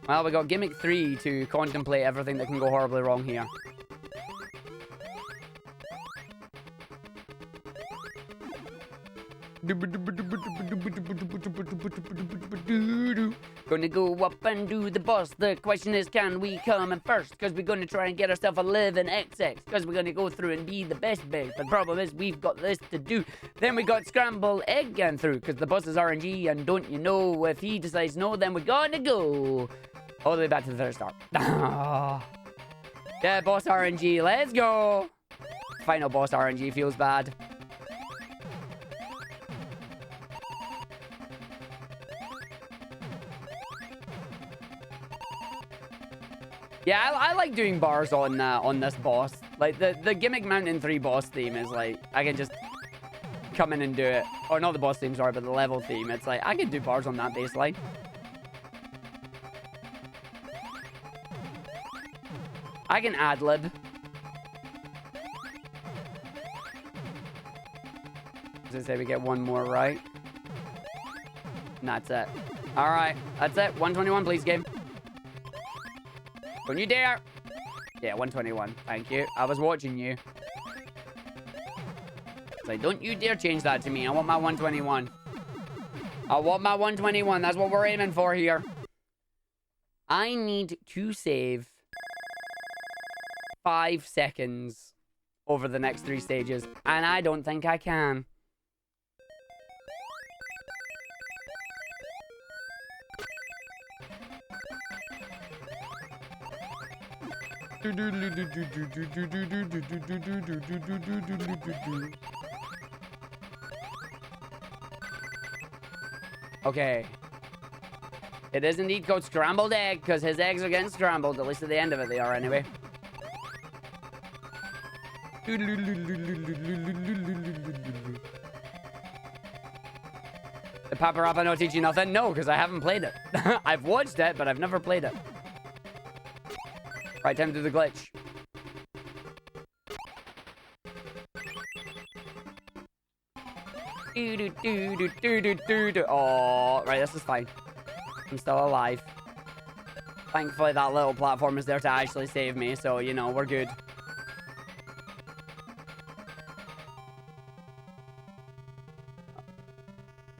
Well, we got gimmick 3 to contemplate everything that can go horribly wrong here. Gonna go up and do the boss. The question is, can we come in first? Because we're gonna try and get ourselves a live in XX. Because we're gonna go through and be the best big. The problem is, we've got this to do. Then we got scramble egg getting through. Because the boss is RNG. And don't you know, if he decides no, then we're gonna go all the way back to the very start. Yeah, boss RNG. Let's go. Final boss RNG feels bad. Yeah, I like doing bars on this boss. Like, the Gimmick Mountain 3 boss theme is like, I can just come in and do it. Or not the boss theme, sorry, but the level theme. It's like, I can do bars on that baseline. I can ad-lib. As I say, we get one more right. And that's it. Alright, that's it. 121, please, game. Don't you dare! Yeah, 121. Thank you. I was watching you. It's like, don't you dare change that to me. I want my 121. I want my 121. That's what we're aiming for here. I need to save 5 seconds over the next 3 stages. And I don't think I can. Okay. It is indeed called scrambled egg, because his eggs are getting scrambled. At least at the end of it they are anyway. The Papa Rappa no teach you nothing? No, because I haven't played it. I've watched it, but I've never played it. Right, time to do the glitch. Oh, right, this is fine. I'm still alive. Thankfully, that little platform is there to actually save me, so, you know, we're good.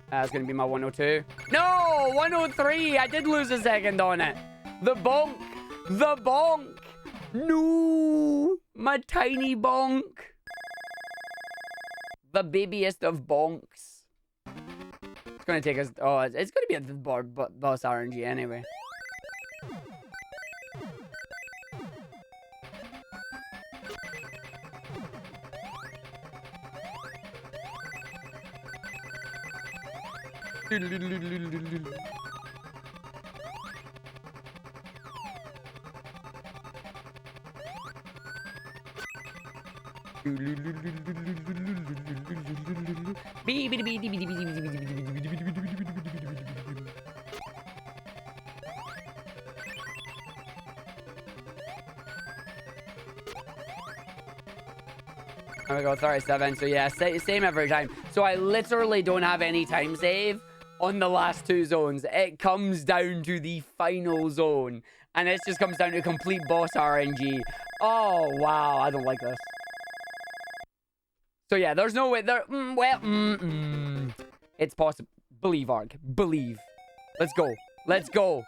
That's gonna be my 102. No! 103! I did lose a second on it. The bonk! The bonk! No! My tiny bonk! The babiest of bonks. It's gonna take us... Oh, it's gonna be a boss RNG anyway. There we go, 37. So yeah, same every time. So I literally don't have any time save on the last 2 zones. It comes down to the final zone. And it just comes down to complete boss RNG. Oh, wow. I don't like this. So yeah, there's no way there... It's possible. Believe, Arg. Believe. Let's go. Let's go.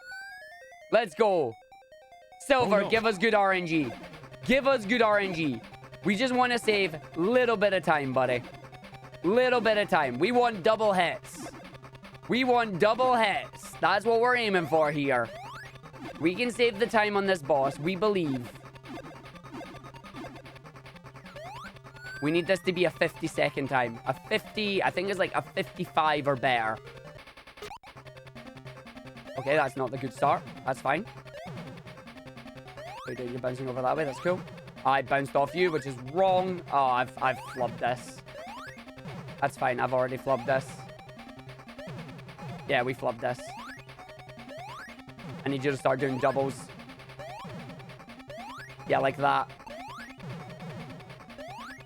Let's go. Silver, give us good RNG. Give us good RNG. We just want to save little bit of time, buddy. Little bit of time. We want double hits. We want double hits. That's what we're aiming for here. We can save the time on this boss. We believe. We need this to be a 50-second time. A 50... I think it's like a 55 or better. Okay, that's not the good start. That's fine. You're bouncing over that way. That's cool. I bounced off you, which is wrong. Oh, I've flubbed this. That's fine. I've already flubbed this. Yeah, we flubbed this. I need you to start doing doubles. Yeah, like that.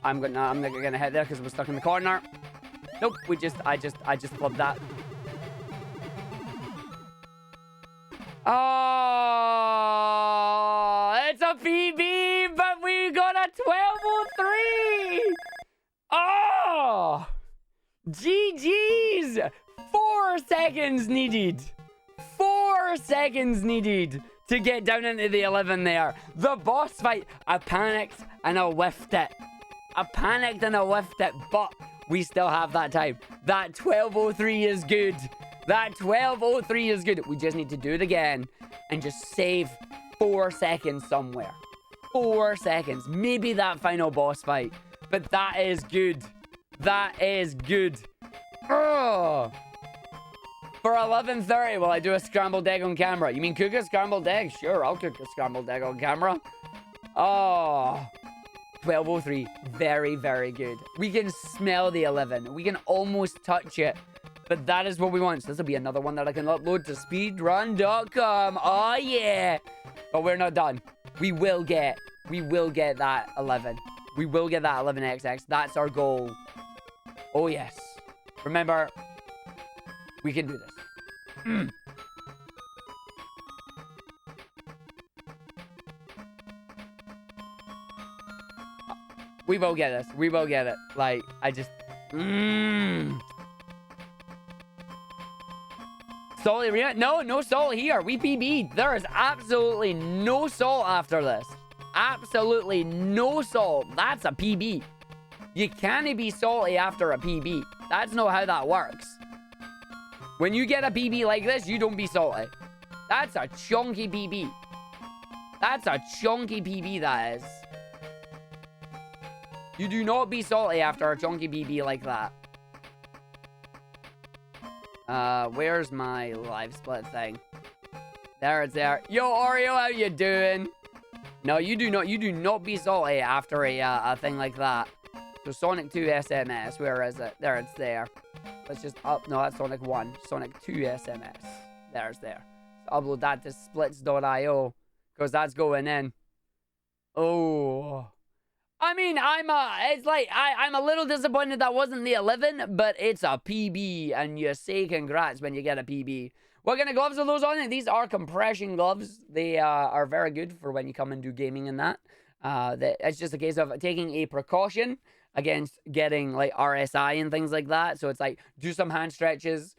I'm not gonna hit there because we're stuck in the corner. Nope, I just flubbed that. Oh, it's a PB, but we got a 1203. Oh, GG's. 4 seconds needed. 4 seconds needed to get down into the 11 there. The boss fight, I panicked and I whiffed it. But we still have that time. That 1203 is good. That 1203 is good. We just need to do it again and just save 4 seconds somewhere. 4 seconds. Maybe that final boss fight. But that is good. That is good. Oh. For 11:30, will I do a scrambled egg on camera? You mean cook a scrambled egg? Sure, I'll cook a scrambled egg on camera. Oh. 12:03. Very, very good. We can smell the 11. We can almost touch it. But that is what we want. So this will be another one that I can upload to speedrun.com. Oh, yeah. But we're not done. We will get that 11. We will get that 11XX. That's our goal. Oh, yes. Remember, we can do this. We will get this. We will get it. Like, I just... Salt arena? No salt here. We PB'd. There is absolutely no salt after this. Absolutely no salt. That's a PB. You can't be salty after a PB. That's not how that works. When you get a PB like this, you don't be salty. That's a chunky PB. That's a chunky PB, that is. You do not be salty after a chunky PB like that. Where's my live split thing? There, it's there. Yo, Oreo, how you doing? No, you do not be salty after a thing like that. So Sonic 2 SMS, where is it? There, it's there. Let's just up. No, that's Sonic 1. Sonic 2 SMS. There's there. So upload that to splits.io because that's going in. Oh. I mean, it's like, I'm a little disappointed that wasn't the 11, but it's a PB, and you say congrats when you get a PB. What kind of gloves are those on? These are compression gloves. They are very good for when you come and do gaming and that. It's just a case of taking a precaution against getting, like, RSI and things like that. So it's like, do some hand stretches,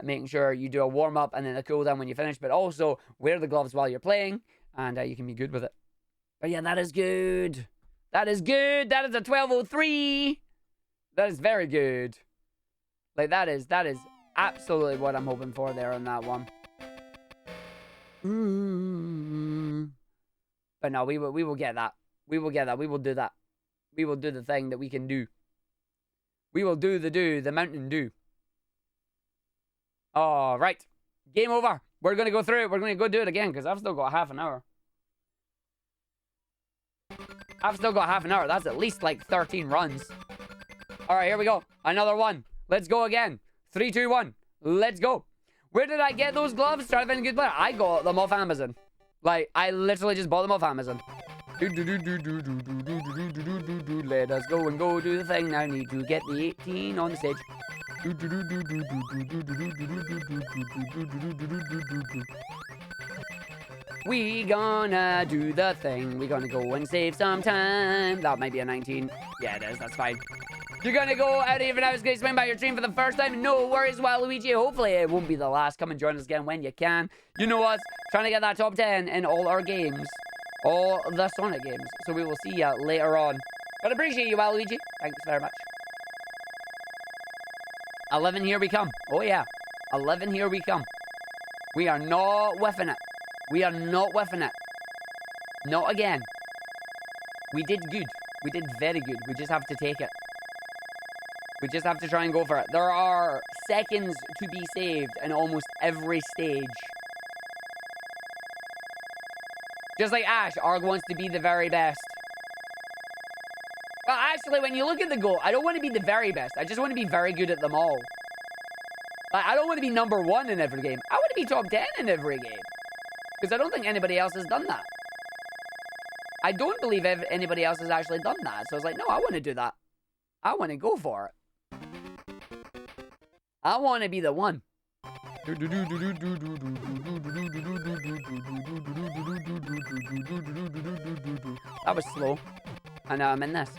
making sure you do a warm-up and then a cool-down when you finish, but also wear the gloves while you're playing, and you can be good with it. But yeah, that is good. That is good. That is a 1203. That is very good. Like, that is absolutely what I'm hoping for there on that one. But no, we will get that. We will get that. We will do that. We will do the thing that we can do. We will do the Mountain Dew. All right. Game over. We're going to go through it. We're going to go do it again because I've still got half an hour. I've still got half an hour. That's at least like 13 runs. All right, here we go. Another one. Let's go again. 3, 2, 1. Let's go. Where did I get those gloves? Try to find a good player. I got them off Amazon. Like, I literally just bought them off Amazon. Let us go and go do the thing. Now need to get the 18 on the stage. We gonna do the thing. We gonna go and save some time. That might be a 19. Yeah, it is. That's fine. You're gonna go out even out to swing by your stream for the first time. No worries, Waluigi. Hopefully it won't be the last. Come and join us again when you can. You know us. Trying to get that top 10 in all our games. All the Sonic games. So we will see you later on. But appreciate you, Waluigi. Thanks very much. 11, here we come. Oh, yeah. 11, here we come. We are not whiffing it. We are not whiffing it. Not again. We did good. We did very good. We just have to take it. We just have to try and go for it. There are seconds to be saved in almost every stage. Just like Ash, Arg wants to be the very best. Well, actually, when you look at the goal, I don't want to be the very best. I just want to be very good at them all. Like, I don't want to be number 1 in every game. I want to be top 10 in every game. Because I don't think anybody else has done that. I don't believe anybody else has actually done that. So I was like, no, I want to do that. I want to go for it. I want to be the one. That was slow. And now I'm in this.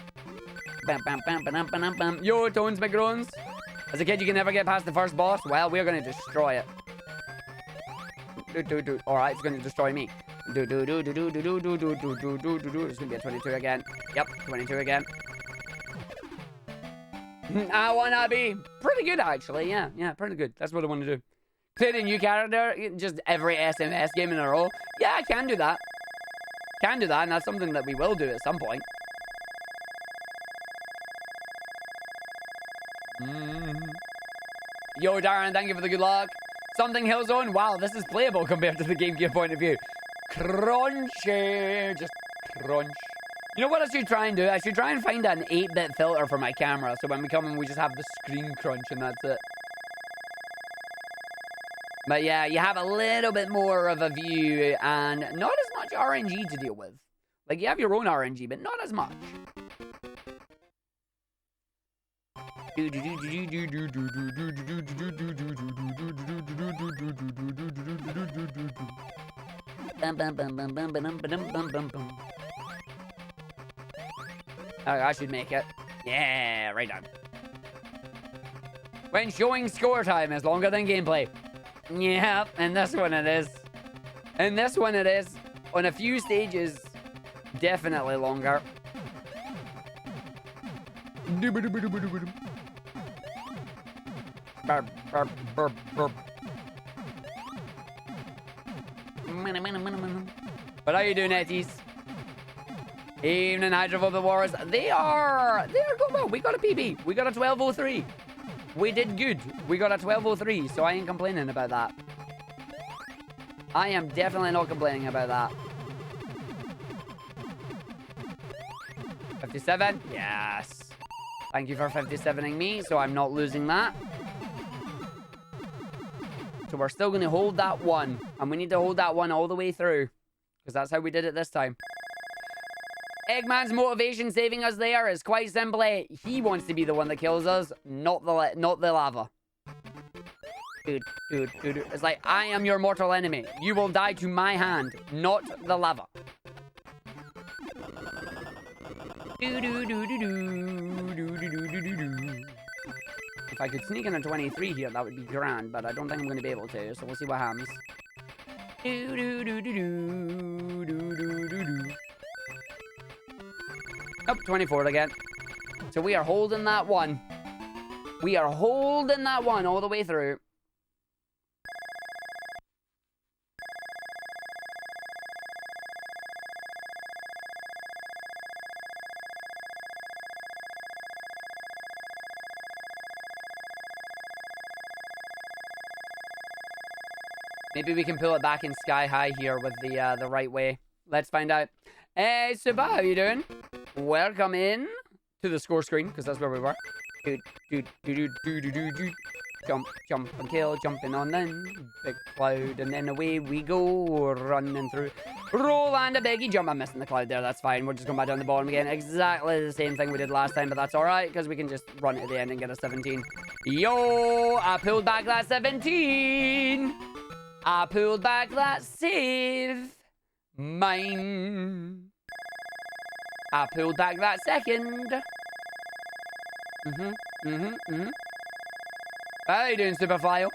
Bam, bam, bam, bam, bam, bam. Yo, Tones McGroans. As a kid, you can never get past the first boss. Well, we're going to destroy it. Alright, it's going to destroy me. It's going to be a 22 again. Yep, 22 again. I want to be pretty good, actually. Yeah, pretty good. That's what I want to do. Play a new character, just every SMS game in a row. Yeah, I can do that. Can do that, and that's something that we will do at some point. Yo, Darren, thank you for the good luck. Something Hill Zone. Wow, this is playable compared to the GameCube point of view. Crunchy. Just crunch. You know what I should try and do? I should try and find an 8-bit filter for my camera, so when we come in, we just have the screen crunch, and that's it. But yeah, you have a little bit more of a view, and not as much RNG to deal with. Like, you have your own RNG, but not as much. I should make it. Yeah, right on. When showing score time is longer than gameplay. Yeah, and this one it is. And this one it is. On a few stages, definitely longer. Burp, burp, burp, burp. What are you doing, Etties? Evening, Hydrophobic Wars. They are going well. We got a PB. We got a 1203. We did good. We got a 1203, so I ain't complaining about that. I am definitely not complaining about that. 57? Yes. Thank you for 57ing me, so I'm not losing that. So we're still going to hold that one. And we need to hold that one all the way through. Because that's how we did it this time. Eggman's motivation saving us there is quite simply, he wants to be the one that kills us, not the lava. Dude. It's like, I am your mortal enemy. You will die to my hand, not the lava. If I could sneak in a 23 here, that would be grand, but I don't think I'm going to be able to, so we'll see what happens. Oh, 24 again. So we are holding that one. We are holding that one all the way through. Maybe we can pull it back in sky high here with the right way. Let's find out. Hey, Suba, how you doing? Welcome in to the score screen, because that's where we were. Jump, jump and kill, jumping on then. Big cloud, and then away we go, running through. Roll and a biggie jump. I'm missing the cloud there, that's fine. We're just going back down the bottom again. Exactly the same thing we did last time, but that's alright, because we can just run to the end and get a 17. Yo, I pulled back that 17. I pulled back that save. Mine. I pulled back that second. How you doing, Superflyo?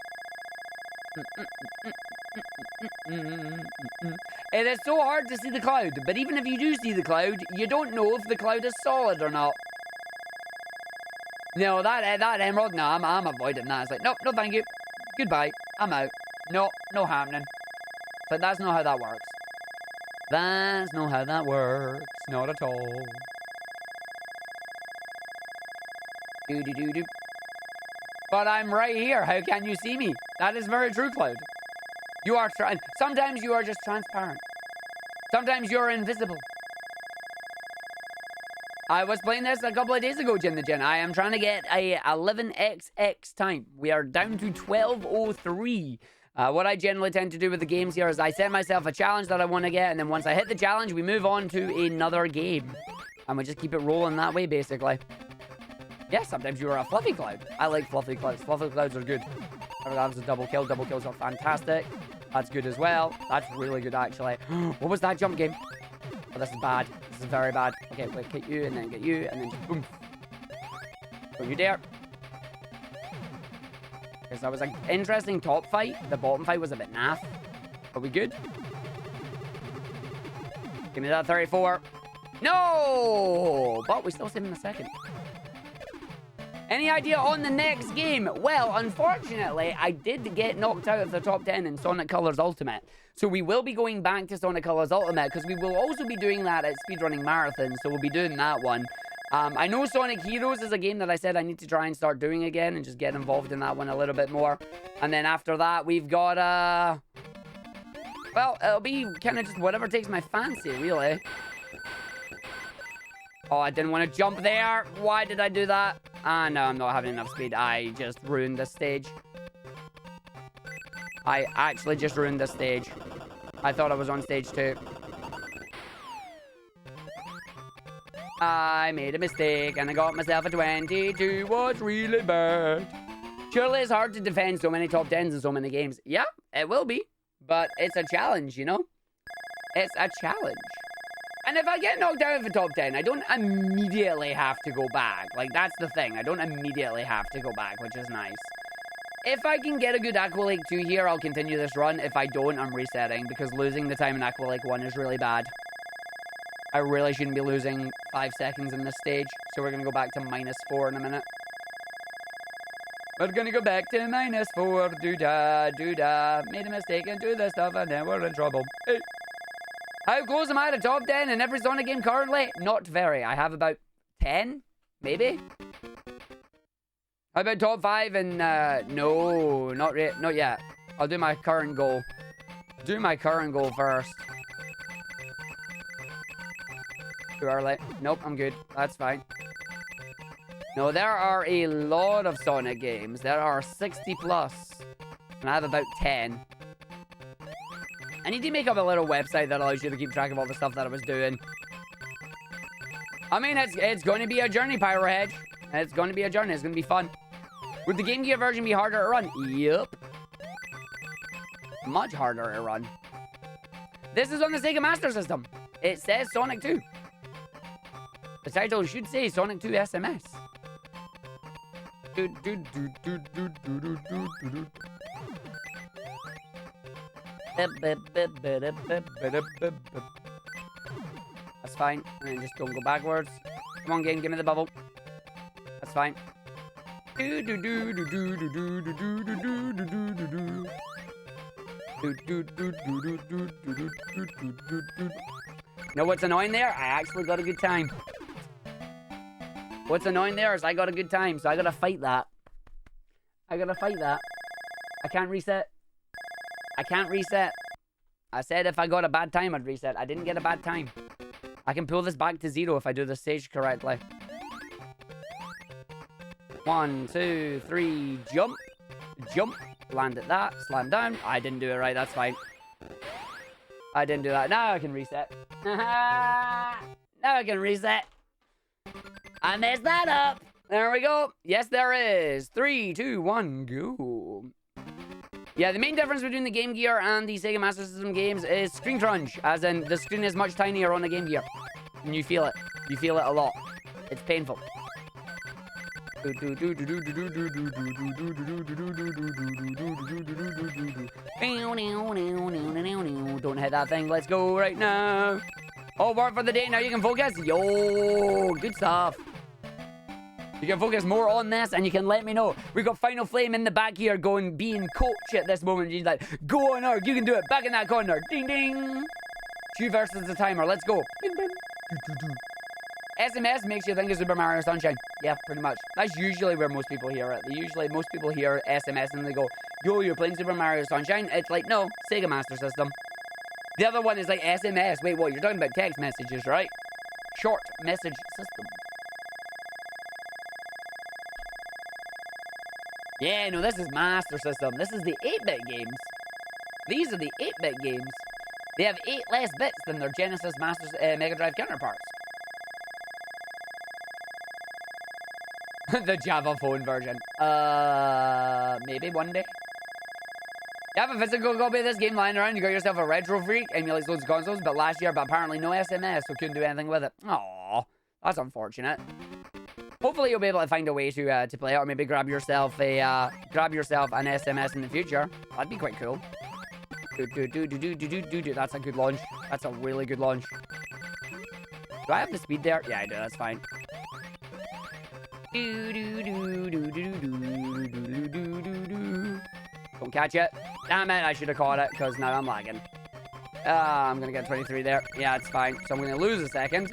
It is so hard to see the cloud, but even if you do see the cloud, you don't know if the cloud is solid or not. No, that emerald, no, I'm avoiding that. It's like, nope, no thank you. Goodbye, I'm out. No happening. So that's not how that works. That's not how that works. Not at all. Do. But I'm right here. How can you see me? That is very true, Cloud. You are trying. Sometimes you are just transparent. Sometimes you're invisible. I was playing this a couple of days ago, Jin the Jin. I am trying to get a 11xx time. We are down to 1203. What I generally tend to do with the games here is I set myself a challenge that I want to get, and then once I hit the challenge, we move on to another game. And we just keep it rolling that way, basically. Yeah, sometimes you are a fluffy cloud. I like fluffy clouds. Fluffy clouds are good. That was a double kill. Double kills are fantastic. That's good as well. That's really good, actually. What was that jump game? Oh, this is bad. This is very bad. Okay, wait, get you, and then get you, and then just boom. Don't you dare. Okay, so that was an interesting top fight. The bottom fight was a bit naff. Are we good? Give me that 34. No! But we still saving a second. Any idea on the next game? Well, unfortunately, I did get knocked out of the top 10 in Sonic Colors Ultimate. So we will be going back to Sonic Colors Ultimate because we will also be doing that at Speedrunning Marathon. So we'll be doing that one. I know Sonic Heroes is a game that I said I need to try and start doing again and just get involved in that one a little bit more. And then after that, we've got, well, it'll be kind of just whatever takes my fancy, really. Oh, I didn't want to jump there. Why did I do that? Ah, no, I'm not having enough speed. I just ruined this stage. I actually just ruined this stage. I thought I was on stage 2. I made a mistake and I got myself a 22. What's really bad? Surely it's hard to defend so many top 10s in so many games. Yeah, it will be. But it's a challenge, you know? It's a challenge. And if I get knocked out of the top 10, I don't immediately have to go back. Like, that's the thing. I don't immediately have to go back, which is nice. If I can get a good Aqua Lake 2 here, I'll continue this run. If I don't, I'm resetting, because losing the time in Aqua Lake 1 is really bad. I really shouldn't be losing 5 seconds in this stage, so we're going to go back to -4 in a minute. We're going to go back to -4. Doo-da, doo-da. Made a mistake and do this stuff, and then we're in trouble. Hey. How close am I to top 10 in every Sonic game currently? Not very. I have about 10, maybe? How about top 5 and, no, not yet. I'll do my current goal. Do my current goal first. Too early. Nope, I'm good. That's fine. No, there are a lot of Sonic games. There are 60 plus. And I have about 10. I need to make up a little website that allows you to keep track of all the stuff that I was doing. I mean, it's going to be a journey, Pyrohead. It's going to be a journey. It's going to be fun. Would the Game Gear version be harder to run? Yep. Much harder to run. This is on the Sega Master System. It says Sonic 2. The title should say Sonic 2 SMS. That's fine. And then just don't go backwards. Come on, game, give me the bubble. That's fine. Know what's annoying there? I actually got a good time. What's annoying there is I got a good time, so I gotta fight that. I gotta fight that. I can't reset. I can't reset. I said if I got a bad time, I'd reset. I didn't get a bad time. I can pull this back to 0 if I do the stage correctly. 1, 2, 3, jump. Jump. Land at that. Slam down. I didn't do it right. That's fine. I didn't do that. Now I can reset. Now I can reset. I messed that up. There we go. Yes, there is. 3, 2, 1, go. Yeah, the main difference between the Game Gear and the Sega Master System games is screen crunch. As in, the screen is much tinier on the Game Gear. And you feel it. You feel it a lot. It's painful. Don't hit that thing. Let's go right now. All work for the day. Now you can focus. Yo, good stuff. You can focus more on this and you can let me know. We've got Final Flame in the back here going, being coach at this moment. He's like, go on, Arg, you can do it. Back in that corner. Ding, ding. 2 versus the timer. Let's go. SMS makes you think of Super Mario Sunshine. Yeah, pretty much. That's usually where most people hear it. Most people hear SMS and they go, yo, you're playing Super Mario Sunshine? It's like, no, Sega Master System. The other one is like SMS. Wait, what? You're talking about text messages, right? Short message system. Yeah, no, this is Master System. This is the 8-bit games. These are the 8-bit games. They have 8 less bits than their Genesis Mega Drive counterparts. The Java phone version. Maybe one day. You have a physical copy of this game lying around, you got yourself a retro freak, emulates loads of consoles, but last year, but apparently no SMS, so couldn't do anything with it. Aww, that's unfortunate. Hopefully you'll be able to find a way to play it, or maybe grab yourself an SMS in the future. That'd be quite cool. That's a good launch. That's a really good launch. Do I have the speed there? Yeah, I do. That's fine. Don't catch it. Damn it, I should have caught it, because now I'm lagging. I'm going to get 23 there. Yeah, it's fine. So I'm going to lose a second.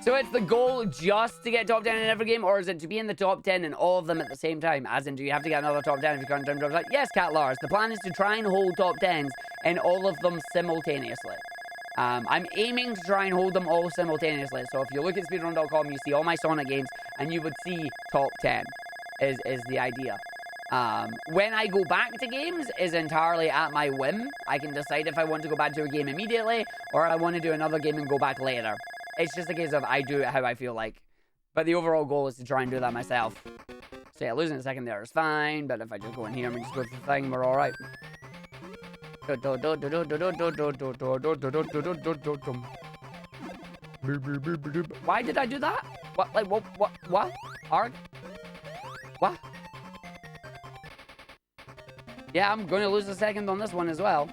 So it's the goal just to get top 10 in every game, or is it to be in the top 10 in all of them at the same time? As in, do you have to get another top 10 if you can't turn drops out? Yes, Cat Lars. The plan is to try and hold top 10s in all of them simultaneously. I'm aiming to try and hold them all simultaneously. So if you look at speedrun.com, you see all my Sonic games, and you would see top 10 is the idea. When I go back to games is entirely at my whim. I can decide if I want to go back to a game immediately, or I want to do another game and go back later. It's just a case of I do it how I feel like. But the overall goal is to try and do that myself. So yeah, losing a second there is fine, but if I just go in here and we just go through the thing, we're alright. Why did I do that? What? Like, what? Arg? What? Yeah, I'm going to lose a second on this one as well.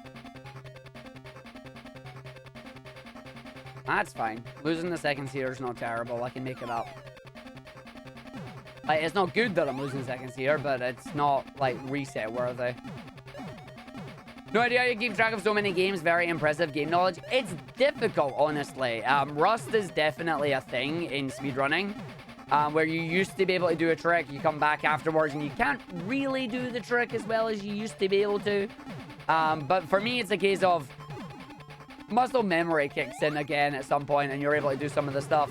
That's fine. Losing the seconds here is not terrible. I can make it up. Like, it's not good that I'm losing seconds here, but it's not, like, reset worthy. No idea how you keep track of so many games. Very impressive game knowledge. It's difficult, honestly. Rust is definitely a thing in speedrunning. Where you used to be able to do a trick, you come back afterwards and you can't really do the trick as well as you used to be able to. But for me, it's a case of muscle memory kicks in again at some point and you're able to do some of the stuff.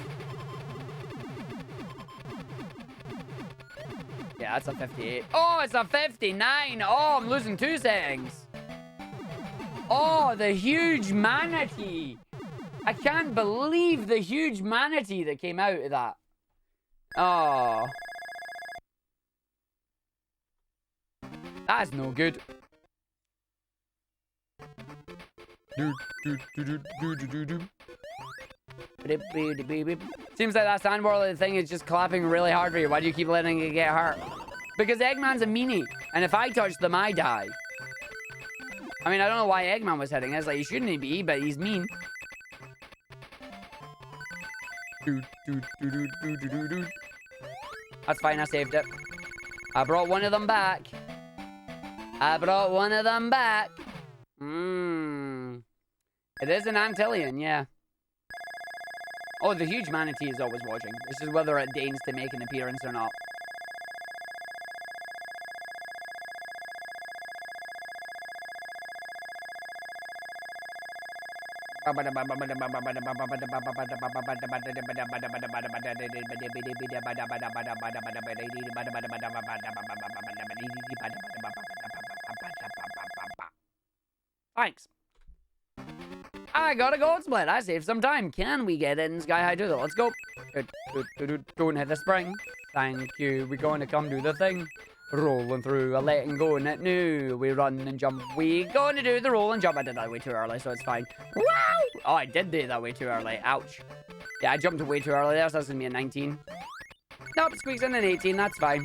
Yeah, that's a 58. Oh, it's a 59. Oh, I'm losing 2 settings. Oh, the huge manatee. I can't believe the huge manatee that came out of that. Oh. That's no good. Seems like that sandworld thing is just clapping really hard for you. Why do you keep letting it get hurt? Because Eggman's a meanie, and if I touch them, I die. I mean, I don't know why Eggman was hitting us. Like, he shouldn't be, but he's mean. That's fine, I saved it. I brought one of them back. It is an Antillian, yeah. Oh, the huge manatee is always watching. It's just whether it deigns to make an appearance or not. Thanks. I got a gold split. I saved some time. Can we get it in Sky High 2? Let's go. Don't hit the spring. Thank you. We're going to come do the thing. Rolling through, letting go, and it new. We run and jump. We going to do the roll and jump. I did that way too early, so it's fine. Wow! Oh, I did do that way too early. Ouch. Yeah, I jumped way too early there, so that's going to be a 19. Nope, squeaks in an 18. That's fine.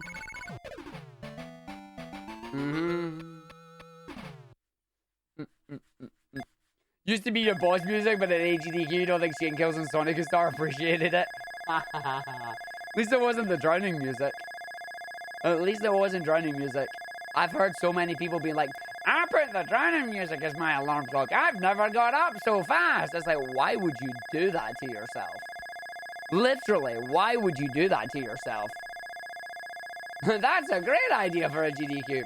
Used to be your boss music, but at AGDQ, don't think Shane Kills and Sonic Star appreciated it. At least it wasn't the drowning music. At least it wasn't drowning music. I've heard so many people being like, I put the drowning music as my alarm clock. I've never got up so fast. It's like, why would you do that to yourself? Literally, why would you do that to yourself? That's a great idea for a GDQ.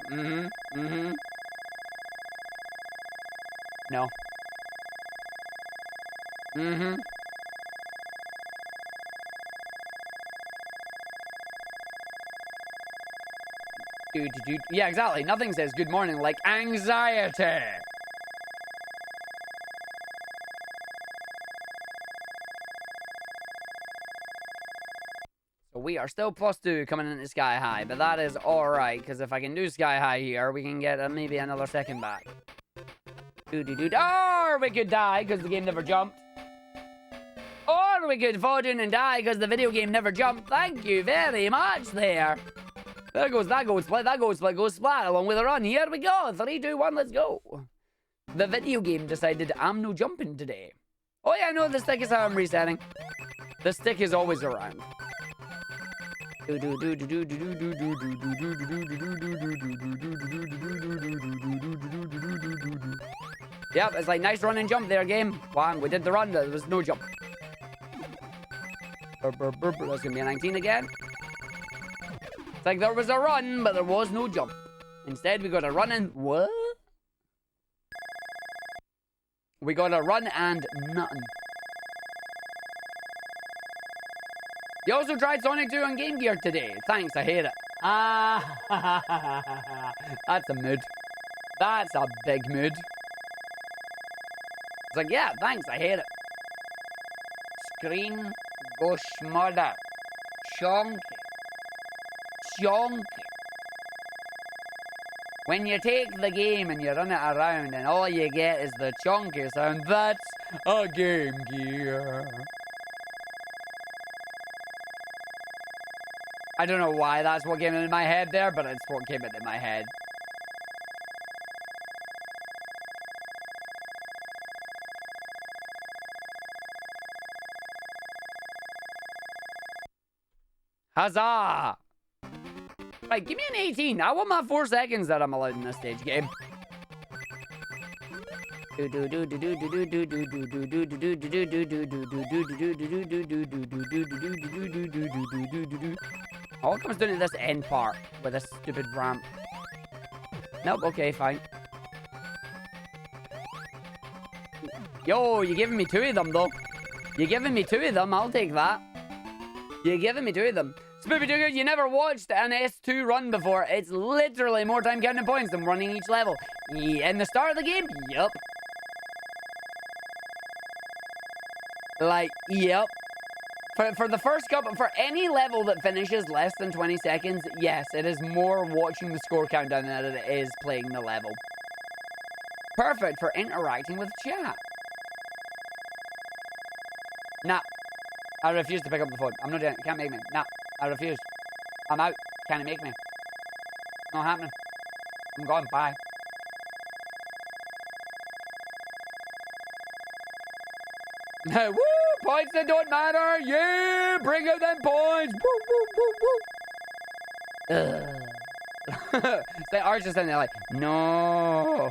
No. Yeah, exactly. Nothing says good morning like anxiety. So we are still +2 coming into Sky High, but that is alright, because if I can do Sky High here, we can get maybe another second back. Or we could die, because the game never jumped. Or we could fall down and die, because the video game never jumped. Thank you very much there. There goes that goes split, that goes split, goes splat, along with a run. Here we go. 3, 2, 1, let's go. The video game decided I'm no jumping today. Oh yeah, no, the stick is how I'm resetting. The stick is always around. Yep, it's like nice run and jump there, game. Wow, we did the run, there was no jump. That's gonna be a 19 again. It's like there was a run, but there was no jump. Instead, we got a run and... What? We got a run and nothing. You also tried Sonic 2 on Game Gear today. Thanks, I hate it. That's a mood. That's a big mood. It's like, yeah, thanks, I hate it. Screen go schmodder. Chonky. Chonky. When you take the game and you run it around and all you get is the chonky sound, that's a Game Gear. I don't know why that's what came into my head there, but it's what came into my head. Huzzah! Right, give me an 18. I want my 4 seconds that I'm allowed in this stage game. All comes down to this end part with this stupid ramp. Nope, okay, fine. Yo, you're giving me 2 of them, though. You're giving me 2 of them, I'll take that. You're giving me 2 of them. Spoopy Dooger, you never watched an S2 run before. It's literally more time counting points than running each level. In the start of the game? Yup. Like, yep. For the first couple, for any level that finishes less than 20 seconds, yes, it is more watching the score countdown than it is playing the level. Perfect for interacting with chat. Nah. I refuse to pick up the phone. I'm not doing it. Can't make me. Nah. I refuse. I'm out. Can't make me. Not happening. I'm gone. Bye. Woo! Points that don't matter! Yeah! Bring out them points! Woo, woo, woo, woo! Say Arch is sitting there like, no!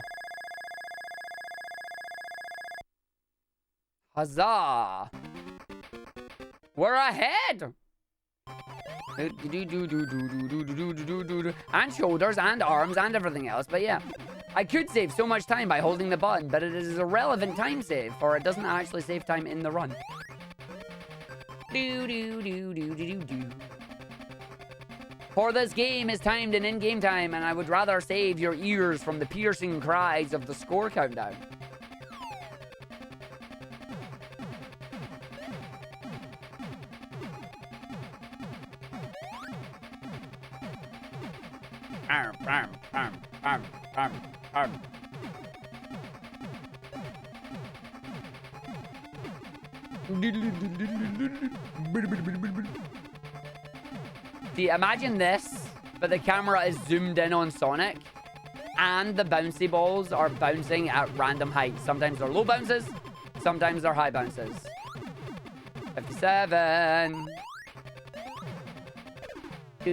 Huzzah! We're ahead! And shoulders and arms and everything else, but yeah. I could save so much time by holding the button, but it is a relevant time save, for it doesn't actually save time in the run. For this game is timed in in-game time, and I would rather save your ears from the piercing cries of the score countdown. See, imagine this, but the camera is zoomed in on Sonic, and the bouncy balls are bouncing at random heights. Sometimes they're low bounces, sometimes they're high bounces. 57. So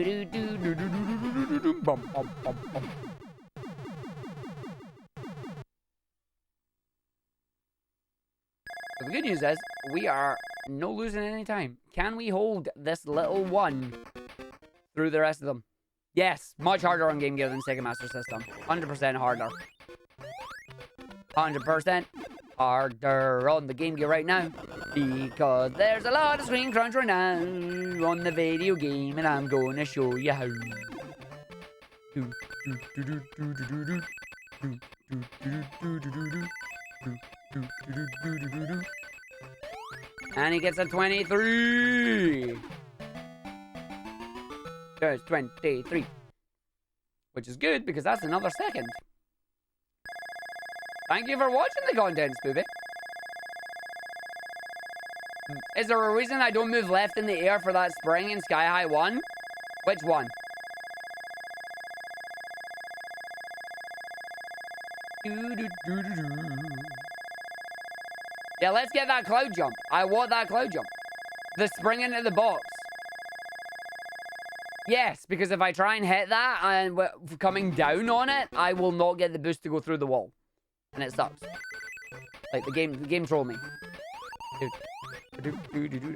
the good news is, we are no losing any time. Can we hold this little one through the rest of them? Yes, much harder on Game Gear than Sega Master System. 100% harder. 100% harder on the Game Gear right now. Because there's a lot of screen crunch right now on the video game, and I'm going to show you how. And he gets a 23. There's 23. Which is good because that's another second. Thank you for watching the content, Spoopy. Is there a reason I don't move left in the air for that spring in Sky High 1? Which one? Yeah, let's get that cloud jump. I want that cloud jump. The spring into the box. Yes, because if I try and hit that and coming down on it, I will not get the boost to go through the wall. And it sucks. Like, the game trolled me.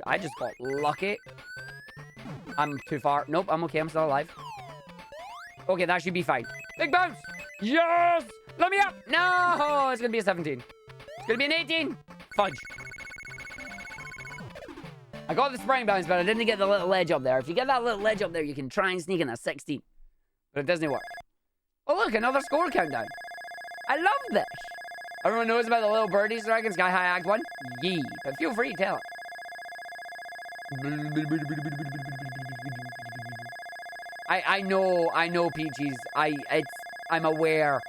I just got lucky. I'm too far. Nope, I'm okay. I'm still alive. Okay, that should be fine. Big bounce! Yes! Let me up! No! It's gonna be a 17. It's gonna be an 18. Fudge. I got the spring bounce, but I didn't get the little ledge up there. If you get that little ledge up there, you can try and sneak in a 16. But it doesn't work. Oh, look, another score countdown. I love this. Everyone knows about the little birdies dragon Sky High Act 1? Yee. But feel free to tell it. I know, Peaches. I'm aware.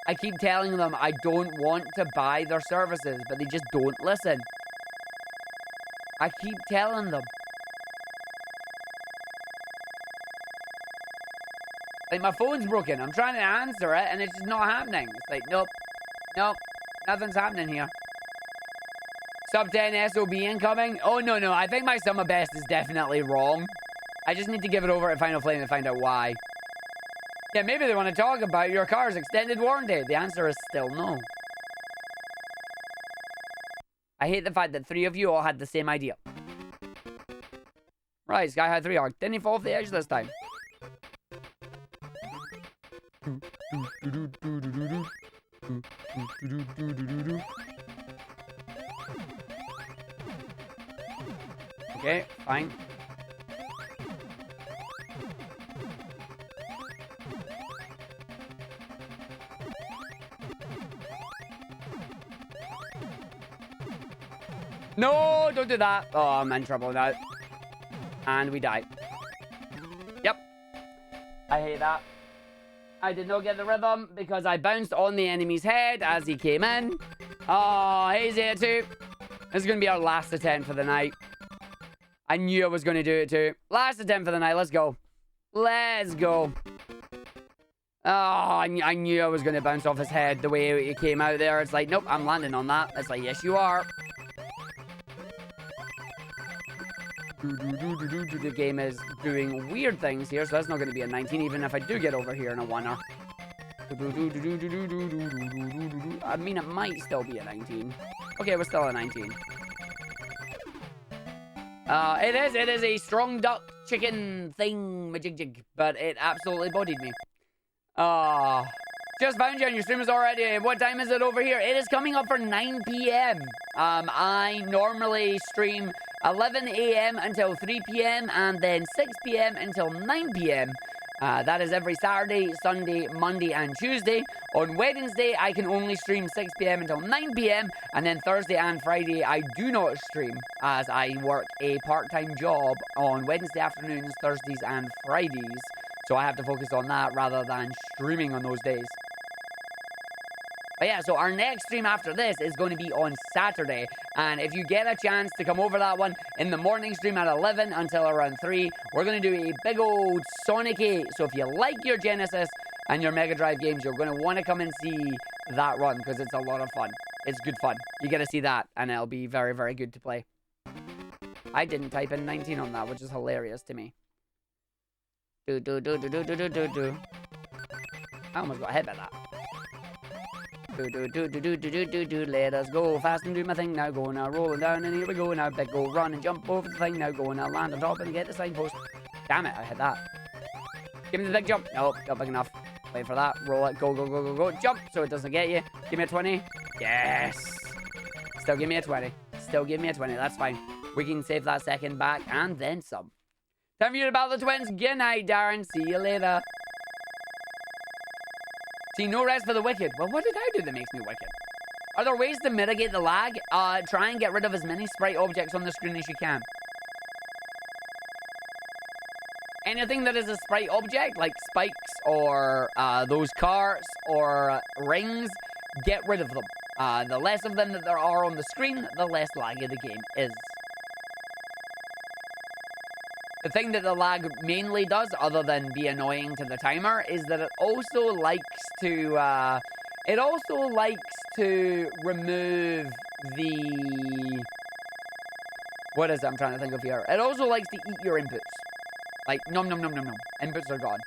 I keep telling them I don't want to buy their services, but they just don't listen. I keep telling them. Like, my phone's broken. I'm trying to answer it, and it's just not happening. It's like, nope. Nope. Nothing's happening here. Sub 10 SOB incoming? Oh, no. I think my sum of best is definitely wrong. I just need to give it over at Final Flame and find out why. Yeah, maybe they want to talk about your car's extended warranty. The answer is still no. I hate the fact that 3 of you all had the same idea. Right, Sky High 3 arc. Didn't he fall off the edge this time? Okay, fine. No, don't do that. Oh, I'm in trouble now. And we die. Yep. I hate that. I did not get the rhythm because I bounced on the enemy's head as he came in. Oh, hey, Zeta 2. This is going to be our last attempt for the night. I knew I was going to do it too. Last attempt for the night. Let's go. Let's go. Oh, I knew I was going to bounce off his head the way he came out there. It's like, nope, I'm landing on that. It's like, yes, you are. The game is doing weird things here, so that's not going to be a 19, even if I do get over here in a 1er. I mean, it might still be a 19. Okay, we're still a 19. It is a strong duck chicken thing, majig, but it absolutely bodied me. Just found you on your streamers already. What time is it over here? It is coming up for 9 p.m. I normally stream 11 a.m. until 3 p.m. and then 6 p.m. until 9 p.m. That is every Saturday, Sunday, Monday, and Tuesday. On Wednesday, I can only stream 6 p.m. until 9 p.m. And then Thursday and Friday, I do not stream as I work a part-time job on Wednesday afternoons, Thursdays, and Fridays. So I have to focus on that rather than streaming on those days. But yeah, so our next stream after this is going to be on Saturday. And if you get a chance to come over that one in the morning stream at 11 until around 3, we're going to do a big old Sonic 8. So if you like your Genesis and your Mega Drive games, you're going to want to come and see that run because it's a lot of fun. It's good fun. You get to see that and it'll be very, very good to play. I didn't type in 19 on that, which is hilarious to me. I almost got hit by that. Let us go fast and do my thing now. Going now, rolling down, and here we go now. Big go, run and jump over the thing now. Going now, land on top and get the signpost. Damn it, I hit that. Give me the big jump. Nope, not big enough. Wait for that. Roll it. Go, go, go, go, go. Jump so it doesn't get you. Give me a 20. Yes. Still give me a 20. Still give me a 20. That's fine. We can save that second back and then some. Time for you to battle the twins. Good night, Darren. See you later. See, no rest for the wicked. Well, what did I do that makes me wicked? Are there ways to mitigate the lag? Try and get rid of as many sprite objects on the screen as you can. Anything that is a sprite object, like spikes or those carts or rings, get rid of them. The less of them that there are on the screen, the less laggy the game is. The thing that the lag mainly does, other than be annoying to the timer, is that it also likes to remove the... What is it I'm trying to think of here? It also likes to eat your inputs. Like, nom nom nom nom nom. Inputs are gone.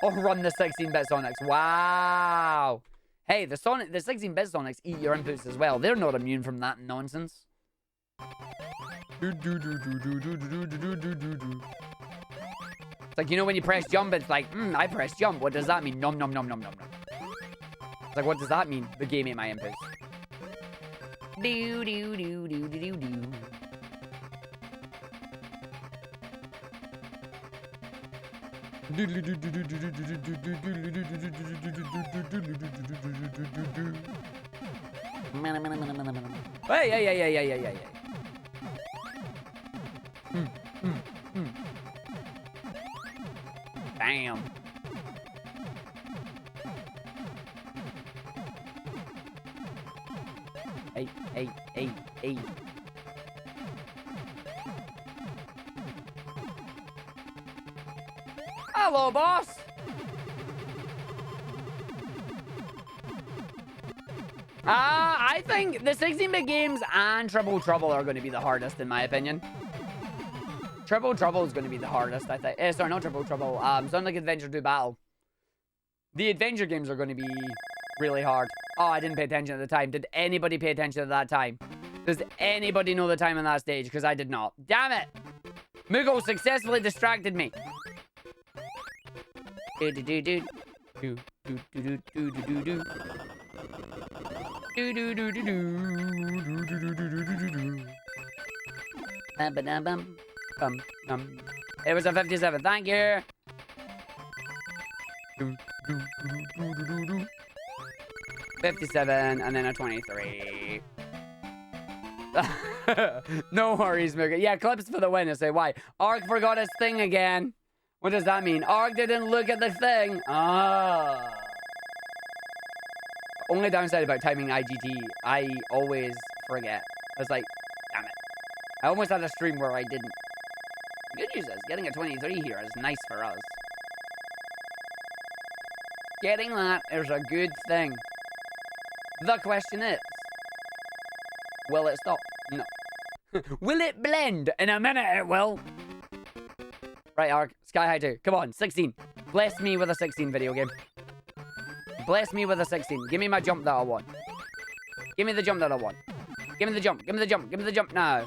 Or run the 16-bit Sonics. Wow. Hey, the 16-bit Sonics eat your inputs as well. They're not immune from that nonsense. It's like, you know when you press jump, it's like, I press jump. What does that mean? Nom nom nom nom nom nom. It's like, what does that mean? The game ate my inputs. Do do do do do do do. Hey. Damn. Hey. Hello, boss. I think the 16-bit games and Triple Trouble are going to be the hardest, in my opinion. Triple Trouble is going to be the hardest, I think. Sorry, not Triple Trouble. Sonic Adventure 2 Battle. The adventure games are going to be really hard. Oh, I didn't pay attention at the time. Did anybody pay attention at that time? Does anybody know the time on that stage? Because I did not. Damn it! Moogle successfully distracted me. It was a 57. Thank you. 57 and then a 23. No worries, Moogle. Yeah, clips for the win. I say why. Arg forgot his thing again. What does that mean? Arg didn't look at the thing. Ah. Only downside about timing IGT, I always forget. I was like, damn it. I almost had a stream where I didn't. The good news is, getting a 23 here is nice for us. Getting that is a good thing. The question is, will it stop? No. Will it blend? In a minute it will. Right, Arg. Sky High 2. Come on, 16. Bless me with a 16 video game. Bless me with a 16. Give me my jump that I want. Give me the jump that I want. Give me the jump. Give me the jump. Give me the jump now.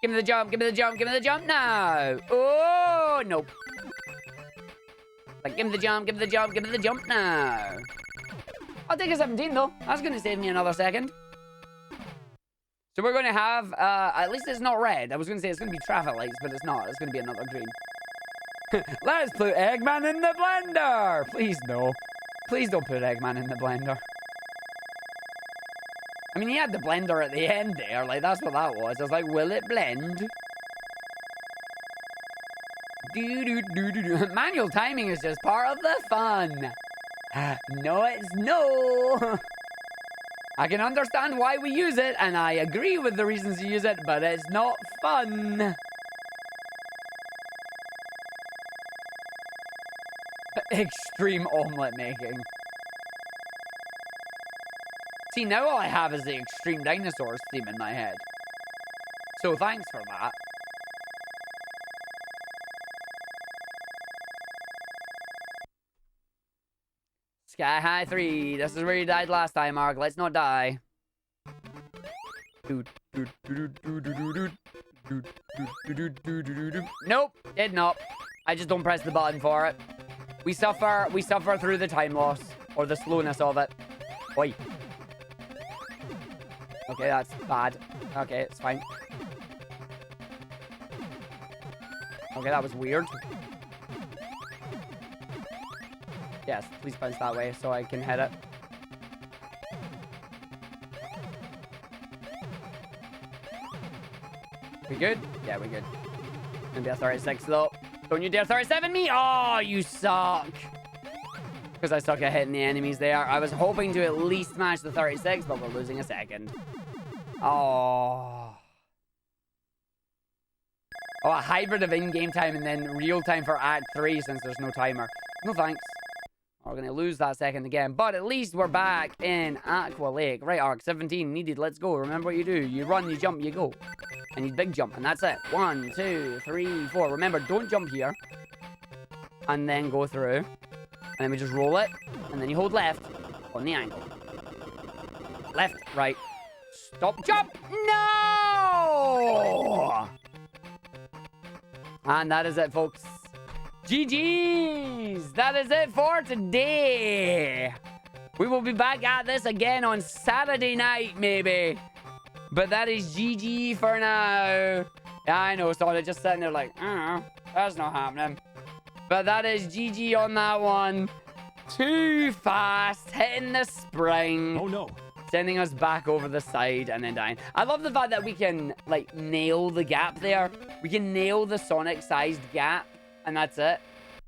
Give me the jump. Give me the jump. Give me the jump now. Oh, nope. Like, give me the jump. Give me the jump. Give me the jump now. I'll take a 17, though. That's going to save me another second. So we're going to have, at least it's not red. I was going to say it's going to be traffic lights, but it's not. It's going to be another green. Let's put Eggman in the blender. Please, no. Please don't put Eggman in the blender. I mean, he had the blender at the end there. Like, that's what that was. I was like, will it blend? Manual timing is just part of the fun. No, it's no. I can understand why we use it, and I agree with the reasons you use it, but it's not fun. Extreme omelette making. See, now all I have is the Extreme Dinosaurs theme in my head. So thanks for that. Sky High 3. This is where you died last time, Arg. Let's not die. Nope, did not. I just don't press the button for it. We suffer through the time loss or the slowness of it. Oi. Okay, that's bad. Okay, it's fine. Okay, that was weird. Yes, please bounce that way so I can hit it. We good? Yeah, we good. Gonna be a 36 though. Don't you dare 37 me! Oh, you suck! Because I suck at hitting the enemies there. I was hoping to at least smash the 36, but we're losing a second. Oh. Oh, a hybrid of in-game time and then real time for Act 3 since there's no timer. No thanks. We're going to lose that second again. But at least we're back in Aqua Lake. Right, Arc 17 needed. Let's go. Remember what you do. You run, you jump, you go. I need big jump. And that's it. 1, 2, 3, 4. Remember, don't jump here. And then go through. And then we just roll it. And then you hold left on the angle. Left, right. Stop, jump. No! And that is it, folks. GG's! That is it for today. We will be back at this again on Saturday night, maybe. But that is GG for now. Yeah, I know, so they're just sitting there like, that's not happening. But that is GG on that one. Too fast, hitting the spring. Oh no. Sending us back over the side and then dying. I love the fact that we can, like, nail the gap there. We can nail the Sonic-sized gap, and that's it.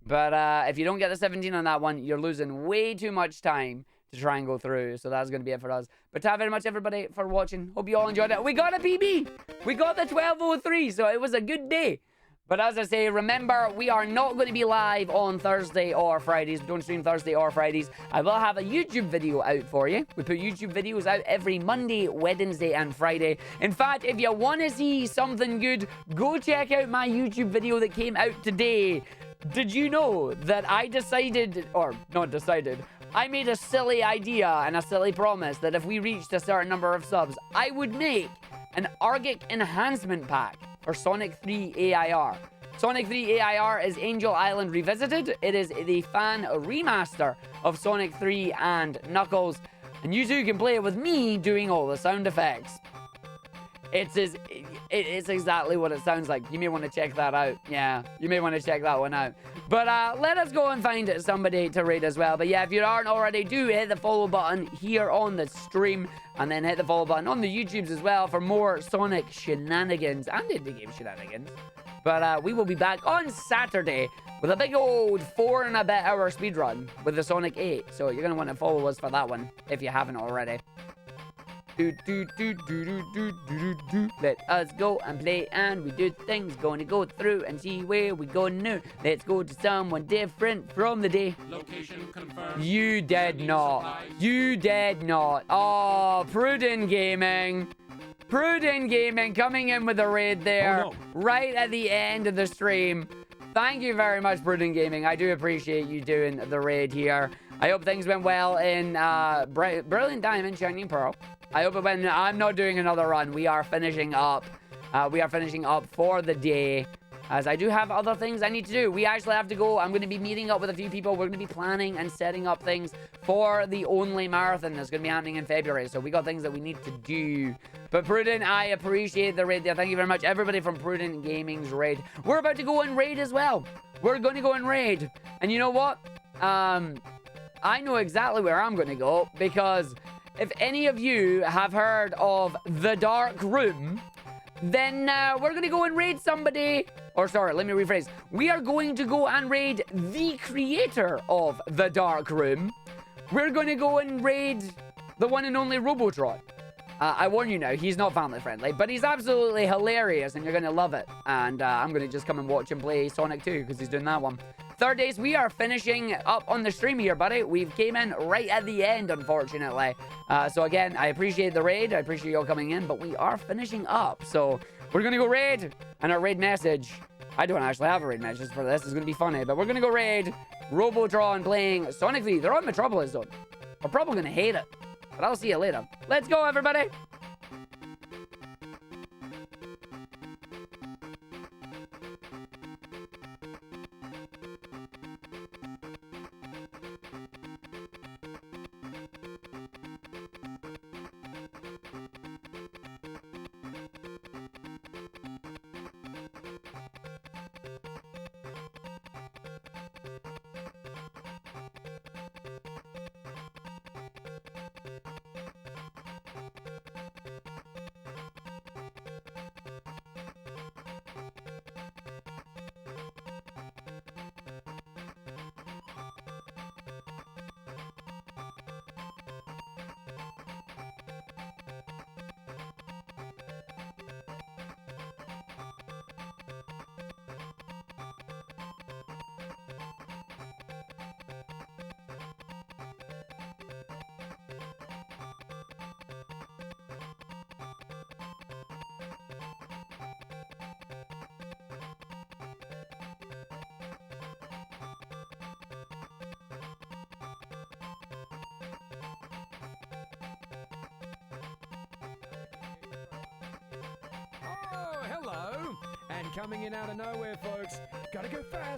But if you don't get the 17 on that one, you're losing way too much time to try and go through. So that's going to be it for us. But thank you very much, everybody, for watching. Hope you all enjoyed it. We got a PB. We got the 12:03, so it was a good day. But as I say, remember, we are not going to be live on Thursday or Fridays. We don't stream Thursday or Fridays. I will have a YouTube video out for you. We put YouTube videos out every Monday, Wednesday, and Friday. In fact, if you want to see something good, go check out my YouTube video that came out today. Did you know that I decided, or not decided, I made a silly idea and a silly promise that if we reached a certain number of subs, I would make an Argick enhancement pack for Sonic 3 AIR. Sonic 3 AIR is Angel Island Revisited. It is the fan remaster of Sonic 3 and Knuckles. And you two can play it with me doing all the sound effects. It's exactly what it sounds like. You may want to check that out. Yeah, you may want to check that one out. But let us go and find somebody to raid as well. But yeah, if you aren't already, do hit the follow button here on the stream. And then hit the follow button on the YouTubes as well for more Sonic shenanigans and indie-game shenanigans. But we will be back on Saturday with a big old 4 and a bit hour speedrun with the Sonic 8. So you're going to want to follow us for that one if you haven't already. Let us go and play and we do things. Going to go through and see where we go new. Let's go to someone different from the day. Location confirmed. You did not. You did not. Oh, Prudent Gaming. Prudent Gaming coming in with a raid there. Oh, no. Right at the end of the stream. Thank you very much, Prudent Gaming. I do appreciate you doing the raid here. I hope things went well in Brilliant Diamond, Shining Pearl. I hope it went. I'm not doing another run. We are finishing up. We are finishing up for the day, as I do have other things I need to do. We actually have to go. I'm going to be meeting up with a few people. We're going to be planning and setting up things for the Only Marathon that's going to be happening in February. So we got things that we need to do. But Prudent, I appreciate the raid there. Thank you very much, everybody from Prudent Gaming's raid. We're about to go and raid as well. We're going to go and raid. And you know what? I know exactly where I'm going to go, because if any of you have heard of The Dark Room, then we're going to go and raid somebody. Or sorry, let me rephrase. We are going to go and raid the creator of The Dark Room. We're going to go and raid the one and only Robotron. I warn you now, he's not family friendly, but he's absolutely hilarious and you're going to love it. And I'm going to just come and watch him play Sonic 2 because he's doing that one. Third days, we are finishing up on the stream here, buddy. We've came in right at the end, unfortunately. So again, I appreciate the raid. I appreciate you all coming in, but we are finishing up. So we're going to go raid. And our raid message, I don't actually have a raid message for this. It's going to be funny, but we're going to go raid Robotron playing Sonic 3. They're on Metropolis Zone. We're probably going to hate it, but I'll see you later. Let's go, everybody. coming in out of nowhere, folks. Gotta go fast.